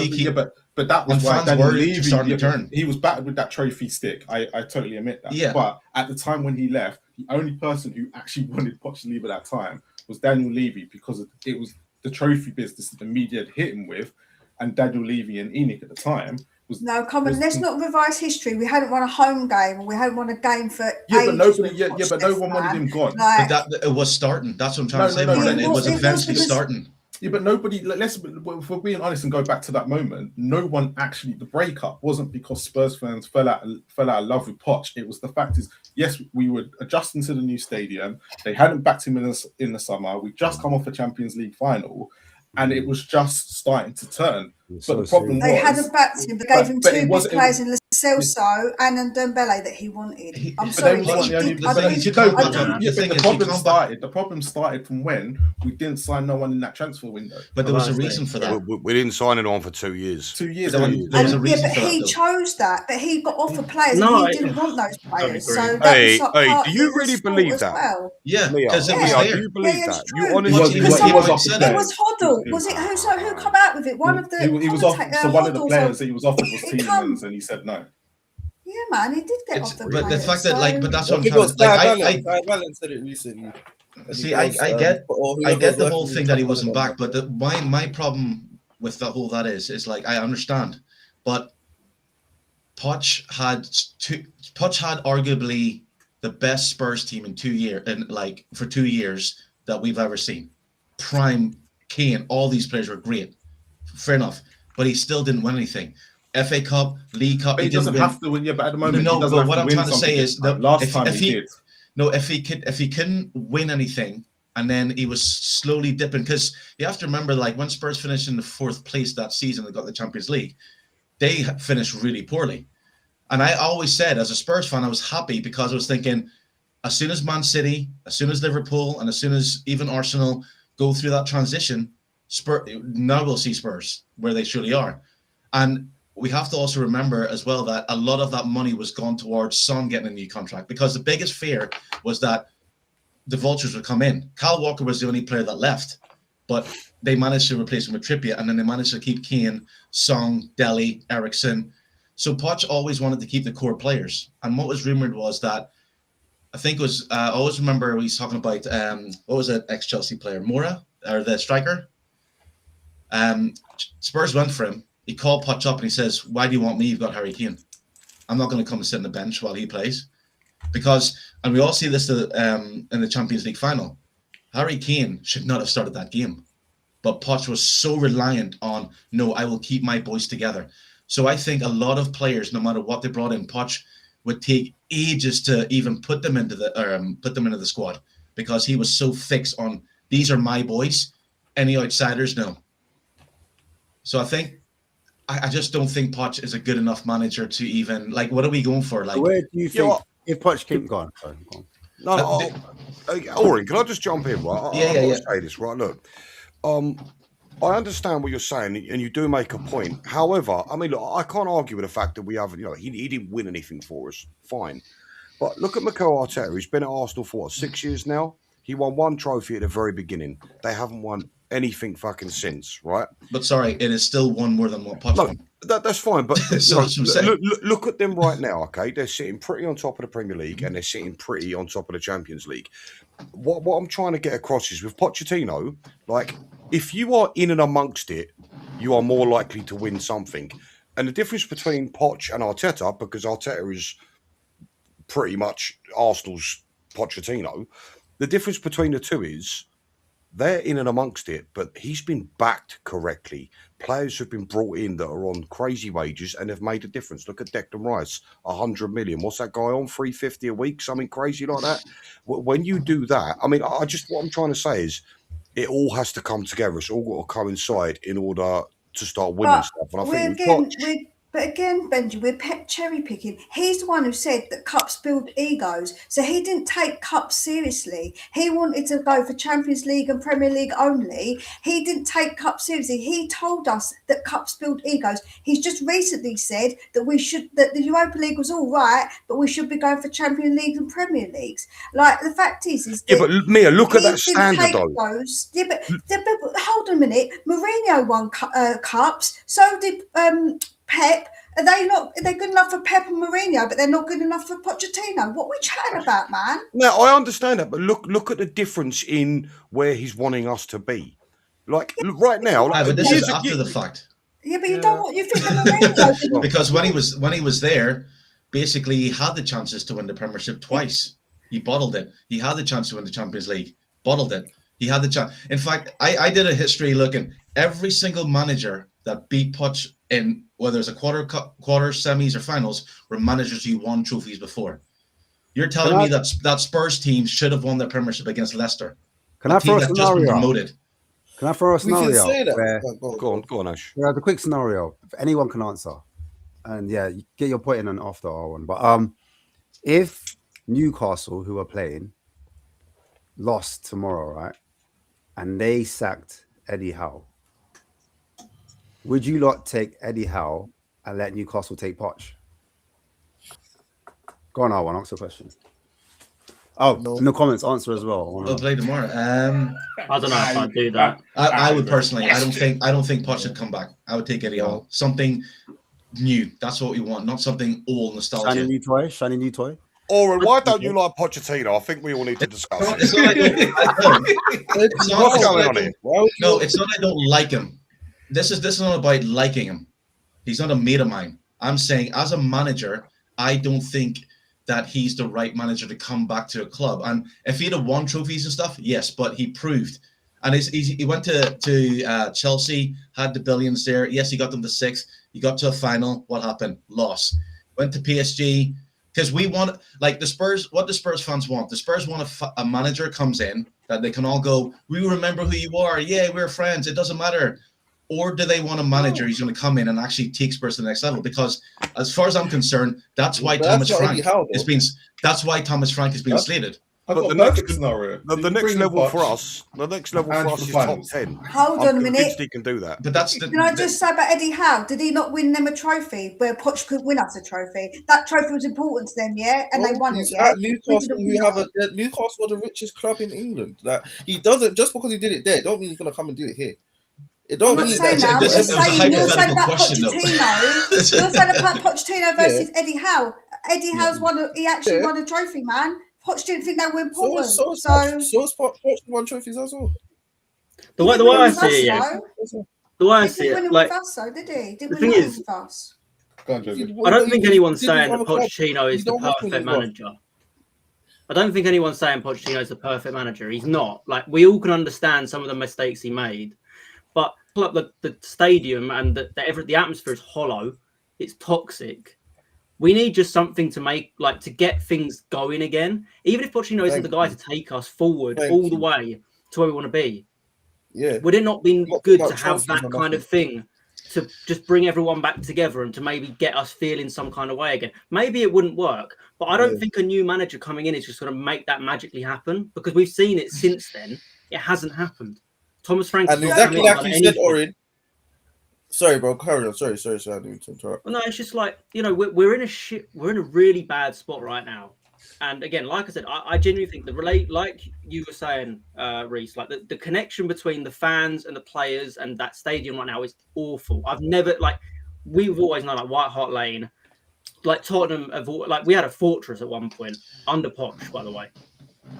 [SPEAKER 1] But that was why
[SPEAKER 3] Daniel Levy started to turn.
[SPEAKER 1] He was battered with that trophy stick. I totally admit that.
[SPEAKER 3] Yeah.
[SPEAKER 1] But at the time when he left, the only person who actually wanted Poch to leave at that time was Daniel Levy because it was the trophy business that the media had hit him with, and Daniel Levy and Enoch at the time.
[SPEAKER 5] Let's not revise history. We hadn't won a home game, and we hadn't won a game for ages.
[SPEAKER 1] But no one wanted him gone.
[SPEAKER 5] Like,
[SPEAKER 3] but it was starting. That's what I'm trying to say. It was eventually starting.
[SPEAKER 1] Yeah, but nobody. If we're being honest and go back to that moment, no one actually. The breakup wasn't because Spurs fans fell out of love with Poch. It was the fact is, yes, we were adjusting to the new stadium. They hadn't backed him in the summer. We just come off a Champions League final. And it was just starting to turn. But the problem
[SPEAKER 5] they hadn't backed him. They gave him 2 big players in Celso and Dembele that he wanted. I'm
[SPEAKER 1] But
[SPEAKER 5] sorry,
[SPEAKER 1] they
[SPEAKER 5] but
[SPEAKER 1] weren't
[SPEAKER 5] he
[SPEAKER 1] the only-
[SPEAKER 5] did.
[SPEAKER 1] but
[SPEAKER 5] I
[SPEAKER 1] you
[SPEAKER 5] didn't-
[SPEAKER 1] know,
[SPEAKER 5] I
[SPEAKER 1] but
[SPEAKER 5] didn't-
[SPEAKER 3] The thing
[SPEAKER 1] the
[SPEAKER 3] is,
[SPEAKER 1] problem
[SPEAKER 3] you can't-
[SPEAKER 1] started. The problem started from when we didn't sign no one in that transfer window.
[SPEAKER 3] But there was a reason for that.
[SPEAKER 6] We didn't sign anyone for 2 years.
[SPEAKER 1] 2 years.
[SPEAKER 3] There was a reason
[SPEAKER 5] but
[SPEAKER 3] for that,
[SPEAKER 5] he
[SPEAKER 3] though.
[SPEAKER 5] chose that. But he got offered players,
[SPEAKER 7] No,
[SPEAKER 5] and he didn't want those players.
[SPEAKER 7] agree.
[SPEAKER 5] So that
[SPEAKER 6] Hey,
[SPEAKER 5] was
[SPEAKER 6] hey,
[SPEAKER 5] part
[SPEAKER 6] do you
[SPEAKER 5] of his
[SPEAKER 6] really
[SPEAKER 5] fault
[SPEAKER 6] believe
[SPEAKER 5] as
[SPEAKER 6] that?
[SPEAKER 5] well.
[SPEAKER 3] Yeah,
[SPEAKER 6] Mia,
[SPEAKER 3] because it was
[SPEAKER 6] Mia,
[SPEAKER 3] there.
[SPEAKER 6] do you believe
[SPEAKER 5] Yeah,
[SPEAKER 6] that?
[SPEAKER 5] it's
[SPEAKER 6] You
[SPEAKER 5] true.
[SPEAKER 6] honestly
[SPEAKER 1] was-
[SPEAKER 3] He
[SPEAKER 1] he
[SPEAKER 3] was
[SPEAKER 1] was
[SPEAKER 3] offered
[SPEAKER 1] offered
[SPEAKER 5] It
[SPEAKER 3] there.
[SPEAKER 5] was Hoddle. Was it who come out with it? One of the
[SPEAKER 1] He was offered. So one of the
[SPEAKER 5] Hoddle's
[SPEAKER 1] players that he was offered was
[SPEAKER 5] He come-
[SPEAKER 1] Tielemans, and he said no.
[SPEAKER 5] Yeah, man, he did get
[SPEAKER 3] It's-
[SPEAKER 5] offered
[SPEAKER 3] but the
[SPEAKER 5] players.
[SPEAKER 3] fact that, like, but that's
[SPEAKER 4] I
[SPEAKER 3] what I'm
[SPEAKER 4] think it
[SPEAKER 3] trying
[SPEAKER 4] was
[SPEAKER 3] to like.
[SPEAKER 4] Ty Valent said it recently.
[SPEAKER 3] See, I get the whole thing that he wasn't back, but my problem with the whole that is like I understand, but Poch had arguably the best Spurs team in 2 years, and like for 2 years that we've ever seen. Prime Kane, all these players were great, fair enough, but he still didn't win anything. FA Cup, League Cup,
[SPEAKER 1] But he doesn't have to win. Yeah, but at the moment,
[SPEAKER 3] No,
[SPEAKER 1] he doesn't
[SPEAKER 3] but
[SPEAKER 1] have
[SPEAKER 3] what
[SPEAKER 1] to
[SPEAKER 3] I'm
[SPEAKER 1] win
[SPEAKER 3] trying to say
[SPEAKER 1] something
[SPEAKER 3] is
[SPEAKER 1] this
[SPEAKER 3] that
[SPEAKER 1] time. Last
[SPEAKER 3] if-
[SPEAKER 1] time
[SPEAKER 3] if
[SPEAKER 1] he
[SPEAKER 3] he-
[SPEAKER 1] did.
[SPEAKER 3] No, if he couldn't win anything, and then he was slowly dipping, because you have to remember, like when Spurs finished in the 4th place that season and got the Champions League, they finished really poorly. And I always said, as a Spurs fan, I was happy because I was thinking, as soon as Man City, as soon as Liverpool, and as soon as even Arsenal go through that transition, now we'll see Spurs where they truly are. And we have to also remember as well that a lot of that money was gone towards Son getting a new contract, because the biggest fear was that the vultures would come in. Kyle Walker was the only player that left, but they managed to replace him with Trippier, and then they managed to keep Kane, Song, Dele, Eriksson. So Poch always wanted to keep the core players. And what was rumored was that, I think it was, I always remember he's talking about, what was it, ex-Chelsea player, Moura, or the striker? Spurs went for him. He called Poch up and he says, "Why do you want me? You've got Harry Kane. I'm not going to come and sit on the bench while he plays." Because, and we all see this in the Champions League final, Harry Kane should not have started that game. But Poch was so reliant on, no, I will keep my boys together. So I think a lot of players, no matter what they brought in, Poch would take ages to even put them into the squad, because he was so fixed on, these are my boys. Any outsiders, no. So I think, I just don't think Poch is a good enough manager to even, like, what are we going for? Like,
[SPEAKER 2] where do you think if Poch keep going? Sorry, go on.
[SPEAKER 6] No, Ori, can I just jump in? Right?
[SPEAKER 3] Yeah.
[SPEAKER 6] Say this, right? Look, I understand what you're saying, and you do make a point. However, I mean, look, I can't argue with the fact that we haven't, he didn't win anything for us. Fine. But look at Mikel Arteta. He's been at Arsenal for, what, 6 years now? He won one trophy at the very beginning. They haven't won anything fucking since, right?
[SPEAKER 3] But sorry, it is still one more than what Poch won.
[SPEAKER 6] That's fine, but
[SPEAKER 3] So that's what I'm saying.
[SPEAKER 6] look at them right now, okay? They're sitting pretty on top of the Premier League, and they're sitting pretty on top of the Champions League. What I'm trying to get across is, with Pochettino, like, if you are in and amongst it, you are more likely to win something. And the difference between Poch and Arteta, because Arteta is pretty much Arsenal's Pochettino, the difference between the two is they're in and amongst it, but he's been backed correctly. Players have been brought in that are on crazy wages and have made a difference. Look at Declan Rice, 100 million. What's that guy on? 350 a week, something crazy like that. When you do that, I mean, what I'm trying to say is, it all has to come together. It's all got to coincide in order to start winning stuff. And I think
[SPEAKER 5] But again, Benji, we're cherry picking. He's the one who said that cups build egos. So he didn't take cups seriously. He wanted to go for Champions League and Premier League only. He didn't take cups seriously. He told us that cups build egos. He's just recently said that that the Europa League was all right, but we should be going for Champions League and Premier Leagues. Like, the fact is
[SPEAKER 6] yeah, but Mia, look at that standard though.
[SPEAKER 5] Yeah, but hold on a minute. Mourinho won cups. So did Pep. Are they good enough for Pep and Mourinho, but they're not good enough for Pochettino? What are we chatting about, man?
[SPEAKER 6] No, I understand that, but look at the difference in where he's wanting us to be. Like, right now,
[SPEAKER 3] but this is after the fact.
[SPEAKER 5] Yeah, but you don't want, you think Mourinho
[SPEAKER 3] because when he was there, basically he had the chances to win the Premiership twice. He bottled it. He had the chance to win the Champions League, bottled it. He had the chance. In fact, I did a history looking. Every single manager that beat Poch in, whether it's a quarter, semis, or finals, were managers who won trophies before. You're telling me that Spurs team should have won their Premiership against Leicester?
[SPEAKER 2] Can I throw a scenario?
[SPEAKER 6] Can
[SPEAKER 2] I throw a scenario?
[SPEAKER 4] We can say that.
[SPEAKER 2] Where,
[SPEAKER 6] go on, Ash.
[SPEAKER 2] the quick scenario. If anyone can answer. and yeah, you get your point in and after R1. But if Newcastle, who are playing, lost tomorrow, right, and they sacked Eddie Howe, would you lot take Eddie Howe and let Newcastle take Poch? Go on, R1, answer the question. Oh,
[SPEAKER 4] No.
[SPEAKER 2] in the comments, answer as well.
[SPEAKER 3] We'll play tomorrow.
[SPEAKER 7] I don't know if I'd do that.
[SPEAKER 3] I would personally. I don't think Poch should come back. I would take Eddie Howe. Something new. That's what we want, not something old nostalgia.
[SPEAKER 2] Shiny new toy.
[SPEAKER 6] Oren, why don't you like Pochettino? I think we all need to discuss it.
[SPEAKER 3] It's not
[SPEAKER 6] What's going on here?
[SPEAKER 3] No, it's not I don't like him. This is not about liking him. He's not a mate of mine. I'm saying as a manager, I don't think that he's the right manager to come back to a club. And if he'd have won trophies and stuff, yes, but he proved. And he went to Chelsea, had the billions there. Yes, he got them to 6th. He got to a final. What happened? Loss. Went to PSG. Because we want, like the Spurs, what the Spurs fans want. The Spurs want a manager comes in that they can all go, we remember who you are. Yeah, we're friends. It doesn't matter. Or do they want a manager who's going to come in and actually take Spurs to the next level? Because as far as I'm concerned, that's why Thomas Frank has been slated.
[SPEAKER 6] But the next scenario, the next level for us, is top 10.
[SPEAKER 5] Hold on a minute.
[SPEAKER 6] He can do that.
[SPEAKER 3] But that's
[SPEAKER 5] Can I just say about Eddie Howe? Did he not win them a trophy where Poch could win us a trophy? That trophy was important to them, yeah, and they won it. Yeah?
[SPEAKER 4] Newcastle are the richest club in England. That he doesn't just because he did it there, don't mean he's gonna come and do it here. It don't mean that.
[SPEAKER 5] You're saying about Pochettino. You're saying about Pochettino versus Eddie Howe. Eddie Howe's he actually won a trophy, man. Poch didn't think they were important. So
[SPEAKER 4] Poch won trophies as well.
[SPEAKER 7] The way I see it, like
[SPEAKER 5] did he?
[SPEAKER 7] The thing is, I don't think anyone's saying that Pochettino is the perfect manager. I don't think anyone's saying Pochettino is the perfect manager. He's not. Like, we all can understand some of the mistakes he made, but the stadium and the atmosphere is hollow. It's toxic. We need just something to make, like, to get things going again. Even if Pochettino isn't the guy to take us forward all the way to where we want to be.
[SPEAKER 4] Yeah.
[SPEAKER 7] Would it not be good to have that kind of thing to just bring everyone back together and to maybe get us feeling some kind of way again? Maybe it wouldn't work, but I don't think a new manager coming in is just going to make that magically happen, because we've seen it since then. It hasn't happened. Thomas Frank.
[SPEAKER 4] And exactly like you said, Oren. Sorry, bro. Carry on. Sorry. I didn't mean to interrupt.
[SPEAKER 7] Well, no, it's just like, we're in a really bad spot right now. And again, like I said, I genuinely think like you were saying, Reese, like the connection between the fans and the players and that stadium right now is awful. We've always known, like, White Hart Lane, like Tottenham, we had a fortress at one point under Poch, by the way.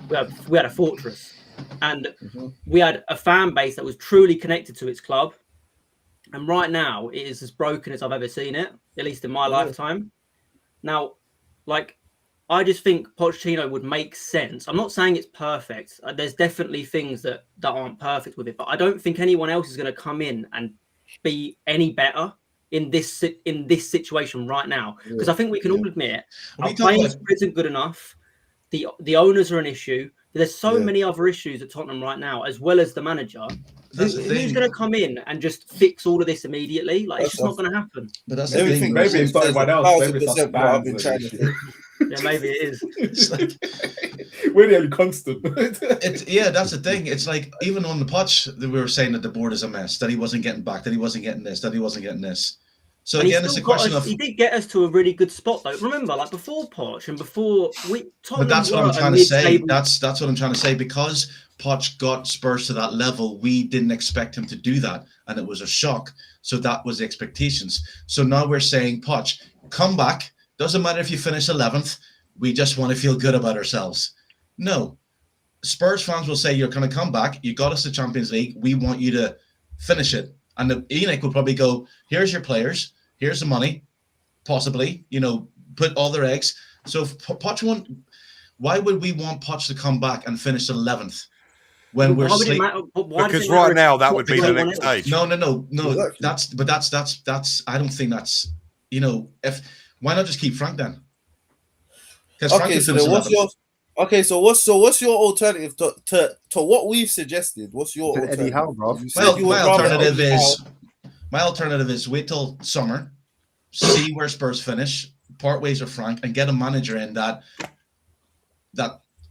[SPEAKER 7] We had a fortress, and we had a fan base that was truly connected to its club. And right now, it is as broken as I've ever seen it, at least in my lifetime. Now, like, I just think Pochettino would make sense. I'm not saying it's perfect. There's definitely things that aren't perfect with it, but I don't think anyone else is going to come in and be any better in this situation right now. Because I think we can all admit our playing isn't good enough. The owners are an issue. There's so many other issues at Tottenham right now, as well as the manager. Who's going to come in and just fix all of this immediately? Like, it's just not going to happen.
[SPEAKER 3] But that's the thing.
[SPEAKER 1] Maybe it's not everyone else. Maybe it's us fans.
[SPEAKER 7] Yeah, maybe it is.
[SPEAKER 3] It's like,
[SPEAKER 1] we're the only constant.
[SPEAKER 3] That's the thing. It's like, even on the Poch, we were saying that the board is a mess, that he wasn't getting back, that he wasn't getting this, that he wasn't getting this. So again, it's a question of.
[SPEAKER 7] He did get us to a really good spot, though. Remember, like, before Poch and before
[SPEAKER 3] But that's what I'm trying to say. That's what I'm trying to say. Because Poch got Spurs to that level, we didn't expect him to do that, and it was a shock. So that was the expectations. So now we're saying, Poch, come back. Doesn't matter if you finish 11th. We just want to feel good about ourselves. No. Spurs fans will say, you're going to come back. You got us the Champions League. We want you to finish it. And Enoch will probably go, here's your players. Here's the money, possibly, put all their eggs. So if Poch why would we want Poch to come back and finish 11th when we're sleeping?
[SPEAKER 6] Because right now that would be the next stage.
[SPEAKER 3] No. Exactly. That's. I don't think that's. Why not just keep Frank then?
[SPEAKER 4] Okay, so what's your alternative to what we've suggested? What's your alternative?
[SPEAKER 2] Eddie Howe, bro.
[SPEAKER 3] My alternative is wait till summer, see where Spurs finish, part ways with Frank, and get a manager in that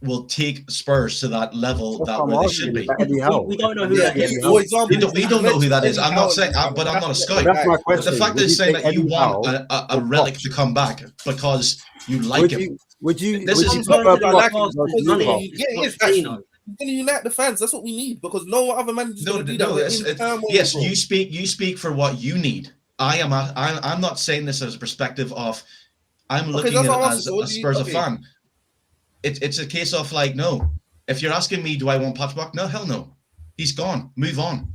[SPEAKER 3] will take Spurs to that level where they should be.
[SPEAKER 7] We don't know who that is.
[SPEAKER 4] For example,
[SPEAKER 3] We don't know who that is. I'm not saying, but I'm not a scout.
[SPEAKER 2] That's my
[SPEAKER 3] But
[SPEAKER 2] question.
[SPEAKER 3] the fact that
[SPEAKER 2] Would
[SPEAKER 3] you're saying
[SPEAKER 2] take
[SPEAKER 3] that you
[SPEAKER 2] Eddie
[SPEAKER 3] want
[SPEAKER 2] Howe
[SPEAKER 3] a
[SPEAKER 2] or
[SPEAKER 3] relic
[SPEAKER 2] Poch?
[SPEAKER 3] to come back because you like him.
[SPEAKER 2] Would you
[SPEAKER 3] This is-
[SPEAKER 2] prefer
[SPEAKER 4] I like
[SPEAKER 2] Poch
[SPEAKER 4] him.
[SPEAKER 2] versus
[SPEAKER 7] Money.
[SPEAKER 2] Poch?
[SPEAKER 4] Yeah, it is actually. We're going to unite the fans. That's what we need because no other manager's going to do that. We're in turmoil,
[SPEAKER 3] yes,
[SPEAKER 4] bro.
[SPEAKER 3] you speak for what you need. I'm not saying this as a perspective of I'm looking at it as a Spurs fan. It's a case of like, no. If you're asking me, do I want Poch back? No, hell no. He's gone. Move on.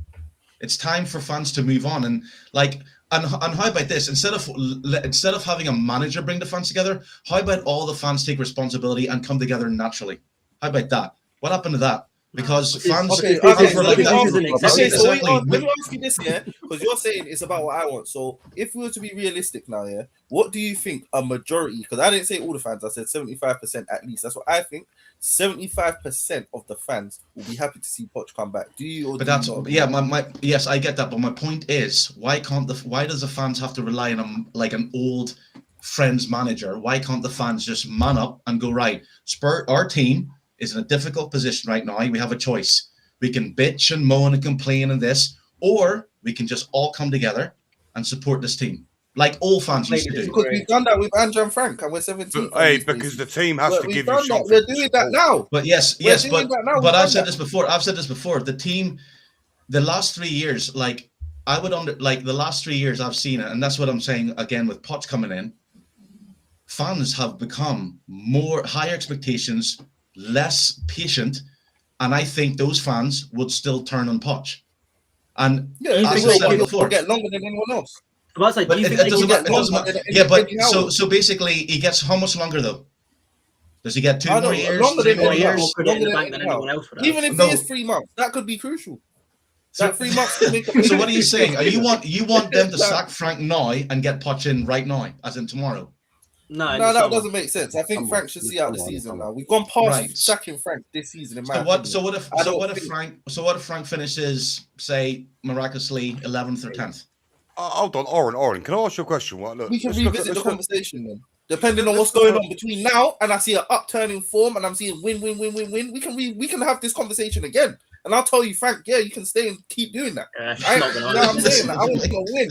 [SPEAKER 3] It's time for fans to move on. And like, and how about this? Instead of having a manager bring the fans together, how about all the fans take responsibility and come together naturally? How about that? What happened to that? Because fans were like that.
[SPEAKER 4] So let me ask you this, yeah, because you're saying it's about what I want. So if we were to be realistic now, yeah, what do you think a majority? Because I didn't say all the fans, I said 75% at least. That's what I think. 75% of the fans will be happy to see Poch come back. Do you? Or
[SPEAKER 3] but
[SPEAKER 4] do
[SPEAKER 3] that's
[SPEAKER 4] you not?
[SPEAKER 3] yeah. Yes, I get that. But my point is, why does the fans have to rely on like an old friends manager? Why can't the fans just man up and go, right? Our team is in a difficult position right now. We have a choice. We can bitch and moan and complain and this, or we can just all come together and support this team, like all fans used to do.
[SPEAKER 4] Because we've done that with Andrew and Frank, and we're 17.
[SPEAKER 6] Hey, because the team has to give you something.
[SPEAKER 4] We're doing that now.
[SPEAKER 3] But but I've said this before. The team, the last 3 years, like the last 3 years I've seen it, and that's what I'm saying again with Poch coming in. Fans have become higher expectations, less patient, and I think those fans would still turn on Poch. And
[SPEAKER 4] as I said before, get longer than anyone else.
[SPEAKER 3] But it doesn't matter. Yeah, but so basically, he gets how much longer though? Does he get 2 more years?
[SPEAKER 4] Longer
[SPEAKER 3] 3
[SPEAKER 4] than
[SPEAKER 3] more years?
[SPEAKER 4] Even if it is 3 months, that could be crucial. That 3 months could make.
[SPEAKER 3] So what are you saying? You want them to sack Frank now and get Poch in right now, as in tomorrow?
[SPEAKER 4] No, that doesn't make sense. I think Frank should see out the season now. We've gone past sacking Frank this season. So what if Frank finishes, say, miraculously 11th or 10th?
[SPEAKER 6] Hold on, Oren. Can I ask you a question? Well, look,
[SPEAKER 4] we can revisit the conversation then. Depending on what's going on between now and I see an upturn in form and I'm seeing win. We can have this conversation again. And I'll tell you, Frank, yeah, you can stay and keep doing that. You know what I'm saying? Like, I want to win.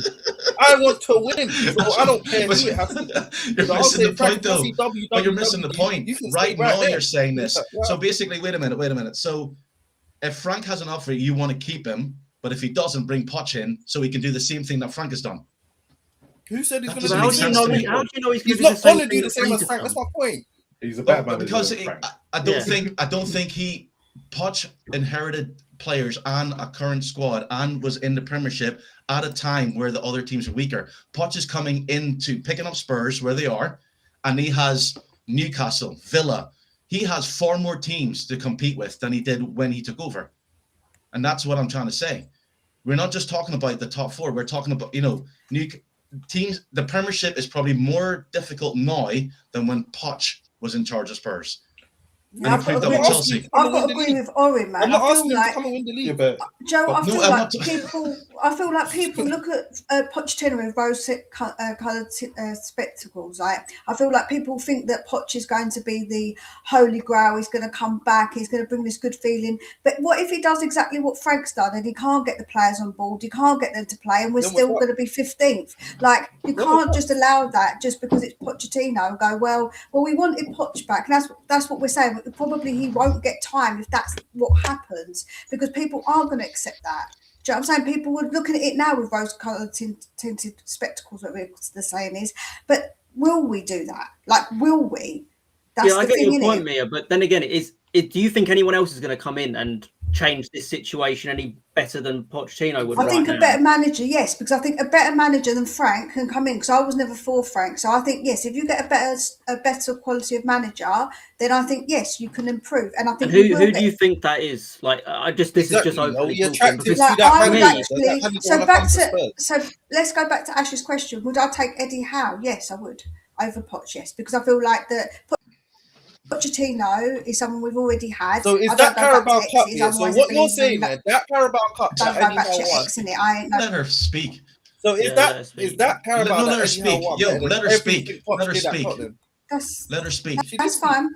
[SPEAKER 4] I want to win. So I don't care who it has to be.
[SPEAKER 3] You're missing the point, though. But you're missing the point. Right now, you're saying this. So basically, wait a minute. So if Frank has an offer, you want to keep him, but if he doesn't, bring Poch in so he can do the same thing that Frank has done.
[SPEAKER 4] Who said he's going to
[SPEAKER 7] do the same thing? How do you know he's
[SPEAKER 4] not going to do the same as Frank? That's my point.
[SPEAKER 1] He's a bad man.
[SPEAKER 3] Because I don't think Poch inherited players and a current squad and was in the Premiership at a time where the other teams are weaker. Poch is coming into picking up Spurs where they are, and he has Newcastle, Villa. He has far more teams to compete with than he did when he took over. And that's what I'm trying to say. We're not just talking about the top 4. We're talking about, new teams. The Premiership is probably more difficult now than when Poch was in charge of Spurs.
[SPEAKER 5] Yeah, I've got to agree with Oren, man. I feel like Joe. I feel like people look at Pochettino with rose-coloured spectacles. I feel like people think that Poch is going to be the holy grail. He's going to come back. He's going to bring this good feeling. But what if he does exactly what Frank's done and he can't get the players on board? He can't get them to play, and we're still going to be 15th. Like, you can't just allow that just because it's Pochettino and go, well, we wanted Poch back, and that's what we're saying. Probably he won't get time if that's what happens, because people aren't going to accept that. Do you know what I'm saying? People were looking at it now with rose-coloured tinted spectacles, whatever the saying is. But will we do that? Like, will we? That's
[SPEAKER 7] I get your point, Mia. But then again, do you think anyone else is going to come in and change this situation any better than Pochettino would?
[SPEAKER 5] I think a better manager, yes, because I think a better manager than Frank can come in, because I was never for Frank. So I think, yes, if you get a better quality of manager, then I think, yes, you can improve. And I think
[SPEAKER 7] who do you think that is? Like, this is just openly talking.
[SPEAKER 5] So let's go back to Ash's question. Would I take Eddie Howe? Yes, I would, over Poch, yes, because I feel like that Pochettino is someone we've already had.
[SPEAKER 4] So is that Carabao Cup? So what you're saying there, that Carabao Cup,
[SPEAKER 3] let her speak.
[SPEAKER 4] So is
[SPEAKER 7] Yeah,
[SPEAKER 4] that Carabao?
[SPEAKER 3] No, let
[SPEAKER 4] that
[SPEAKER 3] her
[SPEAKER 4] Eddie Howe
[SPEAKER 3] speak.
[SPEAKER 4] won
[SPEAKER 3] Yo,
[SPEAKER 4] better than
[SPEAKER 3] let her
[SPEAKER 4] everything
[SPEAKER 3] speak.
[SPEAKER 4] Poch
[SPEAKER 3] Let her
[SPEAKER 4] did at
[SPEAKER 3] speak.
[SPEAKER 4] Tottenham?
[SPEAKER 3] Let her speak.
[SPEAKER 4] She did
[SPEAKER 5] That's
[SPEAKER 4] speak.
[SPEAKER 5] fine.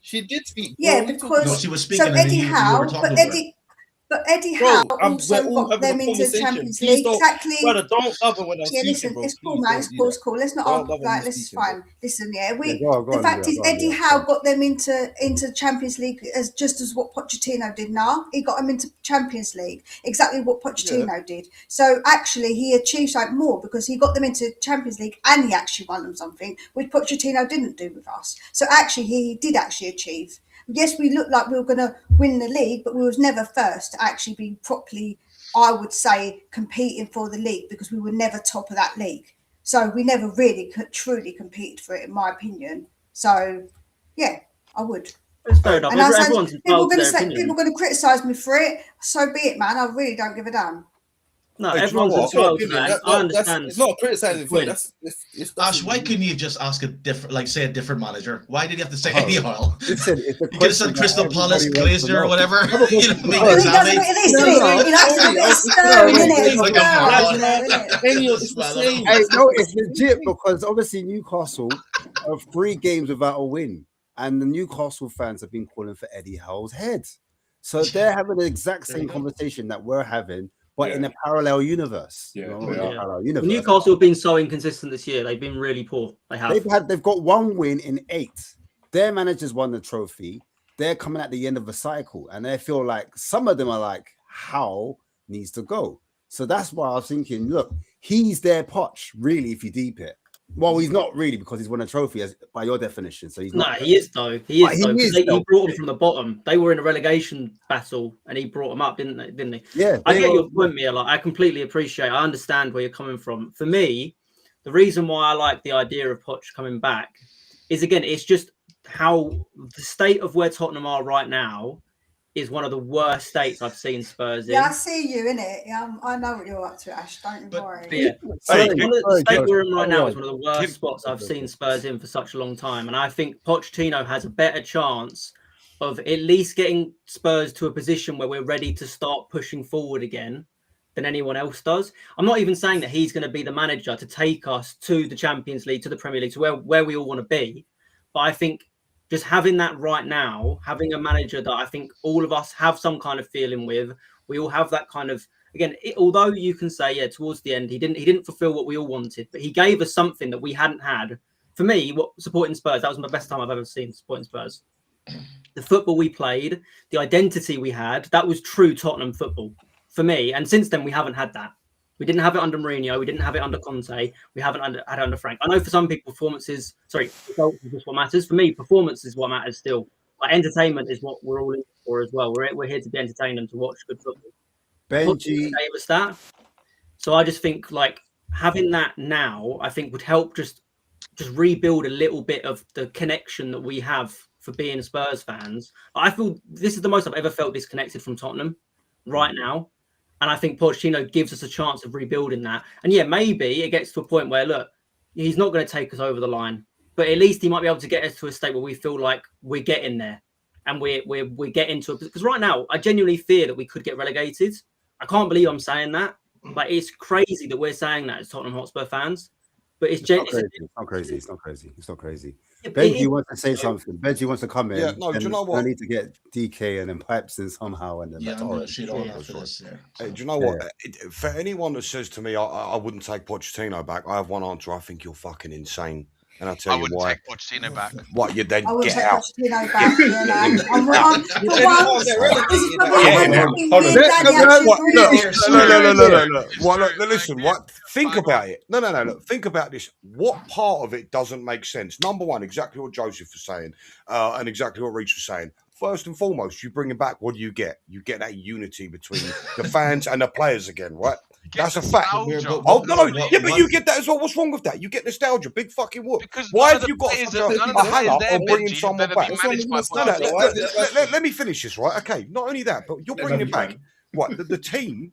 [SPEAKER 4] She did speak.
[SPEAKER 5] Yeah,
[SPEAKER 4] Bro,
[SPEAKER 5] because
[SPEAKER 3] No, she was speaking,
[SPEAKER 5] so
[SPEAKER 3] and then
[SPEAKER 5] Eddie
[SPEAKER 3] you were
[SPEAKER 5] Howe,
[SPEAKER 3] talking over it.
[SPEAKER 5] But Eddie
[SPEAKER 4] Bro,
[SPEAKER 5] Howe
[SPEAKER 4] we're
[SPEAKER 5] also
[SPEAKER 4] all
[SPEAKER 5] got
[SPEAKER 4] having a
[SPEAKER 5] them into the
[SPEAKER 4] conversation.
[SPEAKER 5] Champions
[SPEAKER 4] Please
[SPEAKER 5] League.
[SPEAKER 4] don't,
[SPEAKER 5] Exactly.
[SPEAKER 4] brother. Don't bother when I'm
[SPEAKER 5] Yeah,
[SPEAKER 4] speaking,
[SPEAKER 5] listen,
[SPEAKER 4] bro.
[SPEAKER 5] it's cool,
[SPEAKER 4] Please
[SPEAKER 5] man.
[SPEAKER 4] don't
[SPEAKER 5] It's
[SPEAKER 4] do
[SPEAKER 5] cool,
[SPEAKER 4] that.
[SPEAKER 5] it's cool. Let's not
[SPEAKER 4] Don't
[SPEAKER 5] argue.
[SPEAKER 4] bother
[SPEAKER 5] Like,
[SPEAKER 4] me
[SPEAKER 5] let's
[SPEAKER 4] speaking, bro.
[SPEAKER 5] fine. Listen, yeah,
[SPEAKER 2] go
[SPEAKER 5] the
[SPEAKER 2] on,
[SPEAKER 5] fact is,
[SPEAKER 2] go on,
[SPEAKER 5] Eddie Howe got them into Champions League as just as what Pochettino did. Now he got them into Champions League, exactly what Pochettino did. So actually, he achieved like more because he got them into Champions League and he actually won them something, which Pochettino didn't do with us. So actually, he did actually achieve. Yes, we looked like we were going to win the league, but we was never first to actually be properly, I would say, competing for the league because we were never top of that league. So we never really truly competed for it, in my opinion. So, yeah, I would.
[SPEAKER 7] It's fair enough.
[SPEAKER 5] And I said,
[SPEAKER 7] Everyone's
[SPEAKER 5] people
[SPEAKER 7] entitled to their opinion.
[SPEAKER 5] are going to criticise me for it. So be it, man. I really don't give a damn.
[SPEAKER 7] No,
[SPEAKER 6] Hey, do you know
[SPEAKER 7] everyone's
[SPEAKER 6] what?
[SPEAKER 7] entitled to
[SPEAKER 4] Opinion.
[SPEAKER 7] that.
[SPEAKER 4] That's
[SPEAKER 7] I
[SPEAKER 4] not,
[SPEAKER 7] understand.
[SPEAKER 4] it's not a criticizing
[SPEAKER 7] the
[SPEAKER 4] thing.
[SPEAKER 7] point.
[SPEAKER 4] That's
[SPEAKER 3] Ash, why couldn't you just ask a different, say a different manager? Why did you have to say
[SPEAKER 2] Oh,
[SPEAKER 3] Eddie Howe?
[SPEAKER 2] Listen, it's a
[SPEAKER 3] You could have said
[SPEAKER 2] question
[SPEAKER 3] Crystal
[SPEAKER 2] that
[SPEAKER 3] Palace,
[SPEAKER 2] everybody wants to
[SPEAKER 3] Glazer, or
[SPEAKER 2] know.
[SPEAKER 3] whatever.
[SPEAKER 2] No,
[SPEAKER 3] You know,
[SPEAKER 2] because-
[SPEAKER 3] I mean,
[SPEAKER 5] He does a bit of this, he likes a bit of stirring, innit?
[SPEAKER 3] Like a
[SPEAKER 5] Stirring,
[SPEAKER 3] fraud.
[SPEAKER 5] innit?
[SPEAKER 4] It's the same.
[SPEAKER 2] Hey, no, it's legit because obviously Newcastle have 3 games without a win, and the Newcastle fans have been calling for Eddie Howe's head. So they're having the exact
[SPEAKER 3] There you
[SPEAKER 2] same
[SPEAKER 3] go.
[SPEAKER 2] conversation that we're having, but in
[SPEAKER 1] Yeah.
[SPEAKER 2] a parallel universe.
[SPEAKER 1] Yeah,
[SPEAKER 2] You know,
[SPEAKER 1] they
[SPEAKER 2] in a
[SPEAKER 1] are.
[SPEAKER 2] parallel universe.
[SPEAKER 7] Newcastle have been so inconsistent this year. They've been really poor. They have.
[SPEAKER 2] They've got 1 win in 8. Their managers won the trophy. They're coming at the end of a cycle, and they feel like some of them are like, Howe needs to go. So that's why I was thinking, look, he's their Poch, really, if you deep it. Well, he's not really because he's won a trophy by your definition. So he's
[SPEAKER 7] No,
[SPEAKER 2] not.
[SPEAKER 7] he is though. He is
[SPEAKER 2] But he
[SPEAKER 7] though. 'cause
[SPEAKER 2] is,
[SPEAKER 7] he
[SPEAKER 2] though.
[SPEAKER 7] brought them from the bottom. They were in a relegation battle, and he brought them up, didn't he?
[SPEAKER 2] Yeah,
[SPEAKER 7] I
[SPEAKER 2] they
[SPEAKER 7] get
[SPEAKER 2] were-
[SPEAKER 7] your point, Mia. Like, I completely appreciate. I understand where you're coming from. For me, the reason why I like the idea of Poch coming back is, again, it's just how the state of where Tottenham are right now is one of the worst states I've seen Spurs in.
[SPEAKER 5] Yeah, I see you, innit? Yeah, I know what you're up to, Ash. Don't
[SPEAKER 3] But-
[SPEAKER 5] worry.
[SPEAKER 7] But yeah,
[SPEAKER 2] Sorry,
[SPEAKER 7] the state
[SPEAKER 2] George.
[SPEAKER 7] we're in right now
[SPEAKER 2] Sorry.
[SPEAKER 7] is one of the worst spots I've seen Spurs in for such a long time. And I think Pochettino has a better chance of at least getting Spurs to a position where we're ready to start pushing forward again than anyone else does. I'm not even saying that he's going to be the manager to take us to the Champions League, to the Premier League, to where we all want to be. But I think just having that right now, having a manager that I think all of us have some kind of feeling with, we all have that kind of, again, although you can say, yeah, towards the end, he didn't fulfill what we all wanted, but he gave us something that we hadn't had. For me, supporting Spurs, that was the best time I've ever seen supporting Spurs. The football we played, the identity we had, that was true Tottenham football for me. And since then, we haven't had that. We didn't have it under Mourinho. We didn't have it under Conte. We haven't had it under Frank. I know for some people, results is just what matters. For me, performance is what matters still. Like, entertainment is what we're all in for as well. We're here to be entertained and to watch good football.
[SPEAKER 2] Benji
[SPEAKER 7] gave us that. So I just think like having that now, I think would help just rebuild a little bit of the connection that we have for being Spurs fans. I feel this is the most I've ever felt disconnected from Tottenham right now. And I think Pochettino gives us a chance of rebuilding that. And yeah, maybe it gets to a point where, look, he's not going to take us over the line, but at least he might be able to get us to a state where we feel like we're getting there and we're getting to it. Because right now, I genuinely fear that we could get relegated. I can't believe I'm saying that. Like, it's crazy that we're saying that as Tottenham Hotspur fans. But it's
[SPEAKER 2] not crazy. It's not crazy.
[SPEAKER 7] Yeah,
[SPEAKER 2] Benji wants to say something. Benji wants to come in.
[SPEAKER 6] Yeah, no, do you know what?
[SPEAKER 2] I need to get DK and then Pipes in somehow. And then
[SPEAKER 3] Yeah,
[SPEAKER 2] that's
[SPEAKER 3] I'm
[SPEAKER 2] all
[SPEAKER 3] going
[SPEAKER 2] right.
[SPEAKER 3] to shoot on after this. Yeah.
[SPEAKER 6] Hey, do you know what? For anyone that says to me, I wouldn't take Pochettino back, I have one answer. I think you're fucking insane. And I'll tell
[SPEAKER 8] I
[SPEAKER 6] you
[SPEAKER 8] wouldn't
[SPEAKER 6] why.
[SPEAKER 8] take Pochettino back.
[SPEAKER 6] What, you then
[SPEAKER 5] I would
[SPEAKER 6] get
[SPEAKER 5] take
[SPEAKER 6] out.
[SPEAKER 5] Pochettino back. Yeah, no. I'm
[SPEAKER 6] Look, listen, what? Think about it. No. Look, think about this. What part of it doesn't make sense? Number one, exactly what Joseph was saying, and exactly what Reach was saying. First and foremost, you bring him back. What do? You get that unity between the fans and the players again, right? That's a fact.
[SPEAKER 8] Nostalgia.
[SPEAKER 6] Oh no, yeah, but you get that as well. What's wrong with that? You get nostalgia, big fucking whoop.
[SPEAKER 8] Because
[SPEAKER 6] Why
[SPEAKER 8] none of
[SPEAKER 6] have you
[SPEAKER 8] the
[SPEAKER 6] got
[SPEAKER 8] players
[SPEAKER 6] such
[SPEAKER 8] that- none of
[SPEAKER 6] a
[SPEAKER 8] the
[SPEAKER 6] hang
[SPEAKER 8] players
[SPEAKER 6] up
[SPEAKER 8] there,
[SPEAKER 6] on bringing
[SPEAKER 8] Benji,
[SPEAKER 6] someone
[SPEAKER 8] that have
[SPEAKER 6] back?
[SPEAKER 8] been managed by
[SPEAKER 6] Let me finish this, right? Okay, not only that, but you're bringing it back. What the team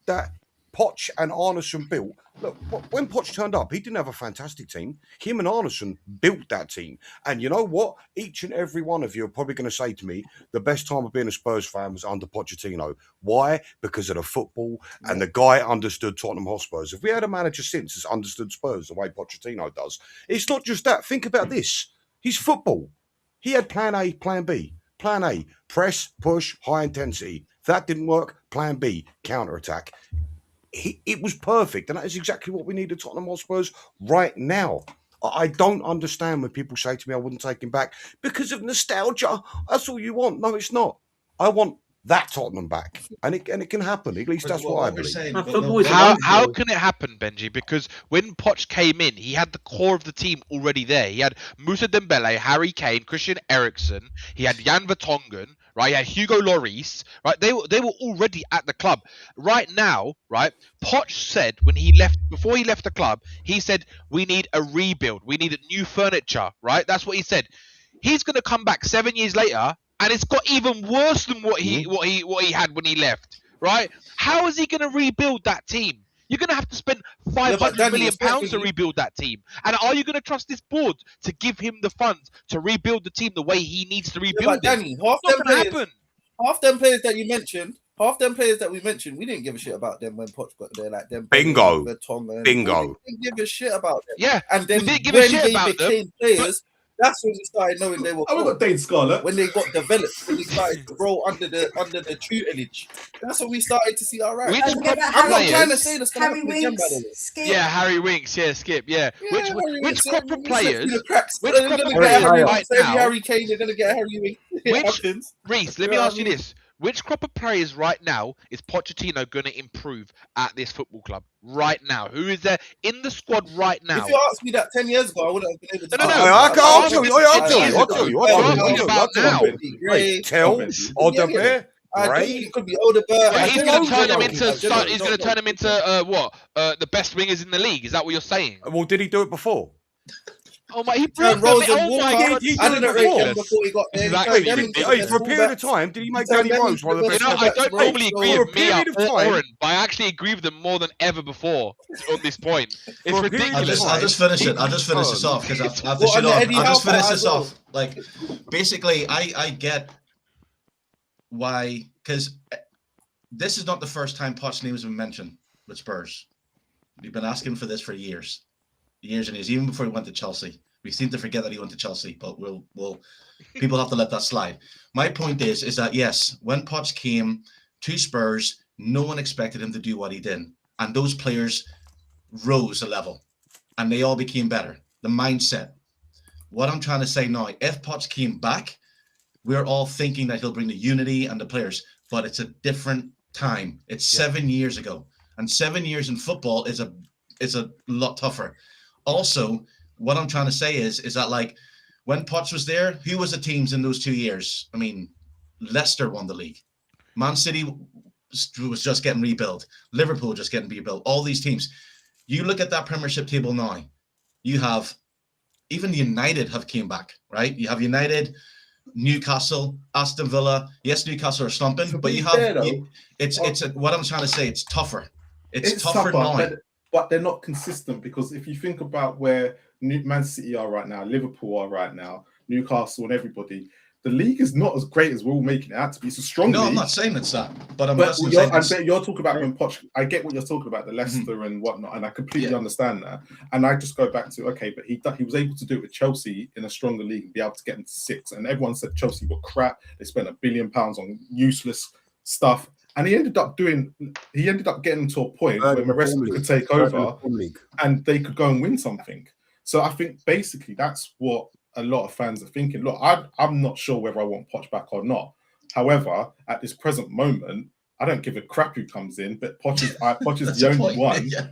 [SPEAKER 6] that Poch and Arneson built. Look, when Poch turned up, he didn't have a fantastic team. Him and Arneson built that team. And you know what? Each and every one of you are probably going to say to me, the best time of being a Spurs fan was under Pochettino. Why? Because of the football, and the guy understood Tottenham Hotspurs. If we had a manager since that's understood Spurs the way Pochettino does, it's not just that. Think about this. He's football. He had plan A, plan B. Plan A, press, push, high intensity. That didn't work. Plan B, counter-attack. It was perfect, and that is exactly what we need at Tottenham Hotspurs right now. I don't understand when people say to me, I wouldn't take him back because of nostalgia. That's all you want. No, it's not. I want that Tottenham back, and it can happen. At least that's what I believe.
[SPEAKER 8] How can it happen, Benji? Because when Poch came in, he had the core of the team already there. He had Moussa Dembele, Harry Kane, Christian Eriksen. He had Jan Vertonghen, right? He had Hugo Lloris, right? They were already at the club. Right now, right? Poch said before he left the club, he said we need a rebuild. We need new furniture, right? That's what he said. He's going to come back 7 years later, and it's got even worse than what he had when he left, right? How is he going to rebuild that team? You're going to have to spend £500 million to rebuild that team. And are you going to trust this board to give him the funds to rebuild the team the way he needs to rebuild it?
[SPEAKER 4] Danny, half them players that you mentioned, we didn't give a shit about them when Poch got there. Like them,
[SPEAKER 6] Bingo.
[SPEAKER 4] Bingo.
[SPEAKER 6] We
[SPEAKER 4] didn't give a shit about them.
[SPEAKER 8] Yeah,
[SPEAKER 4] and then
[SPEAKER 8] when
[SPEAKER 4] they became players. That's when we started knowing they were.
[SPEAKER 1] We got Dane Scarlett.
[SPEAKER 4] When they got developed, when they started to grow under the tutelage. That's when we started to see. All right, I'm not trying to say this.
[SPEAKER 5] Harry Winks, Skip.
[SPEAKER 8] Yeah, Harry Winks. Yeah, Skip. Yeah. Which crop of players?
[SPEAKER 4] Which crop of players right now? Harry Kane. They're gonna get Harry Winks.
[SPEAKER 8] Reese, let me ask you this. Which crop of players right now is Pochettino going to improve at this football club right now? Who is there in the squad right now?
[SPEAKER 4] If you asked me that 10 years ago, I wouldn't have been able to.
[SPEAKER 6] I'll tell you. Tell Odegaard.
[SPEAKER 4] It could be Odegaard.
[SPEAKER 8] He's going to turn them into. He's going to turn them into what? The best wingers in the league. Is that what you're saying?
[SPEAKER 6] Well, did he do it before?
[SPEAKER 8] Oh my! He
[SPEAKER 4] Rose and Walker. I didn't rate him before he got there.
[SPEAKER 6] Exactly. For a period of time, did he make Danny Rose one of the best?
[SPEAKER 8] I don't normally agree with me Oren, but I actually agree with them more than ever before on this point. It's ridiculous.
[SPEAKER 3] I'll just finish it. I'll just finish this off because I'll just finish this off. Like, basically, I get why, because this is not the first time Poch's name has been mentioned with Spurs. We've been asking for this for years and years, even before he went to Chelsea. We seem to forget that he went to Chelsea, but we'll people have to let that slide. My point is that yes, when Poch came to Spurs, no one expected him to do what he did, and those players rose a level, and they all became better. The mindset. What I'm trying to say now, if Poch came back, we're all thinking that he'll bring the unity and the players, but it's a different time. It's 7 years ago, and 7 years in football is a lot tougher. Also, what I'm trying to say is that, like, when Poch was there, who was the teams in those 2 years? I mean, Leicester won the league. Man City was just getting rebuilt. Liverpool just getting rebuilt. All these teams. You look at that Premiership table now. You have even United have came back, right? You have United, Newcastle, Aston Villa. Yes, Newcastle are slumping, but you have what I'm trying to say. It's tougher. It's tougher now.
[SPEAKER 1] But they're not consistent, because if you think about where Man City are right now, Liverpool are right now, Newcastle and everybody, the league is not as great as we're all making it out to be. It's a strong league.
[SPEAKER 3] No, I'm not saying it's that. But
[SPEAKER 1] you're talking about when Poch. I get what you're talking about, the Leicester and whatnot, and I completely understand that. And I just go back to, okay, but he was able to do it with Chelsea in a stronger league and be able to get them to 6. And everyone said Chelsea were crap. They spent £1 billion on useless stuff. And he ended up getting to a point where Maresca could take over and they could go and win something. So I think basically that's what a lot of fans are thinking. Look, I'm not sure whether I want Poch back or not. However, at this present moment, I don't give a crap who comes in, but Poch is the only one. Yeah,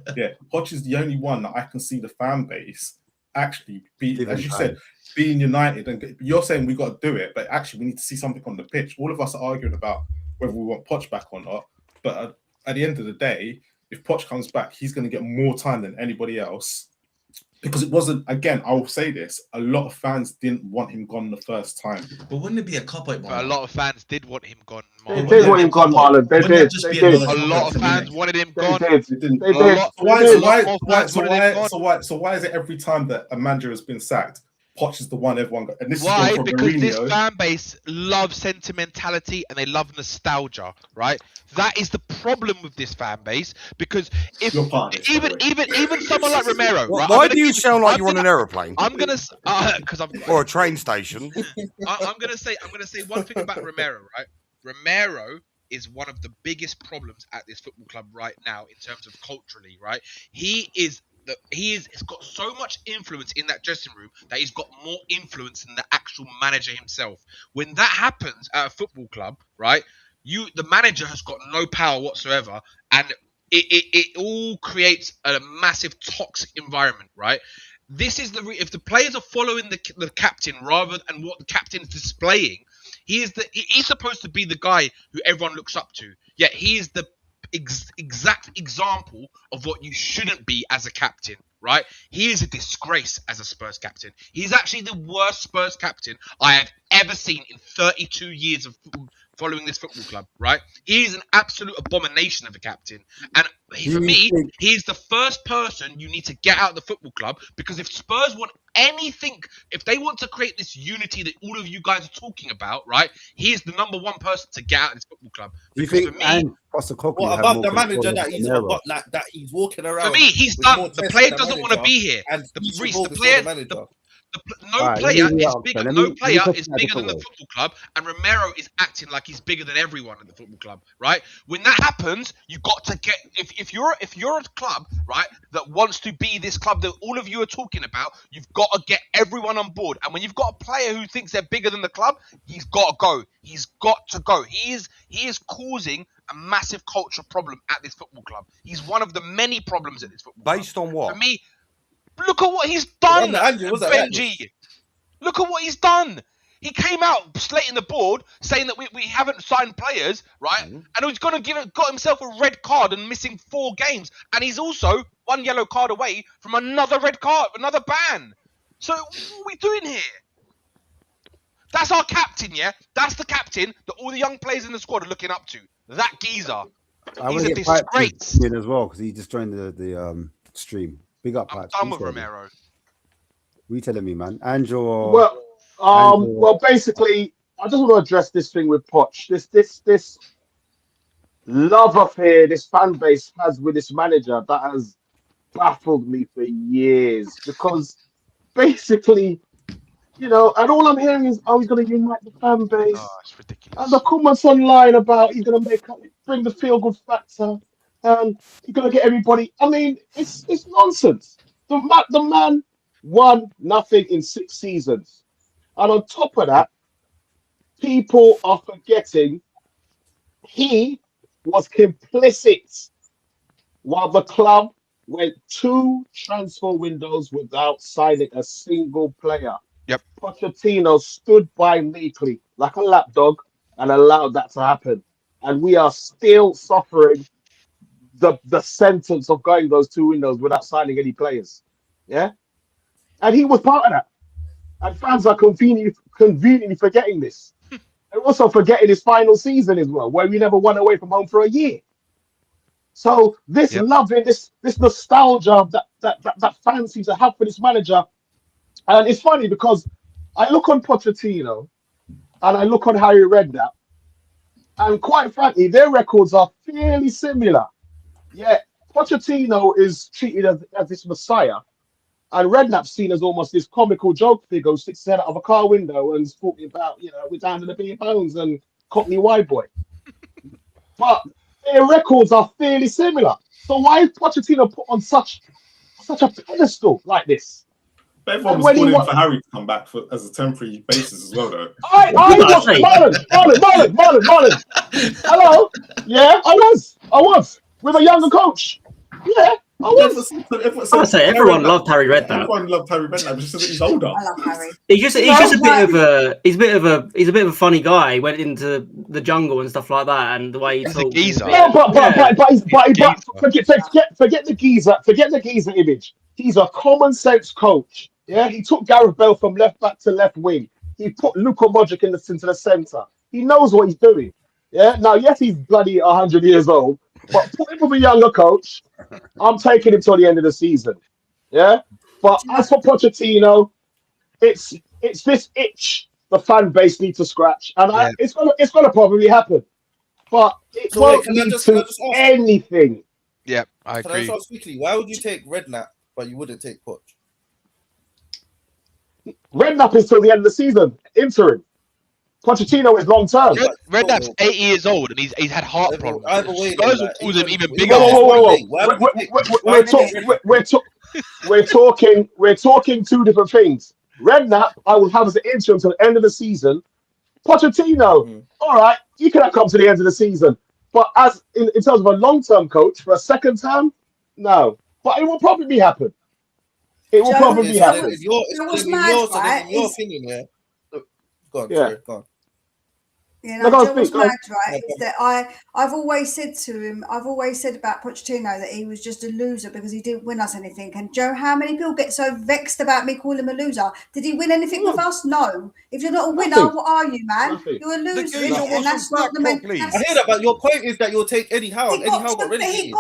[SPEAKER 1] Poch is the only one that I can see the fan base actually be, as you said, being united. And you're saying we got to do it, but actually we need to see something on the pitch. All of us are arguing about whether we want Poch back or not. But at the end of the day, if Poch comes back, he's going to get more time than anybody else. because it wasn't. Again, I will say this: a lot of fans didn't want him gone the first time.
[SPEAKER 3] But wouldn't it be a cop-out?
[SPEAKER 8] But a lot of fans did want him gone.
[SPEAKER 9] They did want him gone, Marlon. They did. They did.
[SPEAKER 8] A lot of fans wanted him gone.
[SPEAKER 9] They did.
[SPEAKER 1] They didn't.
[SPEAKER 9] They did.
[SPEAKER 1] So why is it every time that a manager has been sacked, Poch is the one everyone got? And this
[SPEAKER 8] Why?
[SPEAKER 1] is from
[SPEAKER 8] Because this
[SPEAKER 1] Mourinho.
[SPEAKER 8] fan base loves sentimentality and they love nostalgia, right? That is the problem with this fan base. Because if even someone like Romero, right?
[SPEAKER 6] Why do you sound like you're on an aeroplane?
[SPEAKER 8] I'm gonna because I'm
[SPEAKER 6] or a train station.
[SPEAKER 8] I'm gonna say one thing about Romero, right? Romero is one of the biggest problems at this football club right now in terms of culturally, right? He's got so much influence in that dressing room that he's got more influence than the actual manager himself. When that happens at a football club, right, the manager has got no power whatsoever, and it all creates a massive toxic environment, right? This is if the players are following the captain rather than what the captain is displaying, he's supposed to be the guy who everyone looks up to. Yet he is the exact example of what you shouldn't be as a captain, right? He is a disgrace as a Spurs captain. He's actually the worst Spurs captain I have ever seen in 32 years of following this football club, right? He is an absolute abomination of a captain. And for me, he's the first person you need to get out of the football club, because if Spurs want anything, if they want to create this unity that all of you guys are talking about, right, he is the number one person to get out of this football club.
[SPEAKER 2] You think,
[SPEAKER 4] what about the manager that he's got, like, that he's walking around?
[SPEAKER 8] For me, he's done. The player doesn't want to be here.
[SPEAKER 4] And
[SPEAKER 8] the player, no player is bigger. No player is bigger than the football club, and Romero is acting like he's bigger than everyone in the football club, right? When that happens, you got to get. If you're a club, right, that wants to be this club that all of you are talking about, you've got to get everyone on board. And when you've got a player who thinks they're bigger than the club, he's got to go. He's got to go. He is causing a massive culture problem at this football club. He's one of the many problems at this football club.
[SPEAKER 6] Based on what?
[SPEAKER 8] For me, look at what he's done, Benji. Look at what he's done. He came out slating the board, saying that we haven't signed players, right? And he's got himself a red card and missing 4 games. And he's also 1 yellow card away from another red card, another ban. So what are we doing here? That's our captain, yeah? That's the captain that all the young players in the squad are looking up to. That geezer. He's a disgrace.
[SPEAKER 2] As well, because he just joined the stream. Big up,
[SPEAKER 8] I'm done with Romero.
[SPEAKER 2] What are you telling me, man? Angel.
[SPEAKER 9] Well, basically, I just want to address this thing with Poch. This love affair this fan base has with this manager that has baffled me for years, because basically, you know, and all I'm hearing is, oh, he's going to unite the fan base.
[SPEAKER 8] Oh, it's ridiculous.
[SPEAKER 9] And the comments online about he's going to bring the feel-good factor, and he's going to get everybody. I mean, it's nonsense. The man won nothing in 6 seasons. And on top of that, people are forgetting he was complicit while the club went 2 transfer windows without signing a single player.
[SPEAKER 8] Yep.
[SPEAKER 9] Pochettino stood by meekly like a lapdog and allowed that to happen. And we are still suffering the sentence of going those 2 windows without signing any players. Yeah? And he was part of that. And fans are conveniently forgetting this. And also forgetting his final season as well, where we never won away from home for a year. So this loving, this nostalgia that fans seem to have for this manager. And it's funny because I look on Pochettino and I look on Harry Redknapp, and quite frankly, their records are fairly similar. Yeah, Pochettino is treated as this messiah, and Redknapp's seen as almost this comical joke figure who sticks his head out of a car window and is talking about, you know, we're down to the bare bones and Cockney White Boy. But their records are fairly similar. So why is Pochettino put on such a pedestal like this?
[SPEAKER 1] But everyone was calling for Harry to come back as a temporary basis as well, though.
[SPEAKER 9] I was Marlon. Hello. Yeah, I was with a younger coach. Yeah, I was.
[SPEAKER 7] I say everyone loved Harry Redknapp.
[SPEAKER 1] Everyone loved Harry Redknapp, just because he's older.
[SPEAKER 5] I love Harry.
[SPEAKER 7] He's a bit of a funny guy. He went into the jungle and stuff like that, and the way he talks.
[SPEAKER 8] Geezer.
[SPEAKER 9] Yeah, but forget the geezer. Forget the geezer image. He's a common sense coach. Yeah, he took Gareth Bale from left back to left wing. He put Luka Modric into the centre. He knows what he's doing. Yeah. Now, yes, he's bloody 100 years old, but put him with a younger coach. I'm taking him till the end of the season. Yeah. But as for Pochettino, it's this itch the fan base need to scratch, and it's gonna probably happen. But it won't lead to anything.
[SPEAKER 8] Yeah, I agree.
[SPEAKER 4] Can I ask quickly, why would you take Redknapp but you wouldn't take Poch?
[SPEAKER 9] Redknapp is till the end of the season, interim. Pochettino is long term.
[SPEAKER 8] Redknapp's 80 years old and he's had heart problems.
[SPEAKER 4] Either way,
[SPEAKER 8] Spurs will cause him even bigger.
[SPEAKER 9] We're talking two different things. Redknapp, I will have as an interim till the end of the season. Pochettino, all right, he cannot come to the end of the season. But as in terms of a long-term coach for a second term, no. But it will probably happen. It will probably happen.
[SPEAKER 4] In your opinion, yeah. Go on, sorry, go on.
[SPEAKER 5] You know, what's mad, right, is that I've always said to him, I've always said about Pochettino that he was just a loser because he didn't win us anything. And Joe, how many people get so vexed about me calling him a loser? Did he win anything with us? No. If you're not a winner, what are you, man? You're a loser, and that's not the mentality.
[SPEAKER 4] I hear that, but your point is that you'll take Eddie Howe, and Eddie Howe got relegated.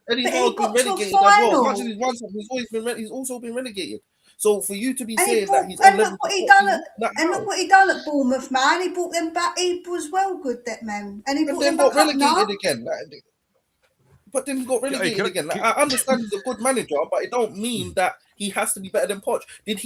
[SPEAKER 4] Eddie Howe's been relegated as well. As much as he's won something, he's also been relegated. So for you to be saying that he's
[SPEAKER 5] look what he done at Bournemouth, man. He brought them back. He was well good, that man, and he brought them back
[SPEAKER 4] relegated again. But then he got relegated again. I understand he's a good manager, but it don't mean that he has to be better than Poch. Did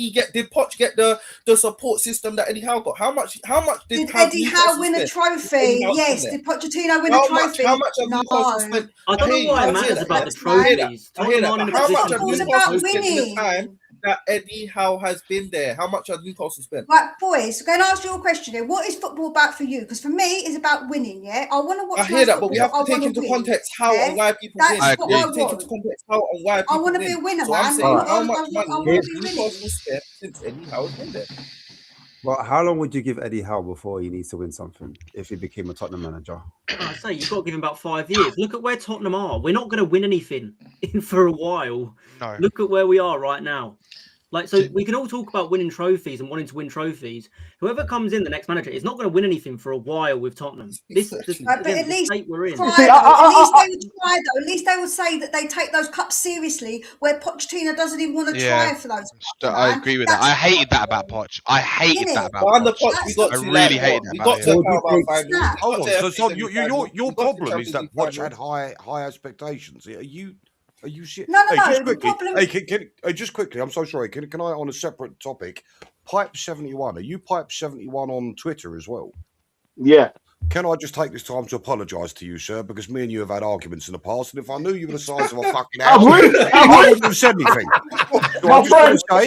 [SPEAKER 4] Poch get the support system that Eddie Howe got? How much did
[SPEAKER 5] Eddie Howe win a trophy? Yes. Did Pochettino win a trophy?
[SPEAKER 4] How much have Newcastle spent?
[SPEAKER 7] I don't know why it matters about the trophies.
[SPEAKER 4] I hear that. How much have Newcastle spent in the time that Eddie Howe has been there? How much has Newcastle spent?
[SPEAKER 5] Right, boys, I'm going to ask you a question here. What is football about for you? Because for me, it's about winning, yeah? I want to watch.
[SPEAKER 4] I hear that, but we have to take into context how and why people win.
[SPEAKER 5] That's what I
[SPEAKER 4] take into context how and why people
[SPEAKER 5] I want to be a winner,
[SPEAKER 4] so
[SPEAKER 5] man.
[SPEAKER 4] I'm saying, how much money has Newcastle spent since Eddie Howe has been there?
[SPEAKER 2] Well, how long would you give Eddie Howe before he needs to win something if he became a Tottenham manager?
[SPEAKER 7] I say you've got to give him about 5 years. Look at where Tottenham are. We're not going to win anything for a while.
[SPEAKER 8] No.
[SPEAKER 7] Look at where we are right now. Like, so we can all talk about winning trophies and wanting to win trophies. Whoever comes in, the next manager, is not going to win anything for a while with Tottenham. This is the state we're in.
[SPEAKER 5] At least they would try, though. At least they would say that they take those cups seriously, where Pochettino doesn't even want to try for those cups.
[SPEAKER 8] I agree with that. I hated that about Poch. I hated that about Poch. I really hated that about him.
[SPEAKER 6] Hold on. So your problem is that Poch had high expectations. Are you shit?
[SPEAKER 5] No.
[SPEAKER 6] Just quickly, I'm so sorry. Can I, on a separate topic, Pipe 71? Are you Pipe 71 on Twitter as well?
[SPEAKER 9] Yeah.
[SPEAKER 6] Can I just take this time to apologise to you, sir? Because me and you have had arguments in the past, and if I knew you were the size of a fucking house, I wouldn't have said anything.
[SPEAKER 9] My friend.
[SPEAKER 6] I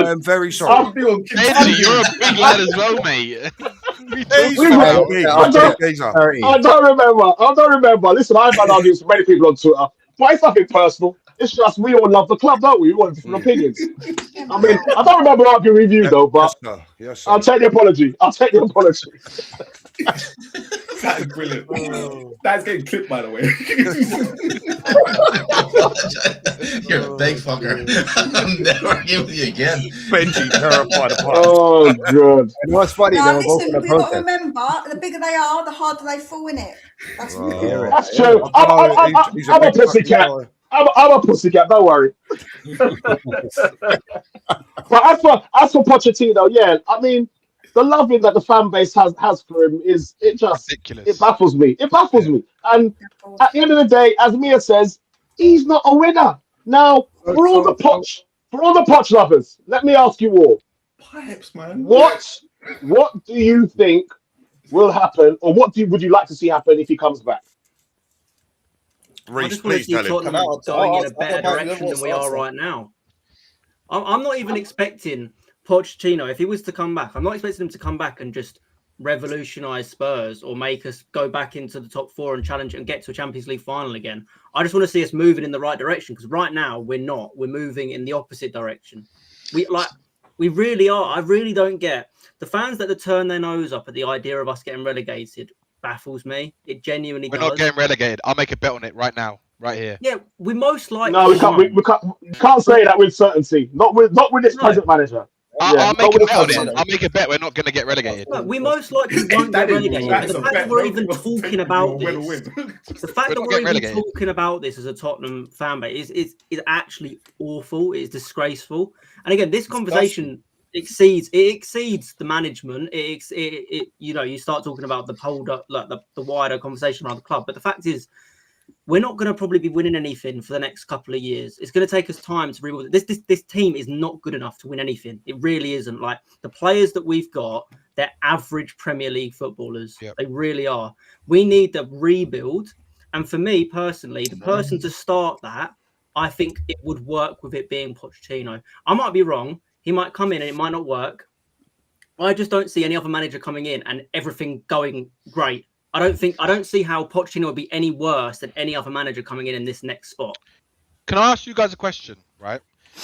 [SPEAKER 6] am very sorry.
[SPEAKER 8] Benji, you're a big lad as well, mate.
[SPEAKER 9] I don't remember. Listen, I've had arguments with many people on Twitter, but it's nothing personal. It's just we all love the club, don't we? We all have different opinions. I mean, I don't remember arguing with you though, but
[SPEAKER 6] yes, sir.
[SPEAKER 9] I'll take the apology.
[SPEAKER 1] That is brilliant. That's getting clipped, by the way.
[SPEAKER 3] You're a big fucker. I'm never arguing with you again.
[SPEAKER 6] Benji terrified of
[SPEAKER 9] Oh, God.
[SPEAKER 2] And what's funny,
[SPEAKER 5] now, listen, we've got to remember, the bigger they are, the harder they fall in it. That's
[SPEAKER 9] true. I'm a pussycat. I'm a pussycat, don't worry. But as for Pochettino, yeah, I mean, the loving that the fan base has for him is
[SPEAKER 8] ridiculous.
[SPEAKER 9] It baffles me. Me. And at the end of the day, as Mia says, he's not a winner. Now, for all the Poch lovers, let me ask you all.
[SPEAKER 1] Pipes, man.
[SPEAKER 9] What do you think will happen, or would you like to see happen if he comes back?
[SPEAKER 7] I just want to see Tottenham going in a better direction than we are right now. I'm not even expecting Pochettino, if he was to come back, I'm not expecting him to come back and just revolutionise Spurs or make us go back into the top four and challenge and get to a Champions League final again. I just want to see us moving in the right direction, because right now we're not. We're moving in the opposite direction. We really are. I really don't get the fans that turn their nose up at the idea of us getting relegated. Baffles me. It genuinely does.
[SPEAKER 8] We're not getting relegated. I'll make a bet on it right now. right here.
[SPEAKER 7] Yeah, we most likely.
[SPEAKER 9] No, we can't say that with certainty. Not with this present manager.
[SPEAKER 8] I'll make
[SPEAKER 9] not
[SPEAKER 8] a
[SPEAKER 9] with
[SPEAKER 8] bet on
[SPEAKER 9] this
[SPEAKER 8] it.
[SPEAKER 9] present
[SPEAKER 8] I'll make a bet we're not going to get relegated.
[SPEAKER 7] No, we most likely won't get relegated. But the fact that we're even talking about this, the fact that we're even talking about this as a Tottenham fan base is actually awful. It's disgraceful. And again, this conversation exceeds the management. It you start talking about the the wider conversation around the club. But the fact is, we're not going to probably be winning anything for the next couple of years. It's going to take us time to rebuild. This team is not good enough to win anything. It really isn't. Like the players that we've got, they're average Premier League footballers. Yep. They really are. We need the rebuild. And for me personally, the person to start that, I think it would work with it being Pochettino. I might be wrong. He might come in and it might not work. I just don't see any other manager coming in and everything going great. I don't see how Pochettino would be any worse than any other manager coming in this next spot.
[SPEAKER 8] Can I ask you guys a question, right?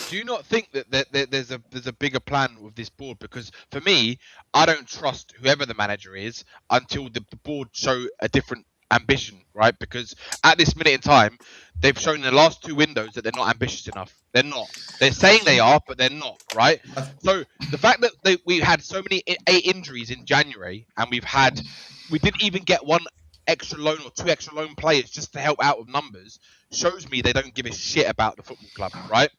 [SPEAKER 8] Do you not think that there's a bigger plan with this board? Because for me, I don't trust whoever the manager is until the board show a different ambition, right? Because at this minute in time, they've shown in the last 2 windows that they're not ambitious enough. They're not. They're saying they are, but they're not, right? So the fact that we had so many 8 injuries in January, and we didn't even get 1 extra loan or 2 extra loan players just to help out with numbers, shows me they don't give a shit about the football club, right?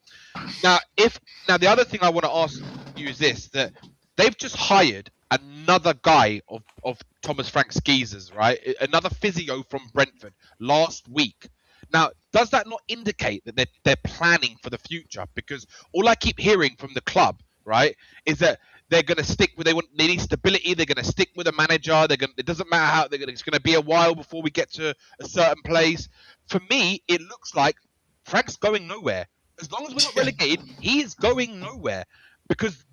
[SPEAKER 8] Now the other thing I want to ask you is this, that they've just hired another guy of Thomas Frank's geezers, right? Another physio from Brentford last week. Now, does that not indicate that they're planning for the future? Because all I keep hearing from the club, right, is that they're going to stick with, they need stability. They're going to stick with a manager. It doesn't matter how it's going to be a while before we get to a certain place. For me, it looks like Frank's going nowhere. As long as we're not relegated, he is going nowhere, because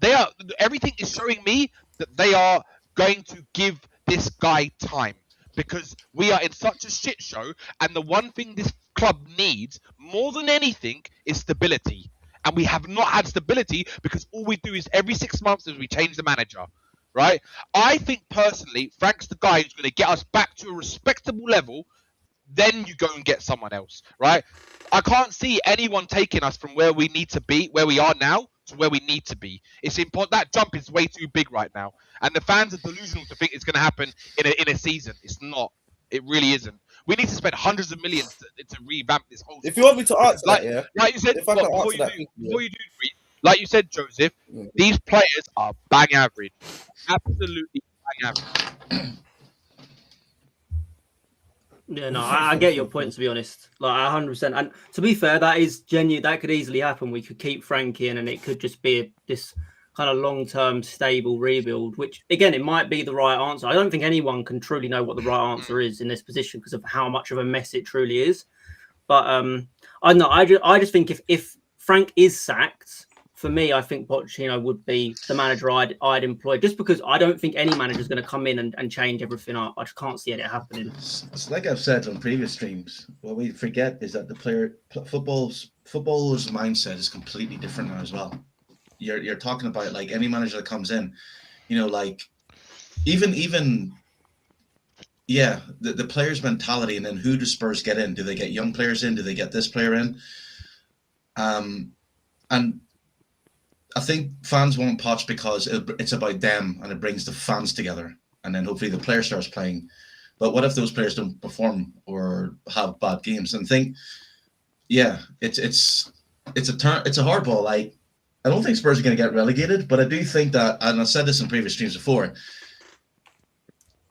[SPEAKER 8] everything is showing me that they are going to give this guy time, because we are in such a shit show. And the one thing this club needs more than anything is stability. And we have not had stability, because all we do is every 6 months is we change the manager, right? I think personally, Frank's the guy who's going to get us back to a respectable level. Then you go and get someone else, right? I can't see anyone taking us from where we need to be, where we are now, to where we need to be. It's important. That jump is way too big right now. And the fans are delusional to think it's going to happen in a season. It's not. It really isn't. We need to spend hundreds of millions to revamp this whole.
[SPEAKER 4] If you want me to answer that, yeah.
[SPEAKER 8] Like you said, before you do, like you said, Joseph, these players are bang average. Absolutely bang average.
[SPEAKER 7] Yeah, no, I get your point, to be honest. Like 100%. And to be fair, that is genuine. That could easily happen. We could keep Frank in, and it could just be this kind of long-term stable rebuild, which again, it might be the right answer. I don't think anyone can truly know what the right answer is in this position because of how much of a mess it truly is. But I know. I just think if Frank is sacked, for me, I think Pochettino would be the manager I'd employ, just because I don't think any manager is going to come in and change everything up. I just can't see it happening.
[SPEAKER 3] It's like I've said on previous streams, what we forget is that footballer's mindset is completely different now as well. You're talking about like any manager that comes in, like even the player's mentality, and then who do Spurs get in? Do they get young players in? Do they get this player in? And I think fans want Poch because it's about them and it brings the fans together, and then hopefully the player starts playing. But what if those players don't perform or have bad games? And it's a hard ball. Like, I don't think Spurs are going to get relegated, but I do think that, and I've said this in previous streams before,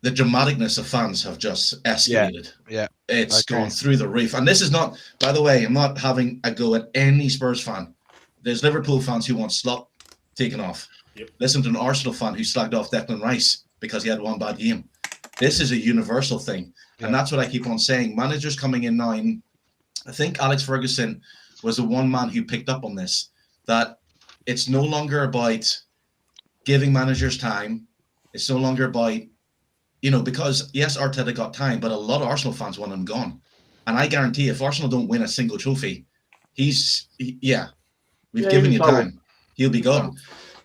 [SPEAKER 3] the dramaticness of fans have just escalated.
[SPEAKER 8] Yeah.
[SPEAKER 3] It's gone through the roof. And this is not, by the way, I'm not having a go at any Spurs fan. There's Liverpool fans who want Slot taken off.
[SPEAKER 1] Yep.
[SPEAKER 3] Listen to an Arsenal fan who slagged off Declan Rice because he had one bad game. This is a universal thing. Yeah. And that's what I keep on saying. Managers coming in now, and I think Alex Ferguson was the one man who picked up on this, that it's no longer about giving managers time. It's no longer about, because yes, Arteta got time, but a lot of Arsenal fans want him gone. And I guarantee if Arsenal don't win a single trophy, we've given you time, he'll be gone.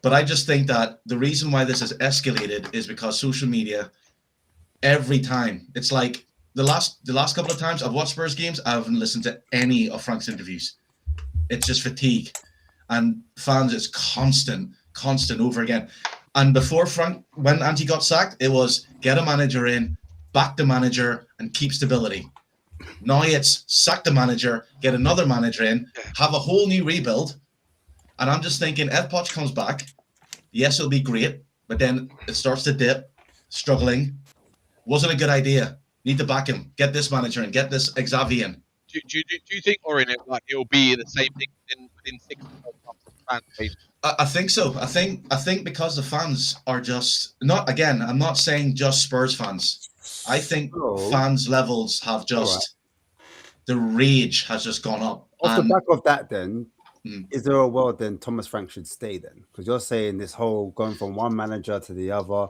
[SPEAKER 3] But I just think that the reason why this has escalated is because social media, every time, it's like the last couple of times I've watched Spurs games, I haven't listened to any of Frank's interviews. It's just fatigue, and fans, it's constant over again. And before Frank, when Anti got sacked, it was get a manager in, back the manager, and keep stability. Now it's sack the manager, get another manager in, have a whole new rebuild. And I'm just thinking, if Poch comes back, yes, it'll be great, but then it starts to dip, struggling. Wasn't a good idea. Need to back him. Get this manager and get this Xavi in.
[SPEAKER 8] Do you think, Orin, it'll be the same thing within 6 months?
[SPEAKER 3] I think so. I think because the fans are just not. Again, I'm not saying just Spurs fans. I think fans levels have just the rage has just gone up.
[SPEAKER 2] Off the back of that, then, is there a world then Thomas Frank should stay then? Because you're saying this whole going from one manager to the other.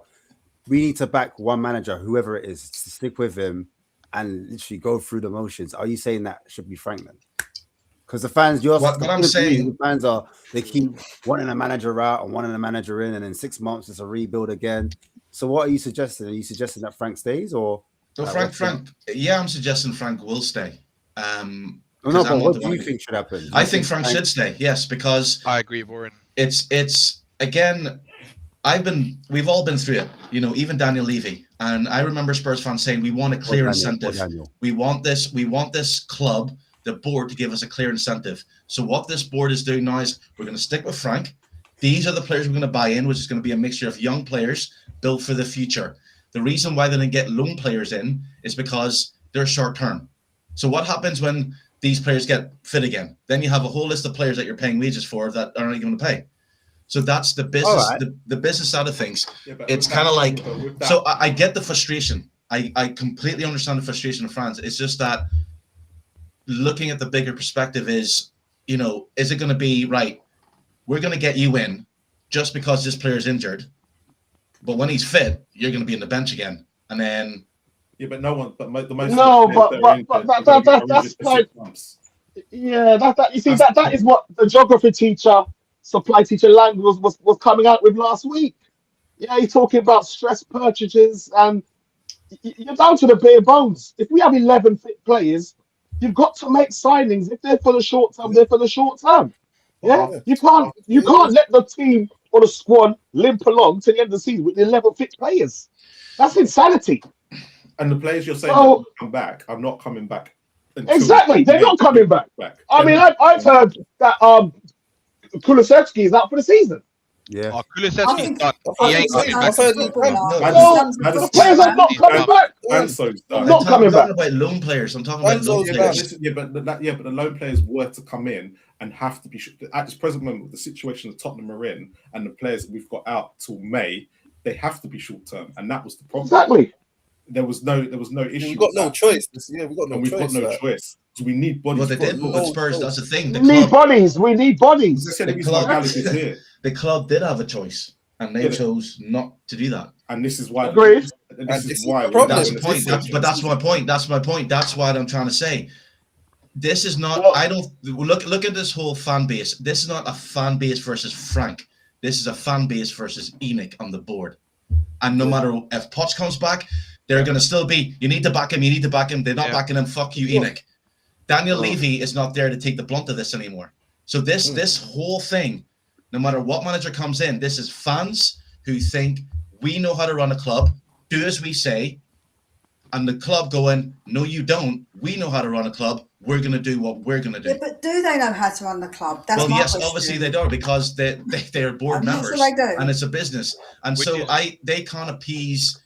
[SPEAKER 2] We need to back one manager, whoever it is, to stick with him and literally go through the motions. Are you saying that should be Frank then? Because the fans,
[SPEAKER 3] what I'm saying,
[SPEAKER 2] the fans they keep wanting a manager out and wanting a manager in, and in 6 months it's a rebuild again. So what are you suggesting? Are you suggesting that Frank stays, or?
[SPEAKER 3] So Frank. Yeah, I'm suggesting Frank will stay.
[SPEAKER 2] No, but what do you think should happen?
[SPEAKER 3] I think Frank should stay. Yes, because
[SPEAKER 8] I agree, Warren.
[SPEAKER 3] It's again. We've all been through it, even Daniel Levy. And I remember Spurs fans saying, we want a clear incentive. We want this club, the board, to give us a clear incentive. So what this board is doing now is we're going to stick with Frank. These are the players we're going to buy in, which is going to be a mixture of young players built for the future. The reason why they didn't get loan players in is because they're short term. So what happens when these players get fit again? Then you have a whole list of players that you're paying wages for that aren't going to pay. So that's the business, the business side of things. Yeah, it's kind of like, so I get the frustration. I completely understand the frustration of fans. It's just that looking at the bigger perspective is, is it going to be right? We're going to get you in just because this player is injured, but when he's fit, you're going to be on the bench again, and then.
[SPEAKER 1] Yeah, but no one. But the most.
[SPEAKER 9] No, that's like. Yeah, you see that is what the geography teacher. Supply teacher Lang was coming out with last week. Yeah, he's talking about stress purchases, and you're down to the bare bones. If we have 11 fit players, you've got to make signings. If they're for the short term, they're for the short term. Yeah, you can't let the team or the squad limp along to the end of the season with 11 fit players. That's insanity.
[SPEAKER 1] And the players you're saying will come back are not coming back.
[SPEAKER 9] Exactly, they're not coming back. I mean, I've heard that Kulusevski is out for the season.
[SPEAKER 2] Yeah.
[SPEAKER 8] Kulusevski's done. He ain't coming back.
[SPEAKER 9] The players are not coming back.
[SPEAKER 1] Anso's done.
[SPEAKER 9] Not coming back.
[SPEAKER 3] I'm talking about loan players. I'm talking about loan players.
[SPEAKER 1] But the loan players were to come in and have to be at this present moment with the situation that Tottenham are in and the players that we've got out till May, they have to be short term, and that was the problem.
[SPEAKER 9] Exactly.
[SPEAKER 1] There was no issue.
[SPEAKER 4] We've got no choice. Yeah, we've got no choice.
[SPEAKER 1] So we need bodies.
[SPEAKER 3] Well, they did with Spurs. That's the thing.
[SPEAKER 9] We need bodies. We need bodies.
[SPEAKER 3] The club did have a choice, and they chose not to do that.
[SPEAKER 1] And this is why.
[SPEAKER 9] Agreed.
[SPEAKER 1] This is why.
[SPEAKER 3] That's the point. That's my point. That's my point. That's what I'm trying to say. This is not. I don't look at this whole fan base. This is not a fan base versus Frank. This is a fan base versus Enoch on the board. And no matter if Potts comes back, they're going to still be. You need to back him. You need to back him. They're not backing him. Fuck you, Enoch. Daniel Levy is not there to take the blunt of this anymore. So this whole thing, no matter what manager comes in, this is fans who think we know how to run a club, do as we say, and the club going, no, you don't. We know how to run a club. We're going to do what we're going to do.
[SPEAKER 5] Yeah, but do they know how to run the club? That's
[SPEAKER 3] well, yes, obviously they do because they're board members,
[SPEAKER 5] sure they do.
[SPEAKER 3] And it's a business. And they can't appease.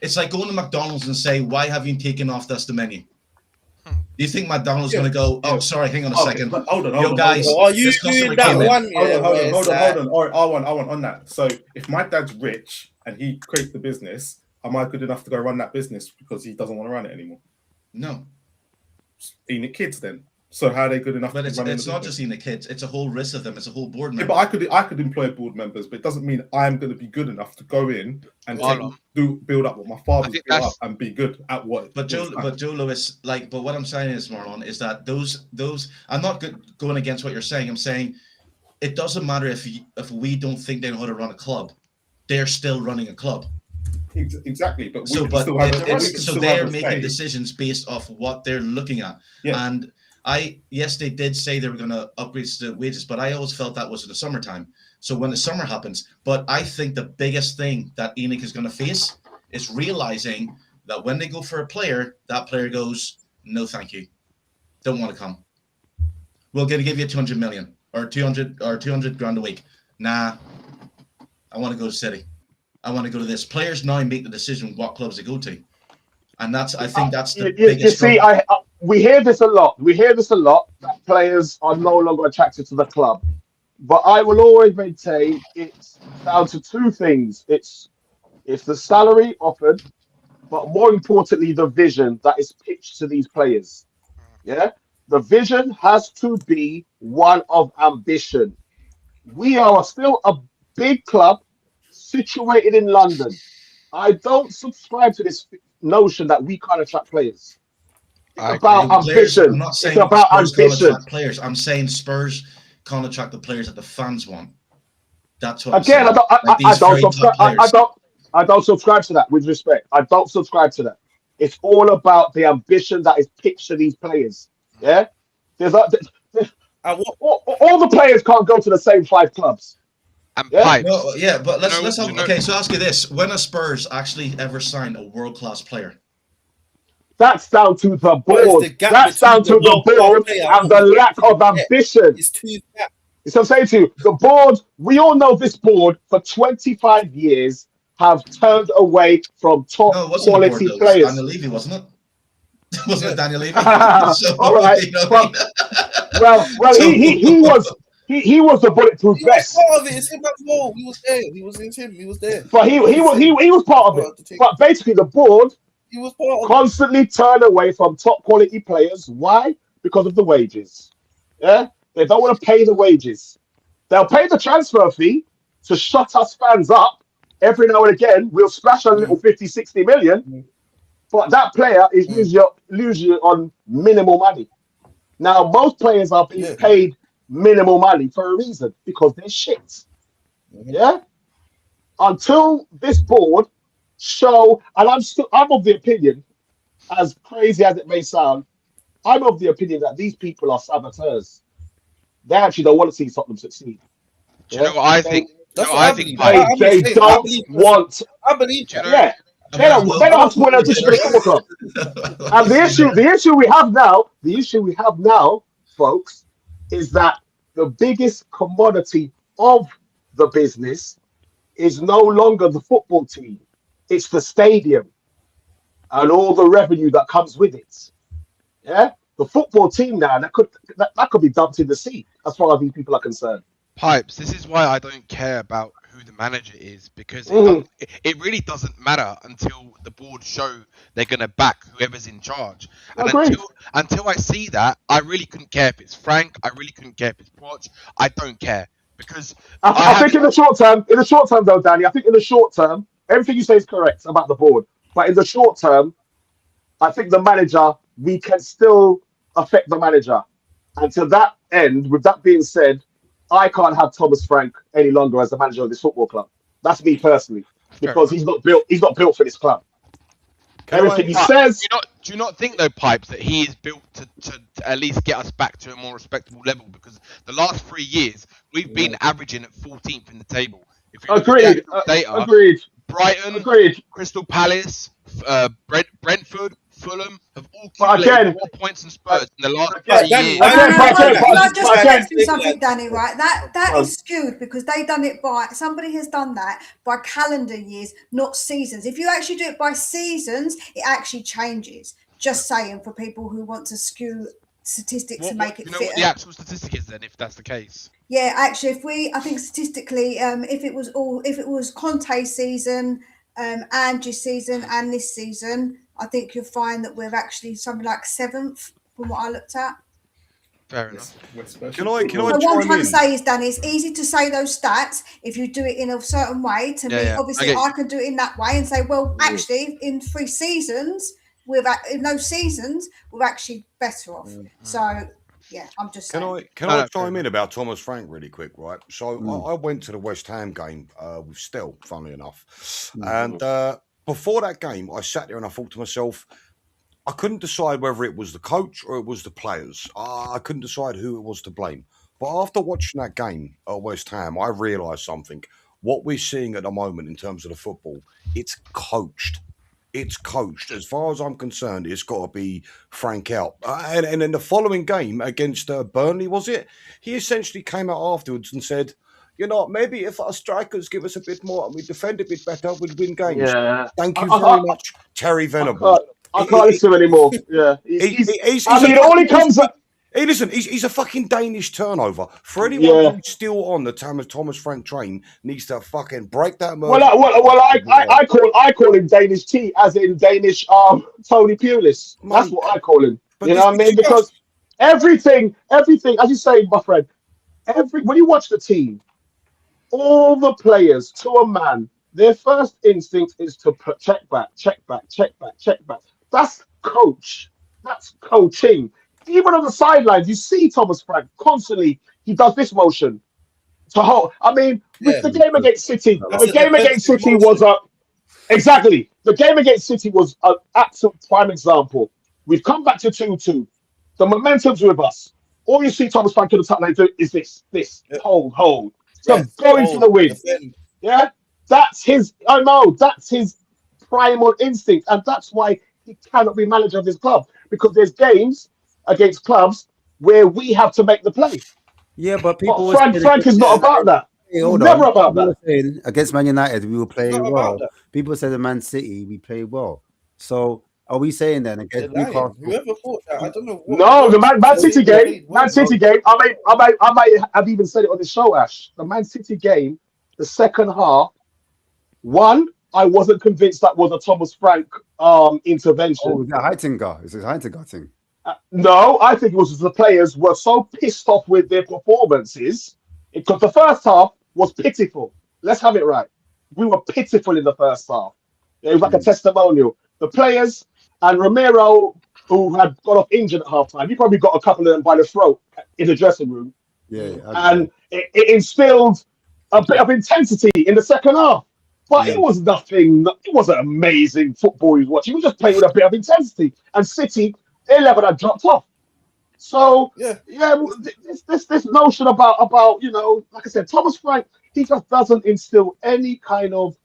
[SPEAKER 3] It's like going to McDonald's and say, why have you taken off the menu? Do you think McDonald's going to go, oh, sorry, hang on a second.
[SPEAKER 1] Hold on.
[SPEAKER 3] Guys,
[SPEAKER 4] are you doing that one?
[SPEAKER 1] Hold on. All right, I want on that. So if my dad's rich and he creates the business, am I good enough to go run that business because he doesn't want to run it anymore?
[SPEAKER 3] No.
[SPEAKER 1] Enoch kids then. So how are they good enough
[SPEAKER 3] but
[SPEAKER 1] to
[SPEAKER 3] run it's not just Enoch kids, it's a whole list of them, it's a whole board member.
[SPEAKER 1] Yeah, but I could employ board members, but it doesn't mean I'm going to be good enough to go in and build up what my father's built up and be good at what.
[SPEAKER 3] But Joe Lewis, but what I'm saying is, Marlon, is that those I'm not going against what you're saying. I'm saying it doesn't matter if we don't think they know how to run a club, they're still running a club.
[SPEAKER 1] Exactly, but
[SPEAKER 3] So,
[SPEAKER 1] we can still have
[SPEAKER 3] they're
[SPEAKER 1] a
[SPEAKER 3] making
[SPEAKER 1] say.
[SPEAKER 3] decisions based off what they're looking at.
[SPEAKER 1] Yeah.
[SPEAKER 3] And yes, they did say they were going to upgrade the wages, but I always felt that was in the summertime. So when the summer happens, but I think the biggest thing that ENIC is going to face is realizing that when they go for a player, that player goes, no, thank you, don't want to come. We're going to give you 200 million or 200 grand a week. Nah, I want to go to City. I want to go to this. Players now make the decision what clubs they go to, and I think that's the biggest.
[SPEAKER 9] You see, we hear this a lot. We hear this a lot that players are no longer attracted to the club. But I will always maintain it's down to two things. It's the salary offered, but more importantly, the vision that is pitched to these players. Yeah, the vision has to be one of ambition. We are still a big club situated in London. I don't subscribe to this notion that we can't attract players. It's about ambition.
[SPEAKER 3] I'm not saying
[SPEAKER 9] it's about
[SPEAKER 3] Spurs
[SPEAKER 9] ambition.
[SPEAKER 3] Can't attract players. I'm saying Spurs can't attract the players that the fans want. That's what
[SPEAKER 9] Again,
[SPEAKER 3] I'm saying.
[SPEAKER 9] I don't subscribe to that, with respect. I don't subscribe to that. It's all about the ambition that is pitched to these players. Yeah? All the players can't go to the same 5 clubs.
[SPEAKER 3] Yeah, but let's have, okay, so I'll ask you this. When have Spurs actually ever signed a world-class player?
[SPEAKER 9] That's down to the board. That's down to the board and the lack of ambition.
[SPEAKER 4] It's too gap.
[SPEAKER 9] So I'm saying to you, the board, we all know this board for 25 years have turned away from top quality players.
[SPEAKER 3] Daniel Levy, wasn't it? Wasn't it Daniel Levy?
[SPEAKER 9] All right.
[SPEAKER 3] You know
[SPEAKER 9] he was the bulletproof vest.
[SPEAKER 4] Part of it. It's him as well. He was there. He was there.
[SPEAKER 9] But he was part of it. But basically, the board constantly turn away from top quality players. Why? Because of the wages. Yeah, they don't want to pay the wages. They'll pay the transfer fee to shut us fans up. Every now and again, we'll splash a little 50, 60 million. But that player is usually on minimal money. Now, most players are being paid minimal money for a reason, because they're shit. Yeah? Until this board show, and I'm of the opinion, as crazy as it may sound, I'm of the opinion that these people are saboteurs. They actually don't want to see Tottenham succeed.
[SPEAKER 8] Do you know what I think?
[SPEAKER 9] They don't want.
[SPEAKER 4] I believe.
[SPEAKER 9] Yeah. They don't want to win a district football club. And the issue we have now, folks, is that the biggest commodity of the business is no longer the football team. It's the stadium and all the revenue that comes with it. Yeah? The football team now, that could be dumped in the sea as far as these people are concerned.
[SPEAKER 8] Pipes, this is why I don't care about who the manager is, because it really doesn't matter until the board show they're going to back whoever's in charge. And until I see that, I really couldn't care if it's Frank. I really couldn't care if it's Poch. I don't care, because
[SPEAKER 9] I think in the short term though, Danny, I think in the short term, everything you say is correct about the board. But in the short term, I think the manager, we can still affect the manager. And to that end, with that being said, I can't have Thomas Frank any longer as the manager of this football club. That's me personally, because he's not built for this club. Everything he says.
[SPEAKER 8] Do you not think though, Pipes, that he is built to at least get us back to a more respectable level? Because the last 3 years we've been averaging at 14th in the table. If you
[SPEAKER 9] Agreed. Agreed.
[SPEAKER 8] Brighton,
[SPEAKER 9] agreed.
[SPEAKER 8] Crystal Palace, Brentford, Fulham have all accumulated more points than Spurs in the last 3 years.
[SPEAKER 5] Can I just say something, Danny? Right, that is skewed, because somebody has done that by calendar years, not seasons. If you actually do it by seasons, it actually changes. Just saying, for people who want to skew statistics and make it fit.
[SPEAKER 8] What the actual statistic is then, if that's the case?
[SPEAKER 5] Yeah, actually, I think statistically, if it was Conte's season, Angie's season, and this season, I think you'll find that we're actually something like 7th from what I looked at.
[SPEAKER 8] Fair enough.
[SPEAKER 6] Can I
[SPEAKER 5] what I'm trying to say is, Danny, it's easy to say those stats if you do it in a certain way. To me, obviously, I can do it in that way and say, well, actually, in 3 seasons, in those seasons, we're actually better off. So, yeah, I'm just saying.
[SPEAKER 6] Can I chime in about Thomas Frank really quick, right? So I went to the West Ham game with Stell, funnily enough. And before that game, I sat there and I thought to myself, I couldn't decide whether it was the coach or it was the players. I couldn't decide who it was to blame. But after watching that game at West Ham, I realised something. What we're seeing at the moment in terms of the football, it's coached. It's coached. As far as I'm concerned, it's got to be Frank out. And in the following game against Burnley, was it? He essentially came out afterwards and said, you know, maybe if our strikers give us a bit more and we defend a bit better, we'd win games.
[SPEAKER 7] Yeah.
[SPEAKER 6] Thank you very much, Terry Venable.
[SPEAKER 9] I can't listen anymore. Yeah. All he comes up.
[SPEAKER 6] Hey, listen, he's a fucking Danish turnover. For anyone who's still on the Thomas Frank train, needs to fucking break that merger.
[SPEAKER 9] I call him Danish T, as in Danish Tony Pulis. That's what I call him. You know what I mean? Because everything, as you say, my friend, when you watch the team, all the players to a man, their first instinct is to check back. That's coach. That's coaching. Even on the sidelines, you see Thomas Frank constantly. He does this motion to hold. I mean, with the game against City, the game against City was exactly. The game against City was an absolute prime example. We've come back to 2-2. The momentum's with us. All you see Thomas Frank in the top line do is this, hold. So going for the win. Yeah, that's his. I know that's his primal instinct, and that's why he cannot be manager of this club, because there's games against clubs where we have to make the play.
[SPEAKER 2] Yeah, but people.
[SPEAKER 9] Frank is not about that. Never about that.
[SPEAKER 2] Against Man United, we were playing well. People said at Man City, we played well. So are we saying then against Newcastle?
[SPEAKER 4] Whoever thought that, I don't know.
[SPEAKER 9] No, the Man City game. I might have even said it on the show, Ash. The Man City game, the second half. One, I wasn't convinced that was a Thomas Frank intervention.
[SPEAKER 2] Oh, is that Heitinga? Is it Heitinga thing?
[SPEAKER 9] No, I think it was the players were so pissed off with their performances, because the first half was pitiful. Let's have it right. We were pitiful in the first half. It was like a testimonial. The players and Romero, who had got off injured at halftime, he probably got a couple of them by the throat in the dressing room.
[SPEAKER 2] Yeah,
[SPEAKER 9] and it instilled a bit of intensity in the second half. But it was nothing. It wasn't amazing football he was watching. He was just playing with a bit of intensity. And City, their level had dropped off. So this notion about you know, like I said, Thomas Frank, he just doesn't instill any kind of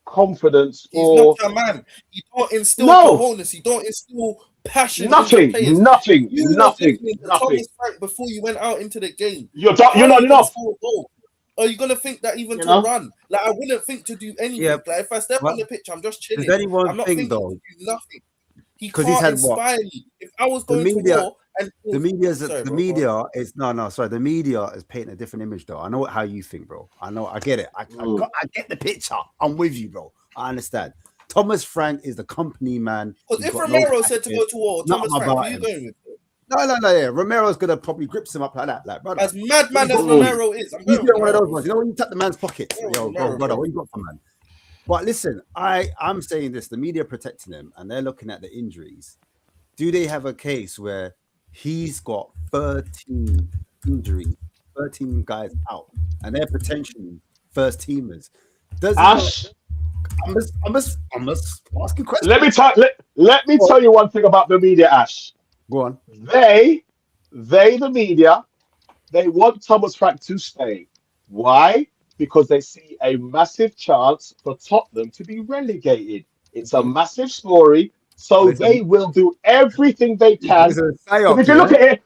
[SPEAKER 9] confidence.
[SPEAKER 4] He's not a man. You don't instill cojones. You don't instill passion.
[SPEAKER 9] Nothing.
[SPEAKER 4] Thomas Frank before you went out into the game.
[SPEAKER 9] You're not enough.
[SPEAKER 4] Are you gonna think that even to run? Like, I wouldn't think to do anything.
[SPEAKER 2] Yeah,
[SPEAKER 4] like, if I step on the pitch, I'm just chilling.
[SPEAKER 2] Does anyone
[SPEAKER 4] I'm not
[SPEAKER 2] think
[SPEAKER 4] thinking
[SPEAKER 2] though?
[SPEAKER 4] to do nothing. He
[SPEAKER 2] 'Cause
[SPEAKER 4] can't
[SPEAKER 2] he's had
[SPEAKER 4] inspire me. If I was
[SPEAKER 2] The
[SPEAKER 4] going
[SPEAKER 2] media-
[SPEAKER 4] to war, and
[SPEAKER 2] The media is
[SPEAKER 4] Sorry,
[SPEAKER 2] the
[SPEAKER 4] bro,
[SPEAKER 2] media is the media is painting a different image though. I know how you think, bro. I know, I get it. I get the picture. I'm with you, bro. I understand. Thomas Frank is the company man.
[SPEAKER 4] Because
[SPEAKER 2] He's
[SPEAKER 4] if
[SPEAKER 2] got
[SPEAKER 4] Romero
[SPEAKER 2] no
[SPEAKER 4] said to
[SPEAKER 2] tactics.
[SPEAKER 4] go to war,
[SPEAKER 2] Nothing
[SPEAKER 4] Thomas Frank,
[SPEAKER 2] about
[SPEAKER 4] who are you
[SPEAKER 2] him.
[SPEAKER 4] going with?
[SPEAKER 2] No. Yeah, Romero's gonna probably grips him up like that, like brother.
[SPEAKER 4] As madman as Romero is, I'm
[SPEAKER 2] He's
[SPEAKER 4] going
[SPEAKER 2] doing one of
[SPEAKER 4] Romero.
[SPEAKER 2] those ones. You know when you tap the man's pockets.
[SPEAKER 4] Yeah,
[SPEAKER 2] Yo,
[SPEAKER 4] Romero,
[SPEAKER 2] brother,
[SPEAKER 4] bro.
[SPEAKER 2] what you got for man? But listen, I'm saying this: the media protecting him, and they're looking at the injuries. Do they have a case where he's got 13 injuries, 13 guys out, and they're potentially first teamers?
[SPEAKER 9] Ash,
[SPEAKER 2] I'm just asking questions.
[SPEAKER 9] let me tell you one thing about the media, Ash.
[SPEAKER 2] Go on.
[SPEAKER 9] The media, they want Thomas Frank to stay. Why? Because they see a massive chance for Tottenham to be relegated. It's a massive story, so they will do everything they can. If you look at it,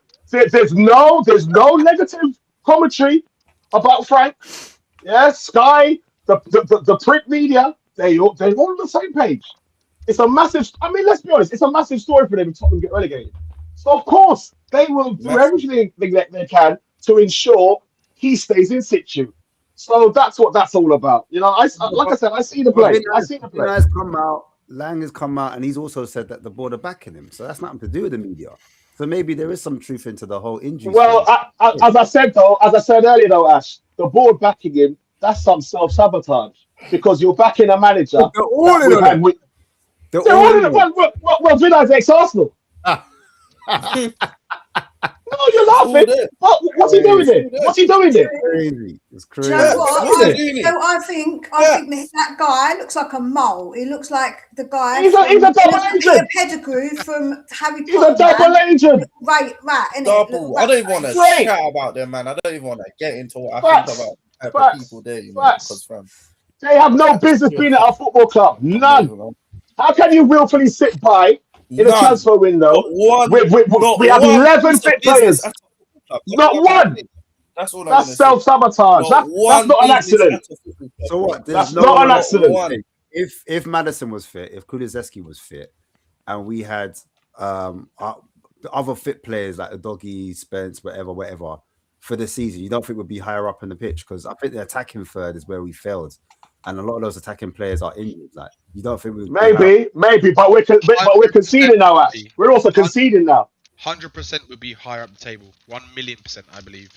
[SPEAKER 9] there's no negative commentary about Frank. Yeah, Sky, the print media, they're all on the same page. It's a massive. I mean, let's be honest. It's a massive story for them if Tottenham get relegated. So of course they will do everything that they can to ensure he stays in situ. So that's what that's all about. You know, like I said, I see the play. Lang
[SPEAKER 2] has come out, and he's also said that the board are backing him. So that's nothing to do with the media. So maybe there is some truth into the whole injury.
[SPEAKER 9] Well, as I said earlier, though, Ash, the board backing him, that's some self-sabotage, because you're backing a manager.
[SPEAKER 2] They're all in it.
[SPEAKER 9] They're all in it. Well, Vina's ex-Arsenal. No, you're
[SPEAKER 4] It's all
[SPEAKER 9] laughing.
[SPEAKER 4] there.
[SPEAKER 9] What's he doing there? What's he doing there?
[SPEAKER 2] Crazy. It's
[SPEAKER 5] Do you
[SPEAKER 2] crazy.
[SPEAKER 5] know
[SPEAKER 4] Yeah,
[SPEAKER 5] what?
[SPEAKER 4] what's
[SPEAKER 5] I,
[SPEAKER 4] he doing?
[SPEAKER 5] so I think that guy looks like a mole. He looks like the guy.
[SPEAKER 9] He's a double
[SPEAKER 5] a
[SPEAKER 9] agent.
[SPEAKER 5] pedigree from Harry
[SPEAKER 9] He's
[SPEAKER 5] Potter.
[SPEAKER 9] a double agent.
[SPEAKER 5] Right, innit?
[SPEAKER 4] Double. I don't even want to
[SPEAKER 9] Right.
[SPEAKER 4] chat about them, man. I don't even want to get into what I
[SPEAKER 9] Facts.
[SPEAKER 4] think about
[SPEAKER 9] Facts.
[SPEAKER 4] people there, you know,
[SPEAKER 9] Facts.
[SPEAKER 4] because fam.
[SPEAKER 9] They have no business being at a football club. None. How can you willfully sit by in a transfer window? We have 11 fit players. Not one.
[SPEAKER 4] That's all.
[SPEAKER 9] That's self-sabotage. That's not an accident.
[SPEAKER 2] So what?
[SPEAKER 9] That's not an accident.
[SPEAKER 2] If Maddison was fit, if Kulusevski was fit, and we had the other fit players like the Doggy, Spence, whatever, for the season, you don't think we'd be higher up in the pitch? Because I think the attacking third is where we failed, and a lot of those attacking players are injured. Like, you don't think we
[SPEAKER 9] maybe, but we're conceding now. We're also conceding now.
[SPEAKER 8] 100% would be higher up the table. 1,000,000%, I believe.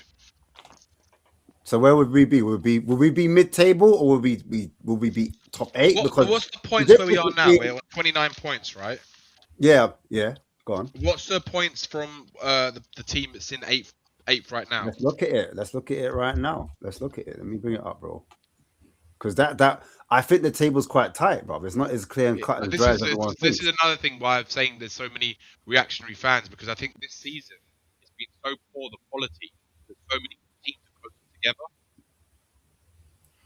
[SPEAKER 2] So where would we be? Would we be mid-table, or would we be top 8? Because
[SPEAKER 8] what's the points where we are now? We're on 29 points, right?
[SPEAKER 2] Yeah. Go on.
[SPEAKER 8] What's the points from the team that's in eighth right now?
[SPEAKER 2] Let's look at it right now. Let's look at it. Let me bring it up, bro. Because that I think the table's quite tight, bro. It's not as clear and cut and dry as everyone thinks.
[SPEAKER 8] This is another thing why I'm saying there's so many reactionary fans, because I think this season it's been so poor, the quality, that so many teams have put together.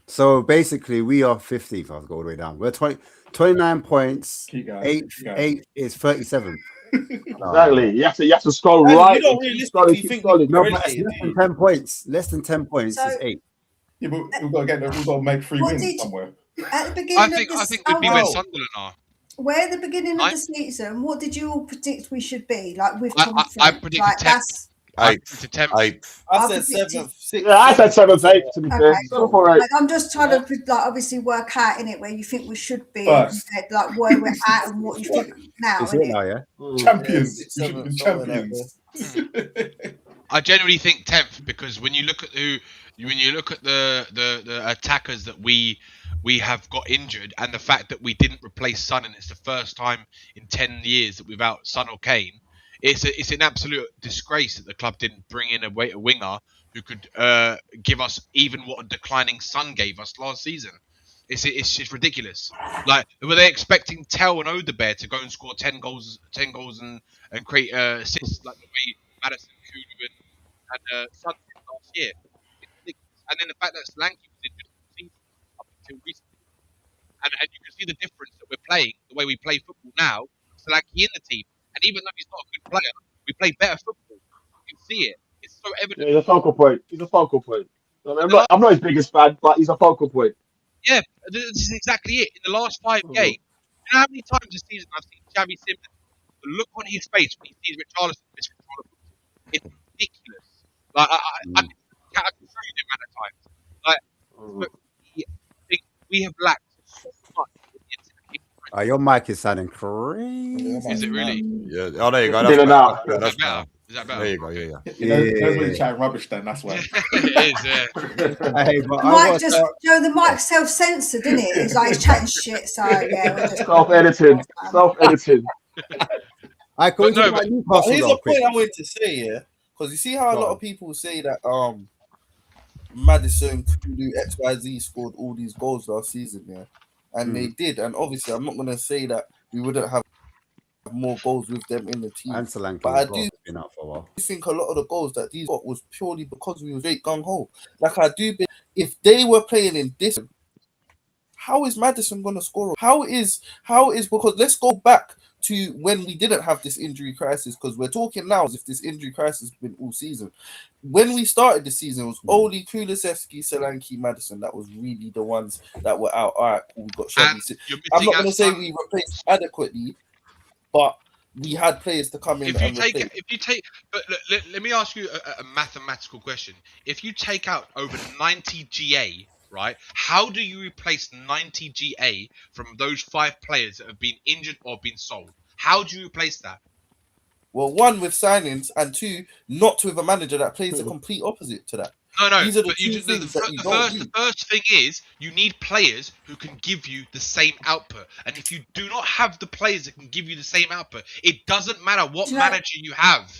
[SPEAKER 2] So basically, we are 15th. I'll go all the way down. We're 29 points. Eighth is 37.
[SPEAKER 9] Exactly. You have to scroll right.
[SPEAKER 4] You don't realistically think no,
[SPEAKER 2] but less than 10 points. Less than 10 points is 8.
[SPEAKER 1] Yeah, but we've got to make 3 wins somewhere.
[SPEAKER 5] At the beginning
[SPEAKER 8] I think we'd be where Sunderland are.
[SPEAKER 5] Where at the beginning of the season, what did you all predict we should be? Like with
[SPEAKER 8] I predicted 10th.
[SPEAKER 6] I
[SPEAKER 4] said 7th, 6th.
[SPEAKER 9] Yeah, I said 7th, 8th. To be fair,
[SPEAKER 5] cool. Like, I'm just trying to obviously work out in it where you think we should be, like where we're at and what you think now.
[SPEAKER 2] Is it now, yeah?
[SPEAKER 1] Champions. We should be champions.
[SPEAKER 8] I generally think 10th, because when you look at the attackers that we have got injured, and the fact that we didn't replace Son, and it's the first time in 10 years that without Son or Kane, it's an absolute disgrace that the club didn't bring in a winger who could give us even what a declining Son gave us last season. It's just ridiculous. Like, were they expecting Tell and Odebear to go and score 10 goals and create assists like the way Maddison, Kudu and Son did last year? It's ridiculous. And then the fact that Solanke was injured up until recently, and you can see the difference that we're playing, the way we play football now. Solanke in the team, and even though he's not a good player, we play better football. You can see it. It's so evident.
[SPEAKER 9] Yeah, he's a focal point. I'm not his biggest fan, but he's a focal point.
[SPEAKER 8] Yeah, this is exactly it. In the last 5 games, you know how many times this season I've seen Xavi Simons, the look on his face when he sees Richarlison miscontrol of football, it's ridiculous. Like, I can show you the amount of times. Like, we have lacked so much.
[SPEAKER 2] Your mic is sounding crazy.
[SPEAKER 8] Is it really?
[SPEAKER 6] Yeah. Oh, there you go.
[SPEAKER 8] That's better. Is that better?
[SPEAKER 6] There you go. Yeah.
[SPEAKER 1] That's when you're chatting rubbish then, that's why.
[SPEAKER 8] It is, yeah.
[SPEAKER 2] Hey, but
[SPEAKER 5] the mic's self-censored, isn't it? It's like he's chatting shit, so yeah. We're just
[SPEAKER 9] Self-editing.
[SPEAKER 2] I go to my Newcastle.
[SPEAKER 4] Here's a point I wanted to say, yeah, because you see how a lot of people say that Maddison, Kudu, XYZ scored all these goals last season, yeah, and they did. And obviously, I'm not going to say that we wouldn't have more goals with them in the team,
[SPEAKER 2] And Solanke,
[SPEAKER 4] but I do
[SPEAKER 2] been out for a while.
[SPEAKER 4] think a lot of the goals that these got was purely because we were straight gung ho. Like, I do, if they were playing in this, how is Maddison going to score? How is because let's go back to when we didn't have this injury crisis, because we're talking now as if this injury crisis has been all season. When we started the season, it was only Kulusevski, Solanke, Maddison that was really the ones that were out. All right, cool, we got Xavi. I'm not going to say we replaced adequately, but we had players to come in.
[SPEAKER 8] But let me ask you a mathematical question. If you take out over 90 GA, right, how do you replace 90 GA from those 5 players that have been injured or been sold? How do you replace that?
[SPEAKER 4] Well, 1, with signings, and 2, not with a manager that plays the complete opposite to that.
[SPEAKER 8] No.
[SPEAKER 4] These are the
[SPEAKER 8] the first thing is you need players who can give you the same output. And if you do not have the players that can give you the same output, it doesn't matter what manager you have.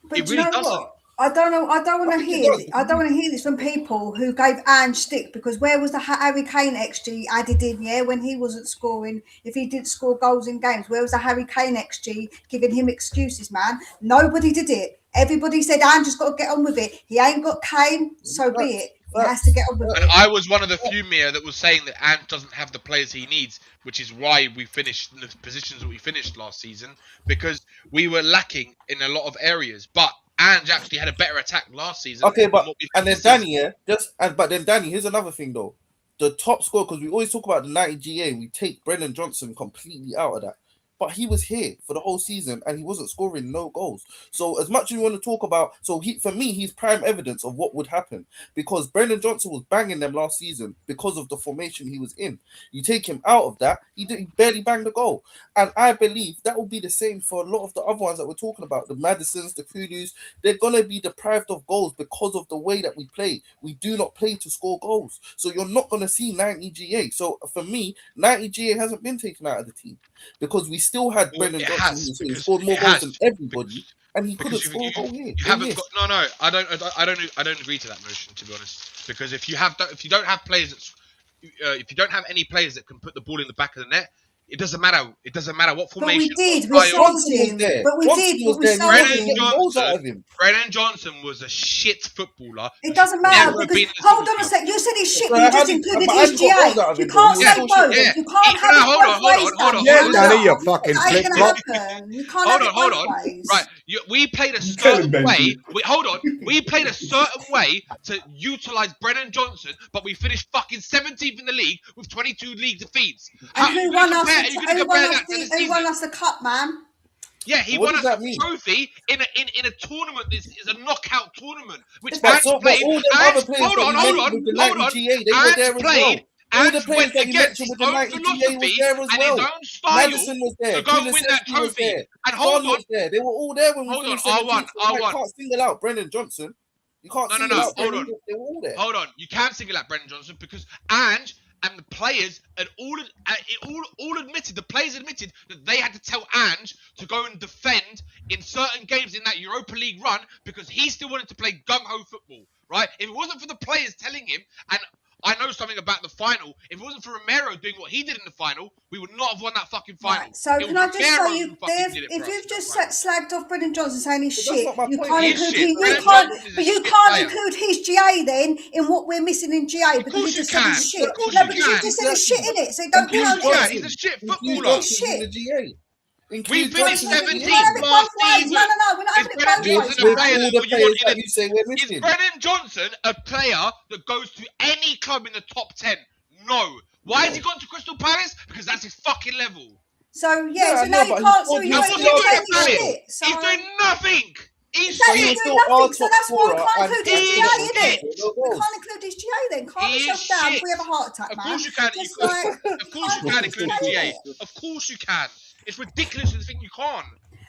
[SPEAKER 5] But
[SPEAKER 8] It
[SPEAKER 5] do you
[SPEAKER 8] really
[SPEAKER 5] know
[SPEAKER 8] doesn't.
[SPEAKER 5] what? I don't know. I don't want
[SPEAKER 4] I
[SPEAKER 5] to
[SPEAKER 4] think it
[SPEAKER 5] hear.
[SPEAKER 4] does.
[SPEAKER 5] I don't want to hear this from people who gave Ange stick, because where was the Harry Kane XG added in? Yeah, when he wasn't scoring, if he did score goals in games, where was the Harry Kane XG giving him excuses, man? Nobody did it. Everybody said Ange has got to get on with it. He ain't got Kane, so be it. He has to get on with
[SPEAKER 8] And
[SPEAKER 5] it.
[SPEAKER 8] I was one of the few, Mia, that was saying that Ant doesn't have the players he needs, which is why we finished in the positions that we finished last season, because we were lacking in a lot of areas. But Ange actually had a better attack last season.
[SPEAKER 4] Okay, but
[SPEAKER 8] than what we
[SPEAKER 4] and then
[SPEAKER 8] this season.
[SPEAKER 4] Danny, but then Danny, here's another thing though. The top score, because we always talk about the 90 GA, we take Brennan Johnson completely out of that. But he was here for the whole season and he wasn't scoring no goals. So as much as you want to talk about, for me, he's prime evidence of what would happen, because Brendan Johnson was banging them last season because of the formation he was in. You take him out of that, he barely banged a goal. And I believe that will be the same for a lot of the other ones that we're talking about. The Madisons, the Kulus, they're going to be deprived of goals because of the way that we play. We do not play to score goals. So you're not going to see 90 GA. So for me, 90 GA hasn't been taken out of the team, because we still had Brendan Johnson who scored more goals than everybody, and he couldn't score a goal here.
[SPEAKER 8] You haven't got no. I don't agree to that notion, to be honest. Because if you don't have players if you don't have any players that can put the ball in the back of the net, it doesn't matter. It doesn't matter what formation.
[SPEAKER 5] But we did. We sold him. But we
[SPEAKER 8] sold him. Brennan Johnson was a shit footballer.
[SPEAKER 5] It doesn't matter, because hold on a sec. You said he's shit, but you just included his GA. You can't say both. You can't have it both ways.
[SPEAKER 8] Hold on.
[SPEAKER 6] Yeah, Danny, you fucking
[SPEAKER 5] flip
[SPEAKER 6] flop.
[SPEAKER 5] You can't have it both ways.
[SPEAKER 8] Right, we played a certain way. We played a certain way to utilize Brennan Johnson, but we finished fucking 17th in the league with 22 league defeats.
[SPEAKER 5] And who won us the cup, man?
[SPEAKER 8] Yeah, he won us a trophy in a tournament. This is a knockout tournament, which
[SPEAKER 4] Hold on. All the players that you mentioned with the 90 GA was there as well. Madison was there.
[SPEAKER 8] To go win that trophy. And hold on.
[SPEAKER 4] They were all there when we finished.
[SPEAKER 8] R1.
[SPEAKER 4] You can't single out Brendan Johnson. You can't single out Brendan. They were all there.
[SPEAKER 8] Hold on. You can't single out Brendan Johnson, because Ange and the players and all admitted, the players admitted that they had to tell Ange to go and defend in certain games in that Europa League run, because he still wanted to play gung-ho football, right? If it wasn't for the players telling him, and I know something about the final, if it wasn't for Romero doing what he did in the final, we would not have won that fucking final.
[SPEAKER 5] Right. So can I just say, if you've just slagged off Brendan Johnson saying he's shit, you can't include his GA then in what we're missing in GA, because you just said he's shit. No, because you just said he's shit in it, so don't count it.
[SPEAKER 8] He's a shit footballer.
[SPEAKER 5] He's shit.
[SPEAKER 8] We finished 17th
[SPEAKER 5] last season.
[SPEAKER 8] No, we're not having it
[SPEAKER 4] both ways.
[SPEAKER 8] Is Brennan Johnson a player that goes to any club in the top 10? No. Why has he gone to Crystal Palace? Because that's his fucking level.
[SPEAKER 5] So now you can't. So you're shit.
[SPEAKER 8] He's doing nothing. He's
[SPEAKER 5] doing nothing. So that's why we can't include his GA, innit? We can't include his GA then. Calm yourself down before we have a heart attack, man.
[SPEAKER 8] Of course you can. Of course you can include his GA. Of course you can. It's ridiculous to think you can't.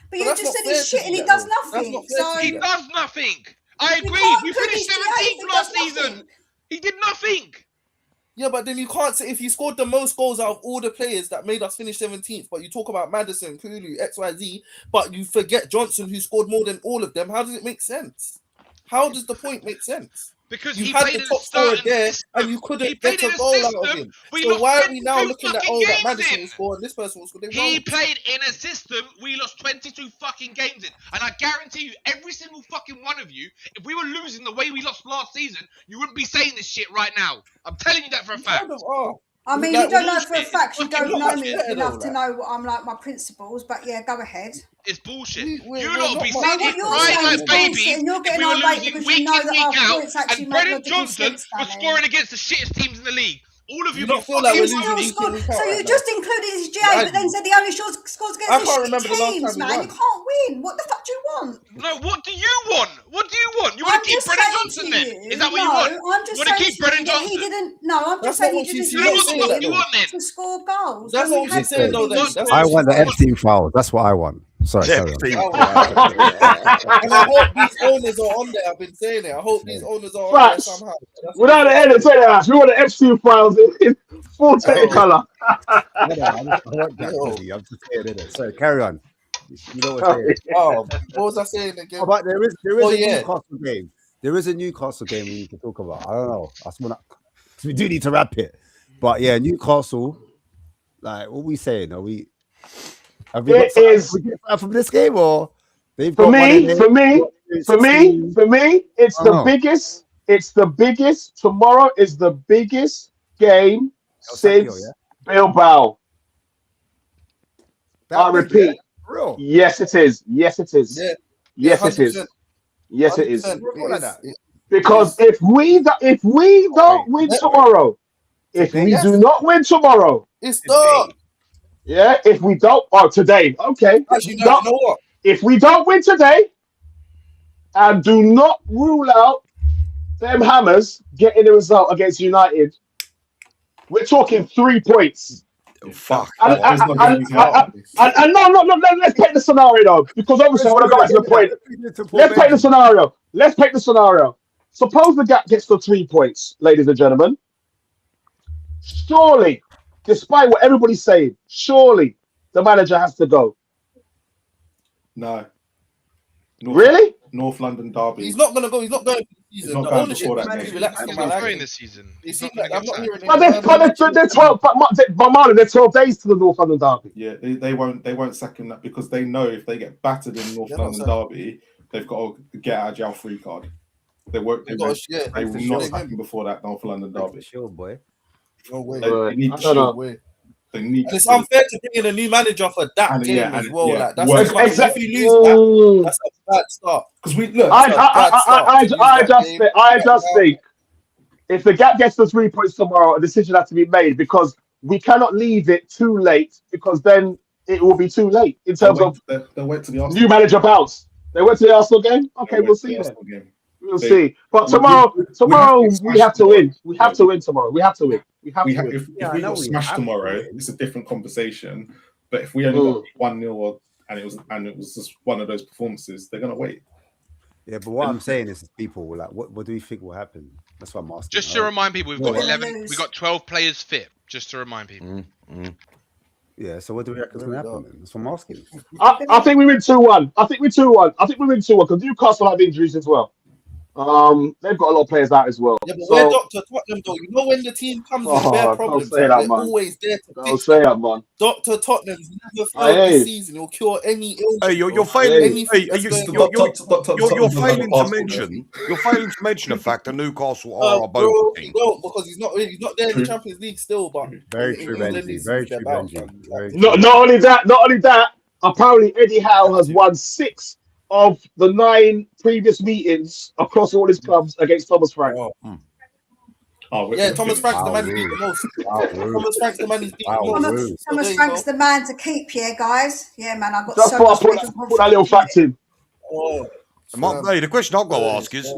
[SPEAKER 5] But you just said he's shit and he does nothing.
[SPEAKER 8] He does nothing. I agree. We finished 17th last season. He did nothing.
[SPEAKER 4] Yeah, but then you can't say if you scored the most goals out of all the players that made us finish 17th, but you talk about Madison, Kulu, XYZ, but you forget Johnson, who scored more than all of them. How does it make sense? How does the point make sense?
[SPEAKER 8] Because
[SPEAKER 4] you
[SPEAKER 8] he
[SPEAKER 4] had the top scorer there and you couldn't get a goal out of him. So why are we now looking at that Madison will score and this person will score?
[SPEAKER 8] He played in a system we lost 22 fucking games in. And I guarantee you, every single fucking one of you, if we were losing the way we lost last season, you wouldn't be saying this shit right now. I'm telling you that for a fact.
[SPEAKER 5] I mean, you don't know for a fact. You don't know me enough to know what I'm like, my principles. But yeah, go ahead.
[SPEAKER 8] It's bullshit. You lot be sitting here crying like babies if we were losing week in, week out, and Brendan Johnson was scoring against the shittest teams in the league. All of you got
[SPEAKER 5] feel like we're losing. So you just included his GA, but then said he only scores against the teams, man. You can't win. What the fuck do you want?
[SPEAKER 8] No, what do you want? What do you want? You want to keep Brendan Johnson there? Is that what you want?
[SPEAKER 5] I'm just
[SPEAKER 8] saying to keep Brendan Johnson?
[SPEAKER 5] He didn't. No, I'm just saying he didn't to score goals.
[SPEAKER 4] That's what I'm saying, though.
[SPEAKER 2] I want the Epstein files. That's what I want. Sorry, carry on.
[SPEAKER 4] And I hope these owners are on there. I've been saying it. I hope these owners are on there somehow.
[SPEAKER 9] Without the edit, say that. We want the Epstein files in full technicolor.
[SPEAKER 2] I want that. I'm just saying it. So carry on. You know what I'm saying?
[SPEAKER 4] Oh, what was I saying again?
[SPEAKER 2] Oh, but there is
[SPEAKER 4] Oh,
[SPEAKER 2] a
[SPEAKER 4] yeah.
[SPEAKER 2] Newcastle game. There is a Newcastle game we need to talk about. I don't know. We do need to wrap it. But yeah, Newcastle. Like, what we saying? Have we got something from this game, or they've got
[SPEAKER 9] For me, it's the
[SPEAKER 2] Oh.
[SPEAKER 9] biggest. It's the biggest. Tomorrow is the biggest game since Bilbao. I repeat.
[SPEAKER 2] Real?
[SPEAKER 9] Yes, it is. Yes, it is.
[SPEAKER 4] Yeah.
[SPEAKER 9] Yes, it
[SPEAKER 4] 100%.
[SPEAKER 9] is. Yes, it is.
[SPEAKER 4] 100%.
[SPEAKER 9] Because if we don't win tomorrow, if we do not win tomorrow,
[SPEAKER 4] It's dark.
[SPEAKER 9] yeah. If we don't, today, okay.
[SPEAKER 4] Actually, you know what?
[SPEAKER 9] If we don't win today, and do not rule out them Hammers getting a result against United, we're talking 3 points.
[SPEAKER 6] Fuck.
[SPEAKER 9] And no, let's paint the scenario though, because obviously I want to go back to the point. Let's paint the scenario. Let's paint the scenario. Suppose the gap gets to 3 points, ladies and gentlemen. Surely, despite what everybody's saying, surely the manager has to go.
[SPEAKER 1] No.
[SPEAKER 9] Really?
[SPEAKER 1] North London derby.
[SPEAKER 4] He's not gonna go. He's not going for the season.
[SPEAKER 1] He's not
[SPEAKER 4] The
[SPEAKER 1] going
[SPEAKER 4] ownership
[SPEAKER 1] before that
[SPEAKER 4] man
[SPEAKER 1] game.
[SPEAKER 4] is relaxed.
[SPEAKER 8] He's
[SPEAKER 4] on
[SPEAKER 8] not
[SPEAKER 4] my
[SPEAKER 8] going
[SPEAKER 4] liking.
[SPEAKER 8] this season.
[SPEAKER 4] They
[SPEAKER 8] He's
[SPEAKER 4] seem
[SPEAKER 8] not
[SPEAKER 4] like
[SPEAKER 8] gonna
[SPEAKER 4] I'm
[SPEAKER 8] get
[SPEAKER 4] not
[SPEAKER 8] sacked.
[SPEAKER 4] hearing.
[SPEAKER 9] They're 12. But there's 12 days to the North London derby.
[SPEAKER 1] Yeah, they won't sack him that because they know if they get battered in North London derby, they've got to get out of jail free card. They won't. They will not sack him before that North London derby.
[SPEAKER 2] Sure, boy.
[SPEAKER 4] No way.
[SPEAKER 1] They need
[SPEAKER 9] I don't know.
[SPEAKER 1] to. They need.
[SPEAKER 4] And it's unfair to bring in a new manager for that game as well.
[SPEAKER 1] Yeah.
[SPEAKER 4] Like that's
[SPEAKER 9] Exactly.
[SPEAKER 4] if you lose that, that's a bad start.
[SPEAKER 1] Because we look.
[SPEAKER 9] I just think if the gap gets to 3 points tomorrow, a decision has to be made because we cannot leave it too late because then it will be too late in terms of
[SPEAKER 1] they went to the Arsenal
[SPEAKER 9] new manager bounce. They went to the Arsenal game. Okay, we'll see then. We'll see. But tomorrow we have to win. We have to win tomorrow. We have to win. If we
[SPEAKER 1] got smashed tomorrow, it's a different conversation. But if we only got 1-0 and it was just one of those performances, they're gonna wait.
[SPEAKER 2] Yeah, but what I'm saying is, people like, what do we think will happen? That's what I'm asking.
[SPEAKER 8] Just to remind people, we've got 11. We've got 12 players fit. Just to remind people.
[SPEAKER 2] Yeah. So what do we reckon will happen? Then? That's what I'm asking.
[SPEAKER 9] I think we win 2-1. I think we win 2-1 because Newcastle have injuries as well. They've got a lot of players out as well.
[SPEAKER 4] Yeah, but we're Dr. Tottenham though. You know when the team comes with their problems,
[SPEAKER 9] don't say that,
[SPEAKER 4] we're
[SPEAKER 9] man.
[SPEAKER 4] always there to
[SPEAKER 9] Don't
[SPEAKER 4] fix
[SPEAKER 9] say
[SPEAKER 4] them.
[SPEAKER 9] that, man.
[SPEAKER 4] Dr. Tottenham's never failed this season. He'll cure any illness.
[SPEAKER 6] Hey, you're failing.
[SPEAKER 4] Hey,
[SPEAKER 6] You're failing to mention the fact that Newcastle are a boat team.
[SPEAKER 4] No, because he's not there in the Champions League still. But
[SPEAKER 2] Very true, Benji. Very true, Benji.
[SPEAKER 9] Not only that. Apparently, Eddie Howe has won 6 of the 9 previous meetings across all his clubs against Thomas Frank.
[SPEAKER 4] Thomas Frank's the man who beat the most. Thomas Frank's the man who's beat the most.
[SPEAKER 5] Thomas Frank's the man to keep here, guys. Yeah, man, I've got
[SPEAKER 9] That's
[SPEAKER 5] so
[SPEAKER 9] why
[SPEAKER 5] much
[SPEAKER 9] I put that little fact in.
[SPEAKER 6] Hey, the question I've got to ask is,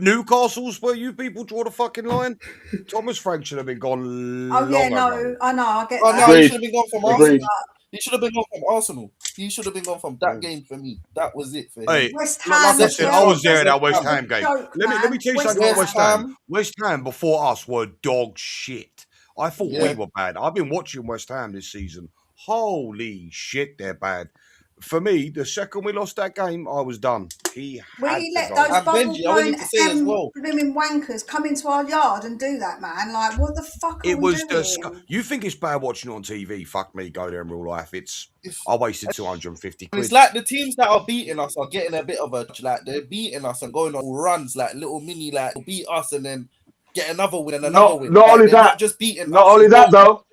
[SPEAKER 6] Newcastle's where you people draw the fucking line? Thomas Frank should have been gone long ago.
[SPEAKER 5] I know, I get
[SPEAKER 4] that.
[SPEAKER 5] that.
[SPEAKER 4] No, he should have been gone from Arsenal. He should have been gone from Arsenal. He should have been gone from that game for me. That was it for him.
[SPEAKER 6] Hey,
[SPEAKER 5] West Ham.
[SPEAKER 6] listen, I was there in that West Ham game. Let me tell you something about
[SPEAKER 4] West
[SPEAKER 6] West Ham. West Ham before us were dog shit. I thought we were bad. I've been watching West Ham this season. Holy shit, they're bad. For me, the second we lost that game, I was done.
[SPEAKER 5] We let those bubble-blown blooming wankers come into our yard and do that, man. Like, what the fuck are we doing?
[SPEAKER 6] You think it's bad watching it on TV? Fuck me, go there in real life. I wasted 250 quid.
[SPEAKER 4] It's like the teams that are beating us are getting a bit of a, like, they're beating us and going on runs, like little mini, like, beat us and then get another win and another win.
[SPEAKER 9] Not only that,
[SPEAKER 4] just beating
[SPEAKER 9] not
[SPEAKER 4] us.
[SPEAKER 9] only that though.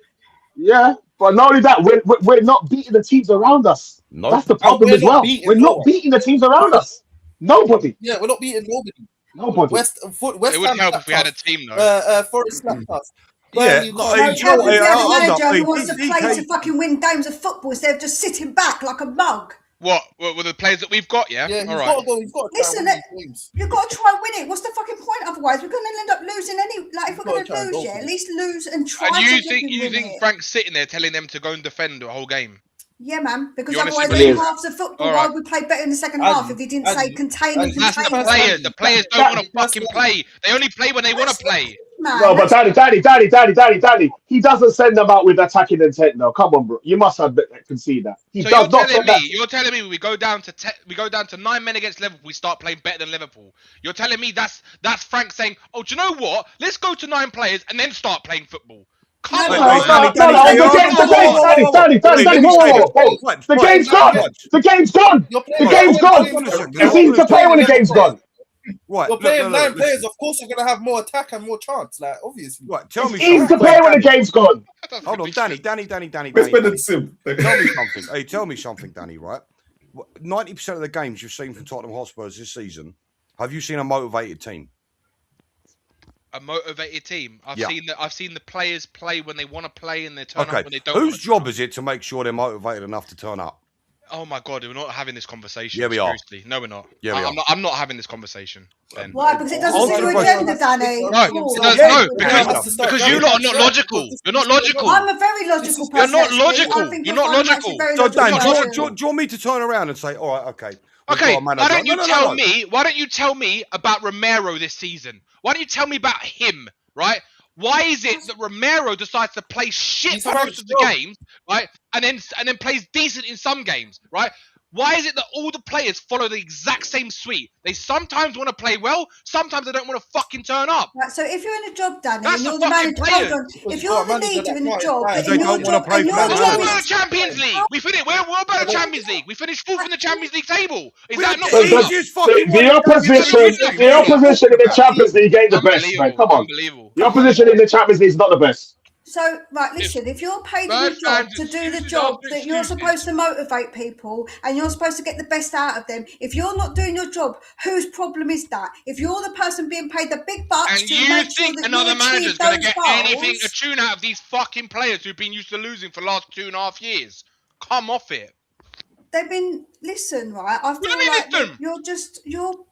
[SPEAKER 9] Yeah, but not only that, we're not beating the teams around us.
[SPEAKER 6] No.
[SPEAKER 9] That's the problem as well. We're not beating the teams around us. Nobody.
[SPEAKER 4] Yeah, we're not beating nobody.
[SPEAKER 9] Nobody.
[SPEAKER 4] West
[SPEAKER 8] it would help if we had a team though.
[SPEAKER 4] Forest slapped us.
[SPEAKER 6] Yeah,
[SPEAKER 5] you have a manager who wants to play to fucking win games of football instead of just sitting back like a mug.
[SPEAKER 8] What with the players that we've got? Yeah,
[SPEAKER 4] all
[SPEAKER 8] right.
[SPEAKER 5] Listen, you've got to try and win it. What's the fucking point? Otherwise, we're going to end up losing any. Like, if we're going to lose, at least lose and try.
[SPEAKER 8] And you think Frank's sitting there telling them to go and defend the whole game?
[SPEAKER 5] Yeah, man. Because otherwise, half the football, why would we play better in the second half if he didn't say contain and contain?
[SPEAKER 8] That's the players. The players don't want to fucking play. They only play when they want to play.
[SPEAKER 5] man.
[SPEAKER 9] No, but Danny, he doesn't send them out with attacking intent. No, come on, bro. You must have concede that. He
[SPEAKER 8] So
[SPEAKER 9] does not send that.
[SPEAKER 8] you're telling me we go down to 9 men against Liverpool, we start playing better than Liverpool. You're telling me that's Frank saying, oh, do you know what? Let's go to 9 players and then start playing football. Come on,
[SPEAKER 9] No, the game's gone. The game's gone. The game's gone. It's easy to play when the game's gone.
[SPEAKER 6] Right,
[SPEAKER 4] You're playing 9 players, of course you're gonna have more attack and more chance, like obviously.
[SPEAKER 6] Right, tell me
[SPEAKER 9] It's easy to
[SPEAKER 6] something.
[SPEAKER 9] play when the game's gone.
[SPEAKER 6] Hold on, Danny.
[SPEAKER 1] Where's Ben and Sim?
[SPEAKER 6] Tell me something. Hey, tell me something, Danny, right? 90% of the games you've seen from Tottenham Hotspurs this season, have you seen a motivated team?
[SPEAKER 8] A motivated team. I've seen the players play when they want to play and they turn up when they don't.
[SPEAKER 6] Whose job is it to make sure they're motivated enough to turn up?
[SPEAKER 8] Oh my God, we're not having this conversation.
[SPEAKER 6] Yeah, we are.
[SPEAKER 8] Seriously. No, we're not.
[SPEAKER 6] Yeah, we are.
[SPEAKER 8] I'm not having this conversation. Ben.
[SPEAKER 5] Why? Because it doesn't suit your agenda, Danny.
[SPEAKER 8] No, because you lot are not logical. You're not logical.
[SPEAKER 5] I'm a very logical person.
[SPEAKER 8] You're not
[SPEAKER 5] actually.
[SPEAKER 8] logical.
[SPEAKER 5] I think
[SPEAKER 8] You're
[SPEAKER 5] you're
[SPEAKER 8] not logical.
[SPEAKER 5] very
[SPEAKER 6] So, Dan,
[SPEAKER 5] logical.
[SPEAKER 6] do you want me to turn around and say, all right, okay.
[SPEAKER 8] Okay, why don't you tell me? Why don't you tell me about Romero this season? Why don't you tell me about him? Right? Why is it that Romero decides to play shit for most of the games, right? And then plays decent in some games, right? Why is it that all the players follow the exact same suite? They sometimes want to play well, sometimes they don't want to fucking turn up.
[SPEAKER 5] Right, so if you're in a job, Danny,
[SPEAKER 8] That's
[SPEAKER 5] and you're
[SPEAKER 8] the
[SPEAKER 5] the
[SPEAKER 8] fucking
[SPEAKER 5] manager,
[SPEAKER 8] players.
[SPEAKER 5] hold on. If you're the leader in a job,
[SPEAKER 6] Because they don't want to play for
[SPEAKER 8] What
[SPEAKER 6] Romero.
[SPEAKER 8] about the Champions League? We finished. We're about the Champions League. We finished 4th in the Champions League table. Is that not
[SPEAKER 9] The opposition in the Champions League ain't the best, man. Come on.
[SPEAKER 8] Unbelievable.
[SPEAKER 9] The opposition in the Champions League is not the best.
[SPEAKER 5] So, right, listen, if you're paid in a job to do the job that you're supposed to motivate people and you're supposed to get the best out of them, if you're not doing your job, whose problem is that? If you're the person being paid the big bucks
[SPEAKER 8] And
[SPEAKER 5] to
[SPEAKER 8] you
[SPEAKER 5] make sure
[SPEAKER 8] think
[SPEAKER 5] that
[SPEAKER 8] another
[SPEAKER 5] you
[SPEAKER 8] manager's
[SPEAKER 5] achieve
[SPEAKER 8] going to
[SPEAKER 5] those
[SPEAKER 8] get
[SPEAKER 5] goals,
[SPEAKER 8] anything, a tune out of these fucking players who've been used to losing for the last 2.5 years? Come off it.
[SPEAKER 5] they've been, listen, right, I feel like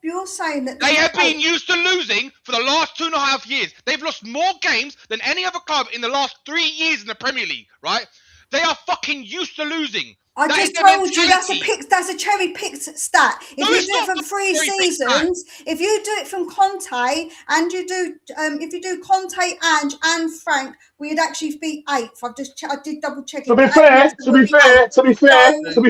[SPEAKER 5] you're saying that
[SPEAKER 8] They have been used to losing for the last 2.5 years. They've lost more games than any other club in the last 3 years in the Premier League, right? They are fucking used to losing.
[SPEAKER 5] I just told you that's a cherry picked stat. If you do it from 3 seasons, if you do it from Conte and you do if you do Conte and Frank, we'd actually be 8th. I did double check it.
[SPEAKER 9] To be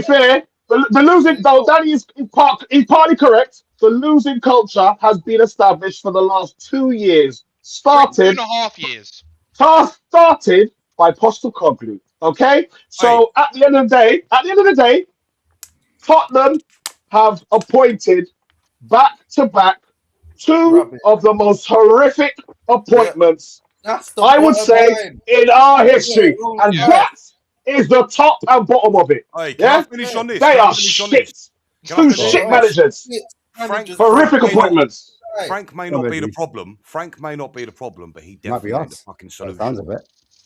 [SPEAKER 9] fair, the losing though, Danny is partly correct. The losing culture has been established for the last 2 years. Started
[SPEAKER 8] 2.5 years.
[SPEAKER 9] Started by Postecoglou. Okay, so at the end of the day, Tottenham have appointed back-to-back 2 of the most horrific appointments, I would say, in our history, and that is the top and bottom of it.
[SPEAKER 6] Can I finish on this?
[SPEAKER 9] They are shit. 2 shit managers. Horrific appointments.
[SPEAKER 6] Frank may not be the problem. But he definitely ain't the fucking solution.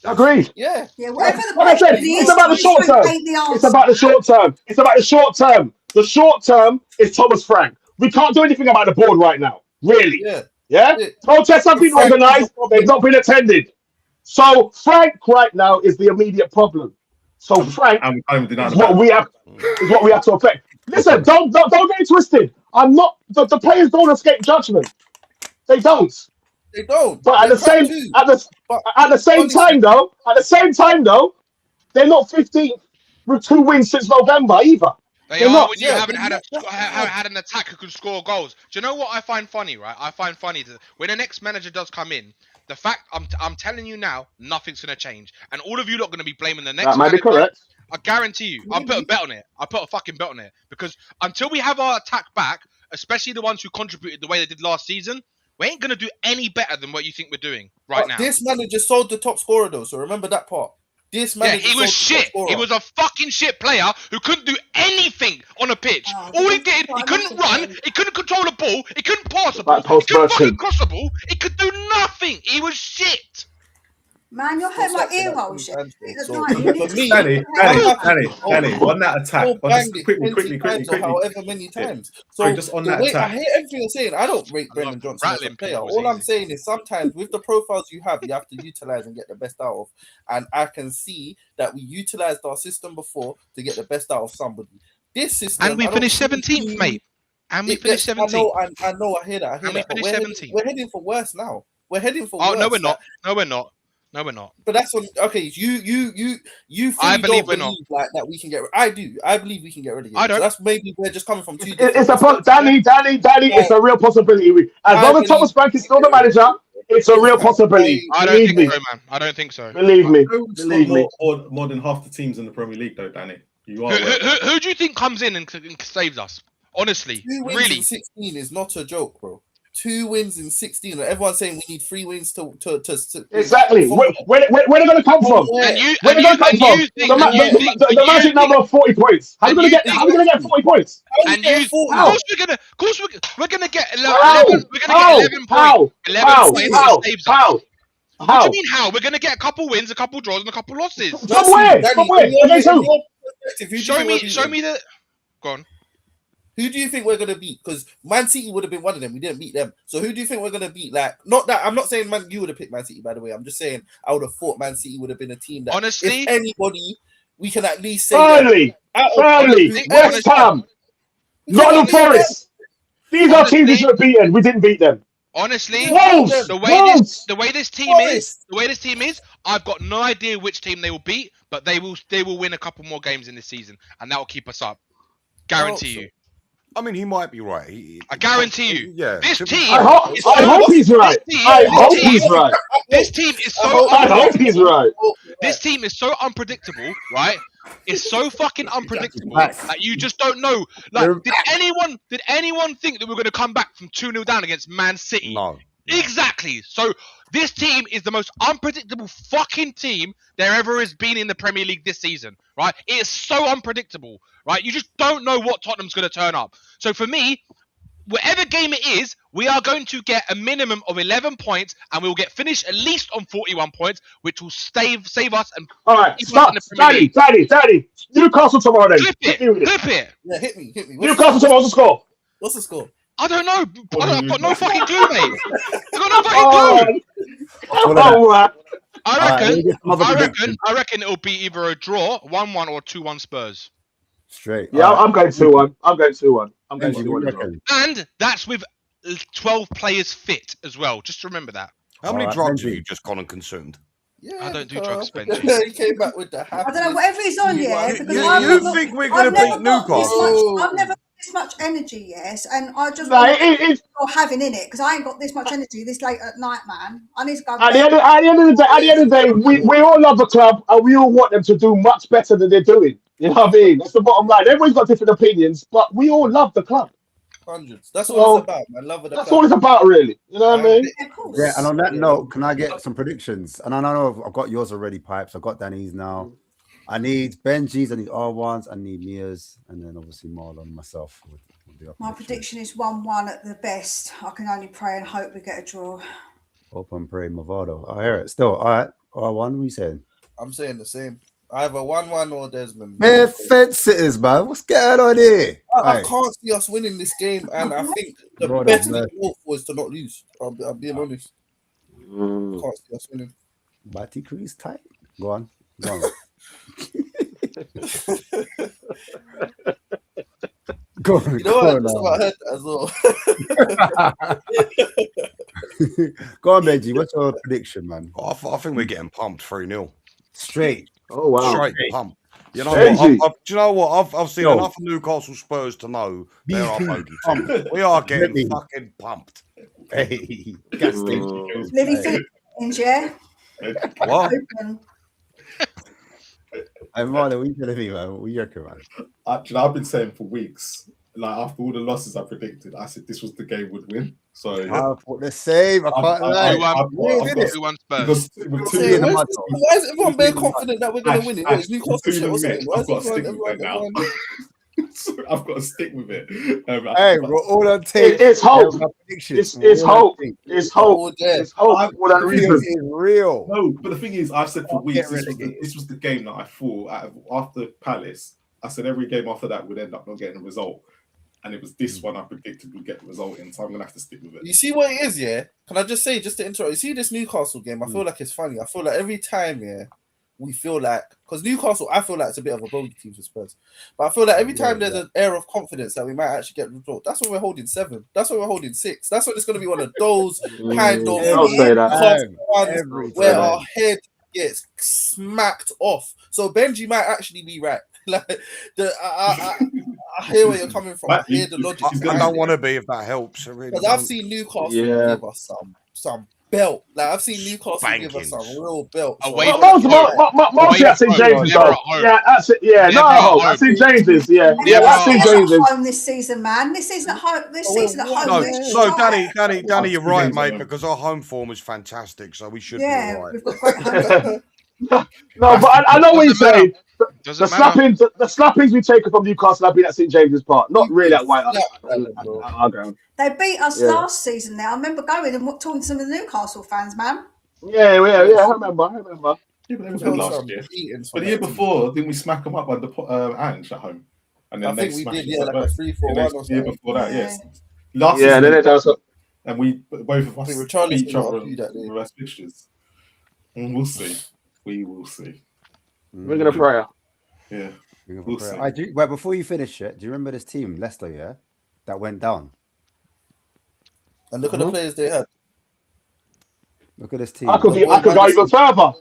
[SPEAKER 9] Agreed.
[SPEAKER 5] Yeah, whatever the
[SPEAKER 9] like I said, it's about the short term. It's about the short term. It's about the short term. The short term is Thomas Frank. We can't do anything about the board right now. Really. Yeah? Protests have been organised. They've not been attended. So Frank right now is the immediate problem. So Frank is what we have to affect. Listen, don't get it twisted. I'm not the players don't escape judgment. They don't.
[SPEAKER 4] They don't.
[SPEAKER 9] But at the same time though, they're not 15th with 2 wins since November either.
[SPEAKER 8] They are when you haven't had an attack who can score goals. Do you know what I find funny, right? I find funny that when the next manager does come in, the fact I'm telling you now, nothing's gonna change, and all of you lot are gonna be blaming the next.
[SPEAKER 9] That might be correct.
[SPEAKER 8] I guarantee you. I'll put a bet on it. I'll put a fucking bet on it because until we have our attack back, especially the ones who contributed the way they did last season, we ain't gonna do any better than what you think we're doing right now.
[SPEAKER 4] This manager sold the top scorer though, so remember that part. This manager
[SPEAKER 8] he was shit. He was a fucking shit player who couldn't do anything on a pitch. All he did, he couldn't run, he couldn't control the ball, he couldn't pass the ball, he couldn't fucking cross the ball, he could do nothing. He was shit.
[SPEAKER 5] Man, you're hurting my ear holes.
[SPEAKER 1] Danny, on that attack, quickly.
[SPEAKER 4] However many times. So
[SPEAKER 1] just on that attack.
[SPEAKER 4] I hear everything you're saying. I don't rate Brendan Johnson as a player. All I'm saying is sometimes with the profiles you have to utilize and get the best out of. And I can see that we utilized our system before to get the best out of somebody. This system,
[SPEAKER 8] and we finished 17th, mate. And we finished 17th.
[SPEAKER 4] I know. I hear that.
[SPEAKER 8] We finished 17th.
[SPEAKER 4] We're heading for worse now. We're heading for.
[SPEAKER 8] Oh
[SPEAKER 4] worse.
[SPEAKER 8] no, we're not. No, we're not. No, we're not.
[SPEAKER 4] But that's on. Okay, you
[SPEAKER 8] I
[SPEAKER 4] fully
[SPEAKER 8] believe
[SPEAKER 4] don't
[SPEAKER 8] we're not.
[SPEAKER 4] believe like that we can get. I do. I believe we can get relegated.
[SPEAKER 8] I don't.
[SPEAKER 4] So that's maybe we're just coming from two.
[SPEAKER 9] It's a
[SPEAKER 4] different
[SPEAKER 9] Danny. It's a real possibility. As long as Thomas Frank is still the manager, it's a real possibility.
[SPEAKER 8] I don't think so, man. I don't think so.
[SPEAKER 9] Believe me.
[SPEAKER 1] Believe me. More than half the teams in the Premier League, though, Danny. You are.
[SPEAKER 8] Who do you think comes in and saves us? Honestly,
[SPEAKER 4] 2 wins
[SPEAKER 8] really.
[SPEAKER 4] in 16 is not a joke, bro. 2 wins in 16. Everyone's saying we need 3 wins to
[SPEAKER 9] exactly. Where are they going to come from? Where are they going to come from? The magic number of 40 points. How are we going to get 40 points?
[SPEAKER 8] And you, of course we're gonna get 11.
[SPEAKER 9] How?
[SPEAKER 8] We're gonna get 11 points. 11 points that saves us. What do you mean how? We're gonna get a couple wins, a couple draws, and a couple losses.
[SPEAKER 9] From where? Against who?
[SPEAKER 8] Show me the. Go on.
[SPEAKER 4] Who do you think we're gonna beat? Because Man City would have been one of them. We didn't beat them. So who do you think we're gonna beat? Like, not that I'm not saying you would have picked Man City, by the way. I'm just saying I would have thought Man City would have been a team that,
[SPEAKER 8] honestly,
[SPEAKER 4] if anybody, we can at least say.
[SPEAKER 9] Burnley, West Ham, Nottingham Forest. These are teams we should have beaten. We didn't beat them.
[SPEAKER 8] Honestly,
[SPEAKER 9] Wolves,
[SPEAKER 8] the way this team is, I've got no idea which team they will beat, but they will win a couple more games in this season, and that will keep us up. Guarantee you.
[SPEAKER 6] I mean, he might be right.
[SPEAKER 8] I guarantee you.
[SPEAKER 6] Yeah.
[SPEAKER 8] This team.
[SPEAKER 9] I hope he's right. I hope he's right.
[SPEAKER 8] This team is so.
[SPEAKER 9] I hope he's right.
[SPEAKER 8] This team is so unpredictable, right? It's so fucking unpredictable that you just don't know. Like, did anyone think that we were going to come back from 2-0 down against Man City?
[SPEAKER 6] No.
[SPEAKER 8] Exactly. So this team is the most unpredictable fucking team there ever has been in the Premier League this season, right? It is so unpredictable, right? You just don't know what Tottenham's going to turn up. So for me, whatever game it is, we are going to get a minimum of 11 points, and we will get finished at least on 41 points, which will save us. And
[SPEAKER 9] all right, stop, Daddy. Newcastle tomorrow then.
[SPEAKER 8] Clip it.
[SPEAKER 4] Yeah, hit me.
[SPEAKER 9] Newcastle tomorrow. What's the score?
[SPEAKER 4] What's the score?
[SPEAKER 8] I don't know. I've got no fucking clue, mate. I've got no fucking clue. I reckon it'll be either a draw, 1-1, or 2-1 Spurs.
[SPEAKER 2] Straight.
[SPEAKER 9] Yeah, I'm going 2-1. I'm going 2-1.
[SPEAKER 8] And that's with 12 players fit as well. Just remember that.
[SPEAKER 6] How many drugs have you just gone and consumed?
[SPEAKER 4] Yeah,
[SPEAKER 8] I don't do drugs, Benji.
[SPEAKER 4] He came back with the
[SPEAKER 5] I don't know, whatever he's on, yeah.
[SPEAKER 6] You think we're going to beat Newcastle?
[SPEAKER 5] I've never got this much energy, yes, and I just having in it because I ain't got this much energy this late at night, man. I need to go.
[SPEAKER 9] At the end of the day, we all love the club and we all want them to do much better than they're doing. You know what I mean? That's the bottom line. Everyone's got different opinions, but we all love the club.
[SPEAKER 4] Hundreds. That's all it's about, man. Love of the
[SPEAKER 9] That's
[SPEAKER 4] club.
[SPEAKER 9] all it's about, really. You know what I mean?
[SPEAKER 5] Yeah, of course.
[SPEAKER 2] Yeah, and on that note, can I get some predictions? And I know I've got yours already, Pipes. I've got Danny's now. I need Benji's, I need R1's, I need Mia's, and then obviously Marlon and myself.
[SPEAKER 5] My prediction is 1-1 at the best. I can only pray and hope we get a draw.
[SPEAKER 2] Hope and pray, Movado. I hear it still. All right, R1, what are you saying?
[SPEAKER 4] I'm saying the same. Either 1-1 or Desmond.
[SPEAKER 2] Man, fence sitters, man. What's going on here?
[SPEAKER 4] I can't see us winning this game, and I think the best thing to hope for is to not lose. I'm being honest. I can't see us winning.
[SPEAKER 2] Batty crease tight. Go on. Go on.
[SPEAKER 4] You know what? I heard that as well.
[SPEAKER 2] Go on, Benji. What's your prediction, man?
[SPEAKER 6] I think we're getting pumped 3-0.
[SPEAKER 2] Straight.
[SPEAKER 9] Oh wow!
[SPEAKER 6] Straight pump. You know what? Do you know what? I've seen enough of Newcastle Spurs to know they're our bogey team. We are getting fucking pumped.
[SPEAKER 2] Hey, gas station.
[SPEAKER 5] Livy Philippines, yeah.
[SPEAKER 6] What?
[SPEAKER 2] And Marlon, what are you telling me, man? What you reckon, man?
[SPEAKER 1] I've been saying for weeks, like after all the losses I predicted, I said this was the game would win. So
[SPEAKER 2] I thought the same. I can't lie.
[SPEAKER 8] 2-1 Spurs.
[SPEAKER 4] Why is everyone very confident that we're going to win it? Is Newcastle shit or something? Why is everyone?
[SPEAKER 1] I've got to stick with it.
[SPEAKER 2] Hey, we're all on tape.
[SPEAKER 9] It's hope. It's hope. It's hope. It's hope. For that reason.
[SPEAKER 2] It's real.
[SPEAKER 1] No, but the thing is, I've said for weeks this was the game that I thought after Palace. I said every game after that would end up not getting a result. And it was this one I predicted would get the result in, so I'm gonna have to stick with it.
[SPEAKER 4] You see what it is, yeah? Can I just say, just to interrupt? You see this Newcastle game? I feel like it's funny. I feel like every time, yeah, we feel like, because Newcastle, I feel like it's a bit of a bogey team for Spurs. But I feel like every time there's an air of confidence that we might actually get the result, that's when we're holding 7. That's when we're holding 6. That's when it's going to be one of those kind of
[SPEAKER 9] I'll say that.
[SPEAKER 4] ones where our head gets smacked off. So Benji might actually be right. Like I hear where you're coming from. I hear the logic.
[SPEAKER 6] I don't want to be, if that helps.
[SPEAKER 4] Because I've seen Newcastle give us some belt. Like I've seen Newcastle give us some real belt.
[SPEAKER 9] Mostly at St James's though. Yeah, that's it. Yeah, no, at St James's. Yeah, at St James's.
[SPEAKER 5] Home this season, man. This season at home. This season at home.
[SPEAKER 6] No, so Danny, you're right, mate. Because our home form is fantastic, so we should be all right.
[SPEAKER 5] We've got great home.
[SPEAKER 9] No, but I know what you're saying. The slappings we take from Newcastle have been at St James's Park, not really at White Hart Ground.
[SPEAKER 5] They beat us last season. Now I remember going and talking to some of the Newcastle fans, man.
[SPEAKER 9] Yeah. I remember.
[SPEAKER 1] Yeah, but they were good last year. But the year before, didn't we smack them up under Ange at home? And then
[SPEAKER 4] I think we did, like a 3-4-1 or something.
[SPEAKER 1] The year before that, yes. Last season,
[SPEAKER 9] then it does.
[SPEAKER 1] And we both of us beat each other in the rest fixtures. We'll see. We will see.
[SPEAKER 9] We're gonna pray.
[SPEAKER 1] Yeah.
[SPEAKER 2] We'll see. Well, before you finish it, do you remember this team, Leicester, yeah? That went down.
[SPEAKER 4] And look at the players they had.
[SPEAKER 2] Look at this team.
[SPEAKER 9] I could go even further.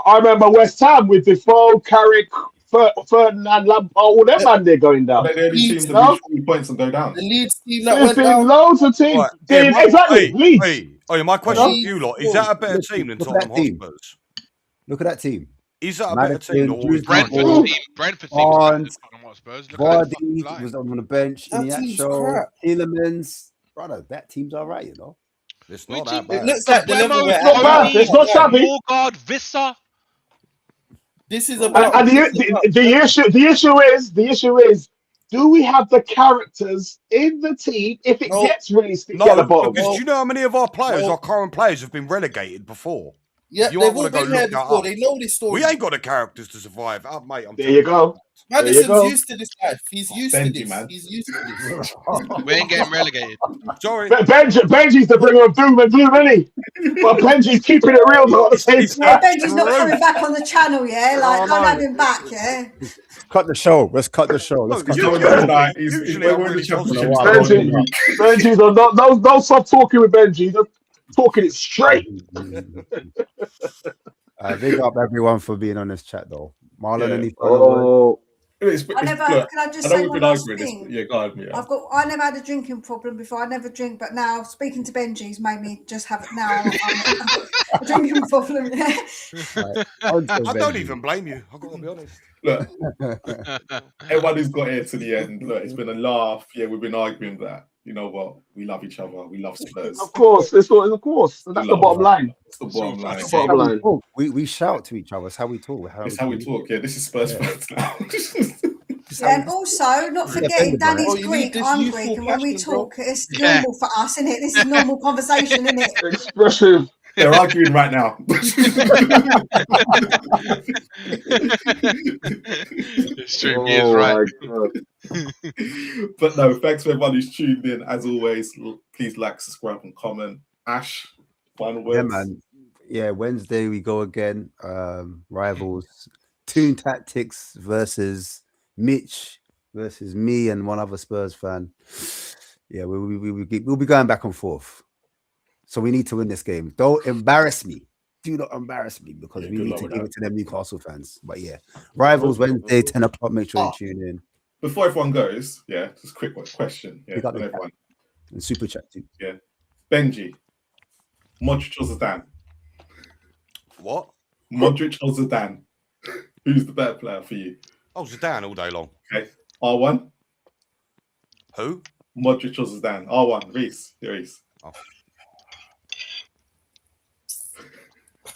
[SPEAKER 9] I remember West Ham with Defoe, Carrick, Ferdinand, Lampard, all them man they're going down.
[SPEAKER 1] They're the only team that reach 3 points and go down.
[SPEAKER 4] The Leeds team that went
[SPEAKER 9] down. Loads of teams.
[SPEAKER 6] Right.
[SPEAKER 9] Exactly. Leeds.
[SPEAKER 6] My question to you lot, is that a better team than Tottenham Hotspurs?
[SPEAKER 2] Look at that team.
[SPEAKER 6] Is that a better team?
[SPEAKER 8] Brentford team.
[SPEAKER 2] Vardy was on the bench. Iniacho, Tielemans. Brother, that team's all right, you know.
[SPEAKER 6] It's not that bad.
[SPEAKER 4] It looks like the level we're
[SPEAKER 9] at. It's not shabby.
[SPEAKER 8] Morgard, Vissa.
[SPEAKER 4] This is about.
[SPEAKER 9] And the issue is, do we have the characters in the team if it gets really sticky at the bottom?
[SPEAKER 6] Because do you know how many of our players, our current players, have been relegated before?
[SPEAKER 4] Yeah, they've all been here before. They know this story.
[SPEAKER 6] We ain't got the characters to survive. Mate,
[SPEAKER 9] there you go.
[SPEAKER 4] Madison's used to this life. He's used to this. Man. He's used to this.
[SPEAKER 8] We ain't getting relegated.
[SPEAKER 6] Sorry.
[SPEAKER 9] Benji's the bringer of doom and gloom, isn't he? But Benji's keeping it real though at the same time.
[SPEAKER 5] Yeah, Benji's not coming back on the channel, yeah? Like, don't have him back, yeah?
[SPEAKER 2] Cut the show. Let's cut the show.
[SPEAKER 9] Benji's no soft talking with Benji. Just talking it straight.
[SPEAKER 2] Big up everyone for being on this chat, though. Marlon, any
[SPEAKER 5] can I just say one last thing?
[SPEAKER 1] Yeah, go ahead, yeah.
[SPEAKER 5] I never had a drinking problem before. I never drink, but now speaking to Benji's made me just have it now. I'm a drinking problem. Yeah.
[SPEAKER 6] I don't even blame you. I've got to be honest.
[SPEAKER 1] Look, everyone who's got here to the end, look, it's been a laugh. Yeah, we've been arguing that. You know what? We love each other. We love Spurs.
[SPEAKER 9] Of course. That's the bottom line.
[SPEAKER 1] That's the bottom line.
[SPEAKER 2] We shout to each other. It's how we talk.
[SPEAKER 1] It's how we talk. Yeah, this is Spurs fans now.
[SPEAKER 5] And also, not forgetting Danny's Greek, I'm Greek, and when we talk, it's normal for us, isn't it? This is normal conversation, isn't it?
[SPEAKER 9] Expressive.
[SPEAKER 1] They're arguing right now.
[SPEAKER 8] It's true. He is right.
[SPEAKER 1] But no, thanks for everyone who's tuned in. As always, please like, subscribe, and comment. Ash, final words.
[SPEAKER 2] Yeah, man. Yeah, Wednesday we go again. Rivals. Toon Tactics versus Mitch versus me and one other Spurs fan. Yeah, we'll be going back and forth. So we need to win this game. Don't embarrass me. Do not embarrass me because we need to give it to them Newcastle fans. But yeah, Rivals Wednesday, 10 o'clock. Make sure you tune in.
[SPEAKER 1] Before everyone goes, just a quick question. Yeah, everyone.
[SPEAKER 2] And super chat too.
[SPEAKER 1] Yeah. Benji, Modric or Zidane?
[SPEAKER 6] What?
[SPEAKER 1] Modric or Zidane? Who's the better player for you?
[SPEAKER 6] Oh, Zidane all day long.
[SPEAKER 1] Okay. R1?
[SPEAKER 6] Who?
[SPEAKER 1] Modric or Zidane? R1. Reese. Oh.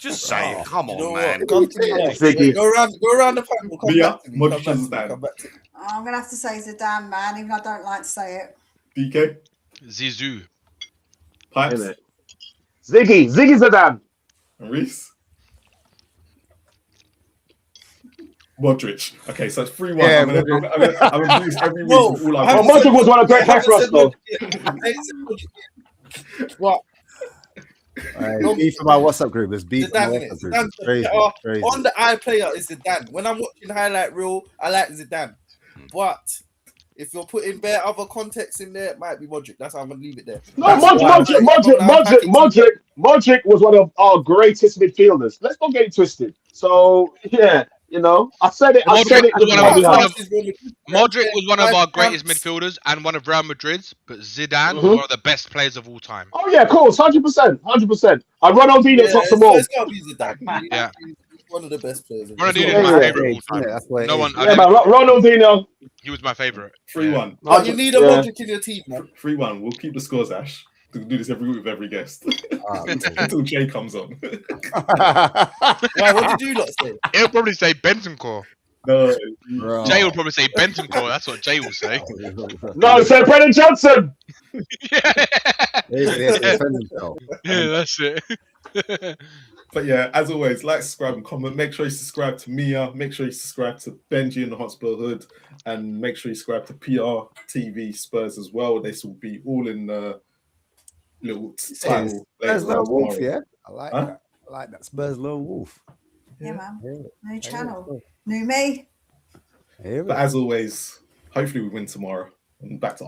[SPEAKER 6] Just say it. Come on, man.
[SPEAKER 4] Go around the panel.
[SPEAKER 1] Modric or Zidane?
[SPEAKER 5] I'm going to have to say Zidane, man, even though I don't like to say it.
[SPEAKER 1] DK?
[SPEAKER 8] Zizou.
[SPEAKER 1] Pipes?
[SPEAKER 9] Ziggy Zidane.
[SPEAKER 1] And Reese? Modric. Okay, so it's 3-1.
[SPEAKER 2] Yeah,
[SPEAKER 1] I'm going to lose every week.
[SPEAKER 9] Modric was one of the great players for us, though.
[SPEAKER 4] What?
[SPEAKER 2] Beef in my WhatsApp group. There's beef in my
[SPEAKER 4] Zidane,
[SPEAKER 2] WhatsApp group.
[SPEAKER 4] Zidane's
[SPEAKER 2] It's
[SPEAKER 4] the
[SPEAKER 2] crazy.
[SPEAKER 4] better
[SPEAKER 2] Crazy.
[SPEAKER 4] on the eye player is Zidane. When I'm watching highlight reel, I like Zidane. But if you're putting bare other context in there, it might be Modric. That's how I'm gonna leave it there.
[SPEAKER 9] No,
[SPEAKER 1] That's
[SPEAKER 9] Modric was one of our greatest midfielders. Let's not get it twisted. So yeah, you know, I said it.
[SPEAKER 8] Modric was one of our greatest
[SPEAKER 4] midfielders.
[SPEAKER 8] midfielders and one of Real Madrid's, but Zidane was
[SPEAKER 9] Mhm.
[SPEAKER 8] one of the best players of all time.
[SPEAKER 9] Oh yeah, of course, 100%. And Ronaldinho tops them
[SPEAKER 4] So
[SPEAKER 9] all.
[SPEAKER 4] it's gotta be Zidane.
[SPEAKER 8] Yeah.
[SPEAKER 4] He's one of the best players.
[SPEAKER 8] Ronaldinho
[SPEAKER 9] Yeah,
[SPEAKER 8] is my
[SPEAKER 9] yeah.
[SPEAKER 8] favorite of all time.
[SPEAKER 2] That's why
[SPEAKER 8] No one.
[SPEAKER 9] Yeah, man, Ronaldinho.
[SPEAKER 8] He was my favorite.
[SPEAKER 1] 3-1.
[SPEAKER 4] But you need a Modric in your team, man.
[SPEAKER 1] 3-1. We'll keep the scores, Ash. We'll do this every week with every guest until Jay comes on.
[SPEAKER 4] Why? What did you lot say?
[SPEAKER 8] He'll probably say Bentancur.
[SPEAKER 1] No,
[SPEAKER 2] Bro.
[SPEAKER 8] Jay will probably say Bentancur. That's what Jay will say.
[SPEAKER 9] No, Sir Brennan Johnson.
[SPEAKER 8] Yeah,
[SPEAKER 2] Yeah,
[SPEAKER 8] that's it.
[SPEAKER 1] but yeah, as always, like, subscribe, and comment. Make sure you subscribe to Mia. Make sure you subscribe to Benji in the Hotspur Hood, and make sure you subscribe to PR TV Spurs as well. This will be all in the little title.
[SPEAKER 2] Spurs Lone Wolf,
[SPEAKER 1] tomorrow.
[SPEAKER 2] yeah. I like that. I like that. Spurs Lone Wolf.
[SPEAKER 5] Yeah, man.
[SPEAKER 2] Yeah.
[SPEAKER 5] New channel. New me.
[SPEAKER 2] Here we
[SPEAKER 1] But as always, hopefully we win tomorrow. And back to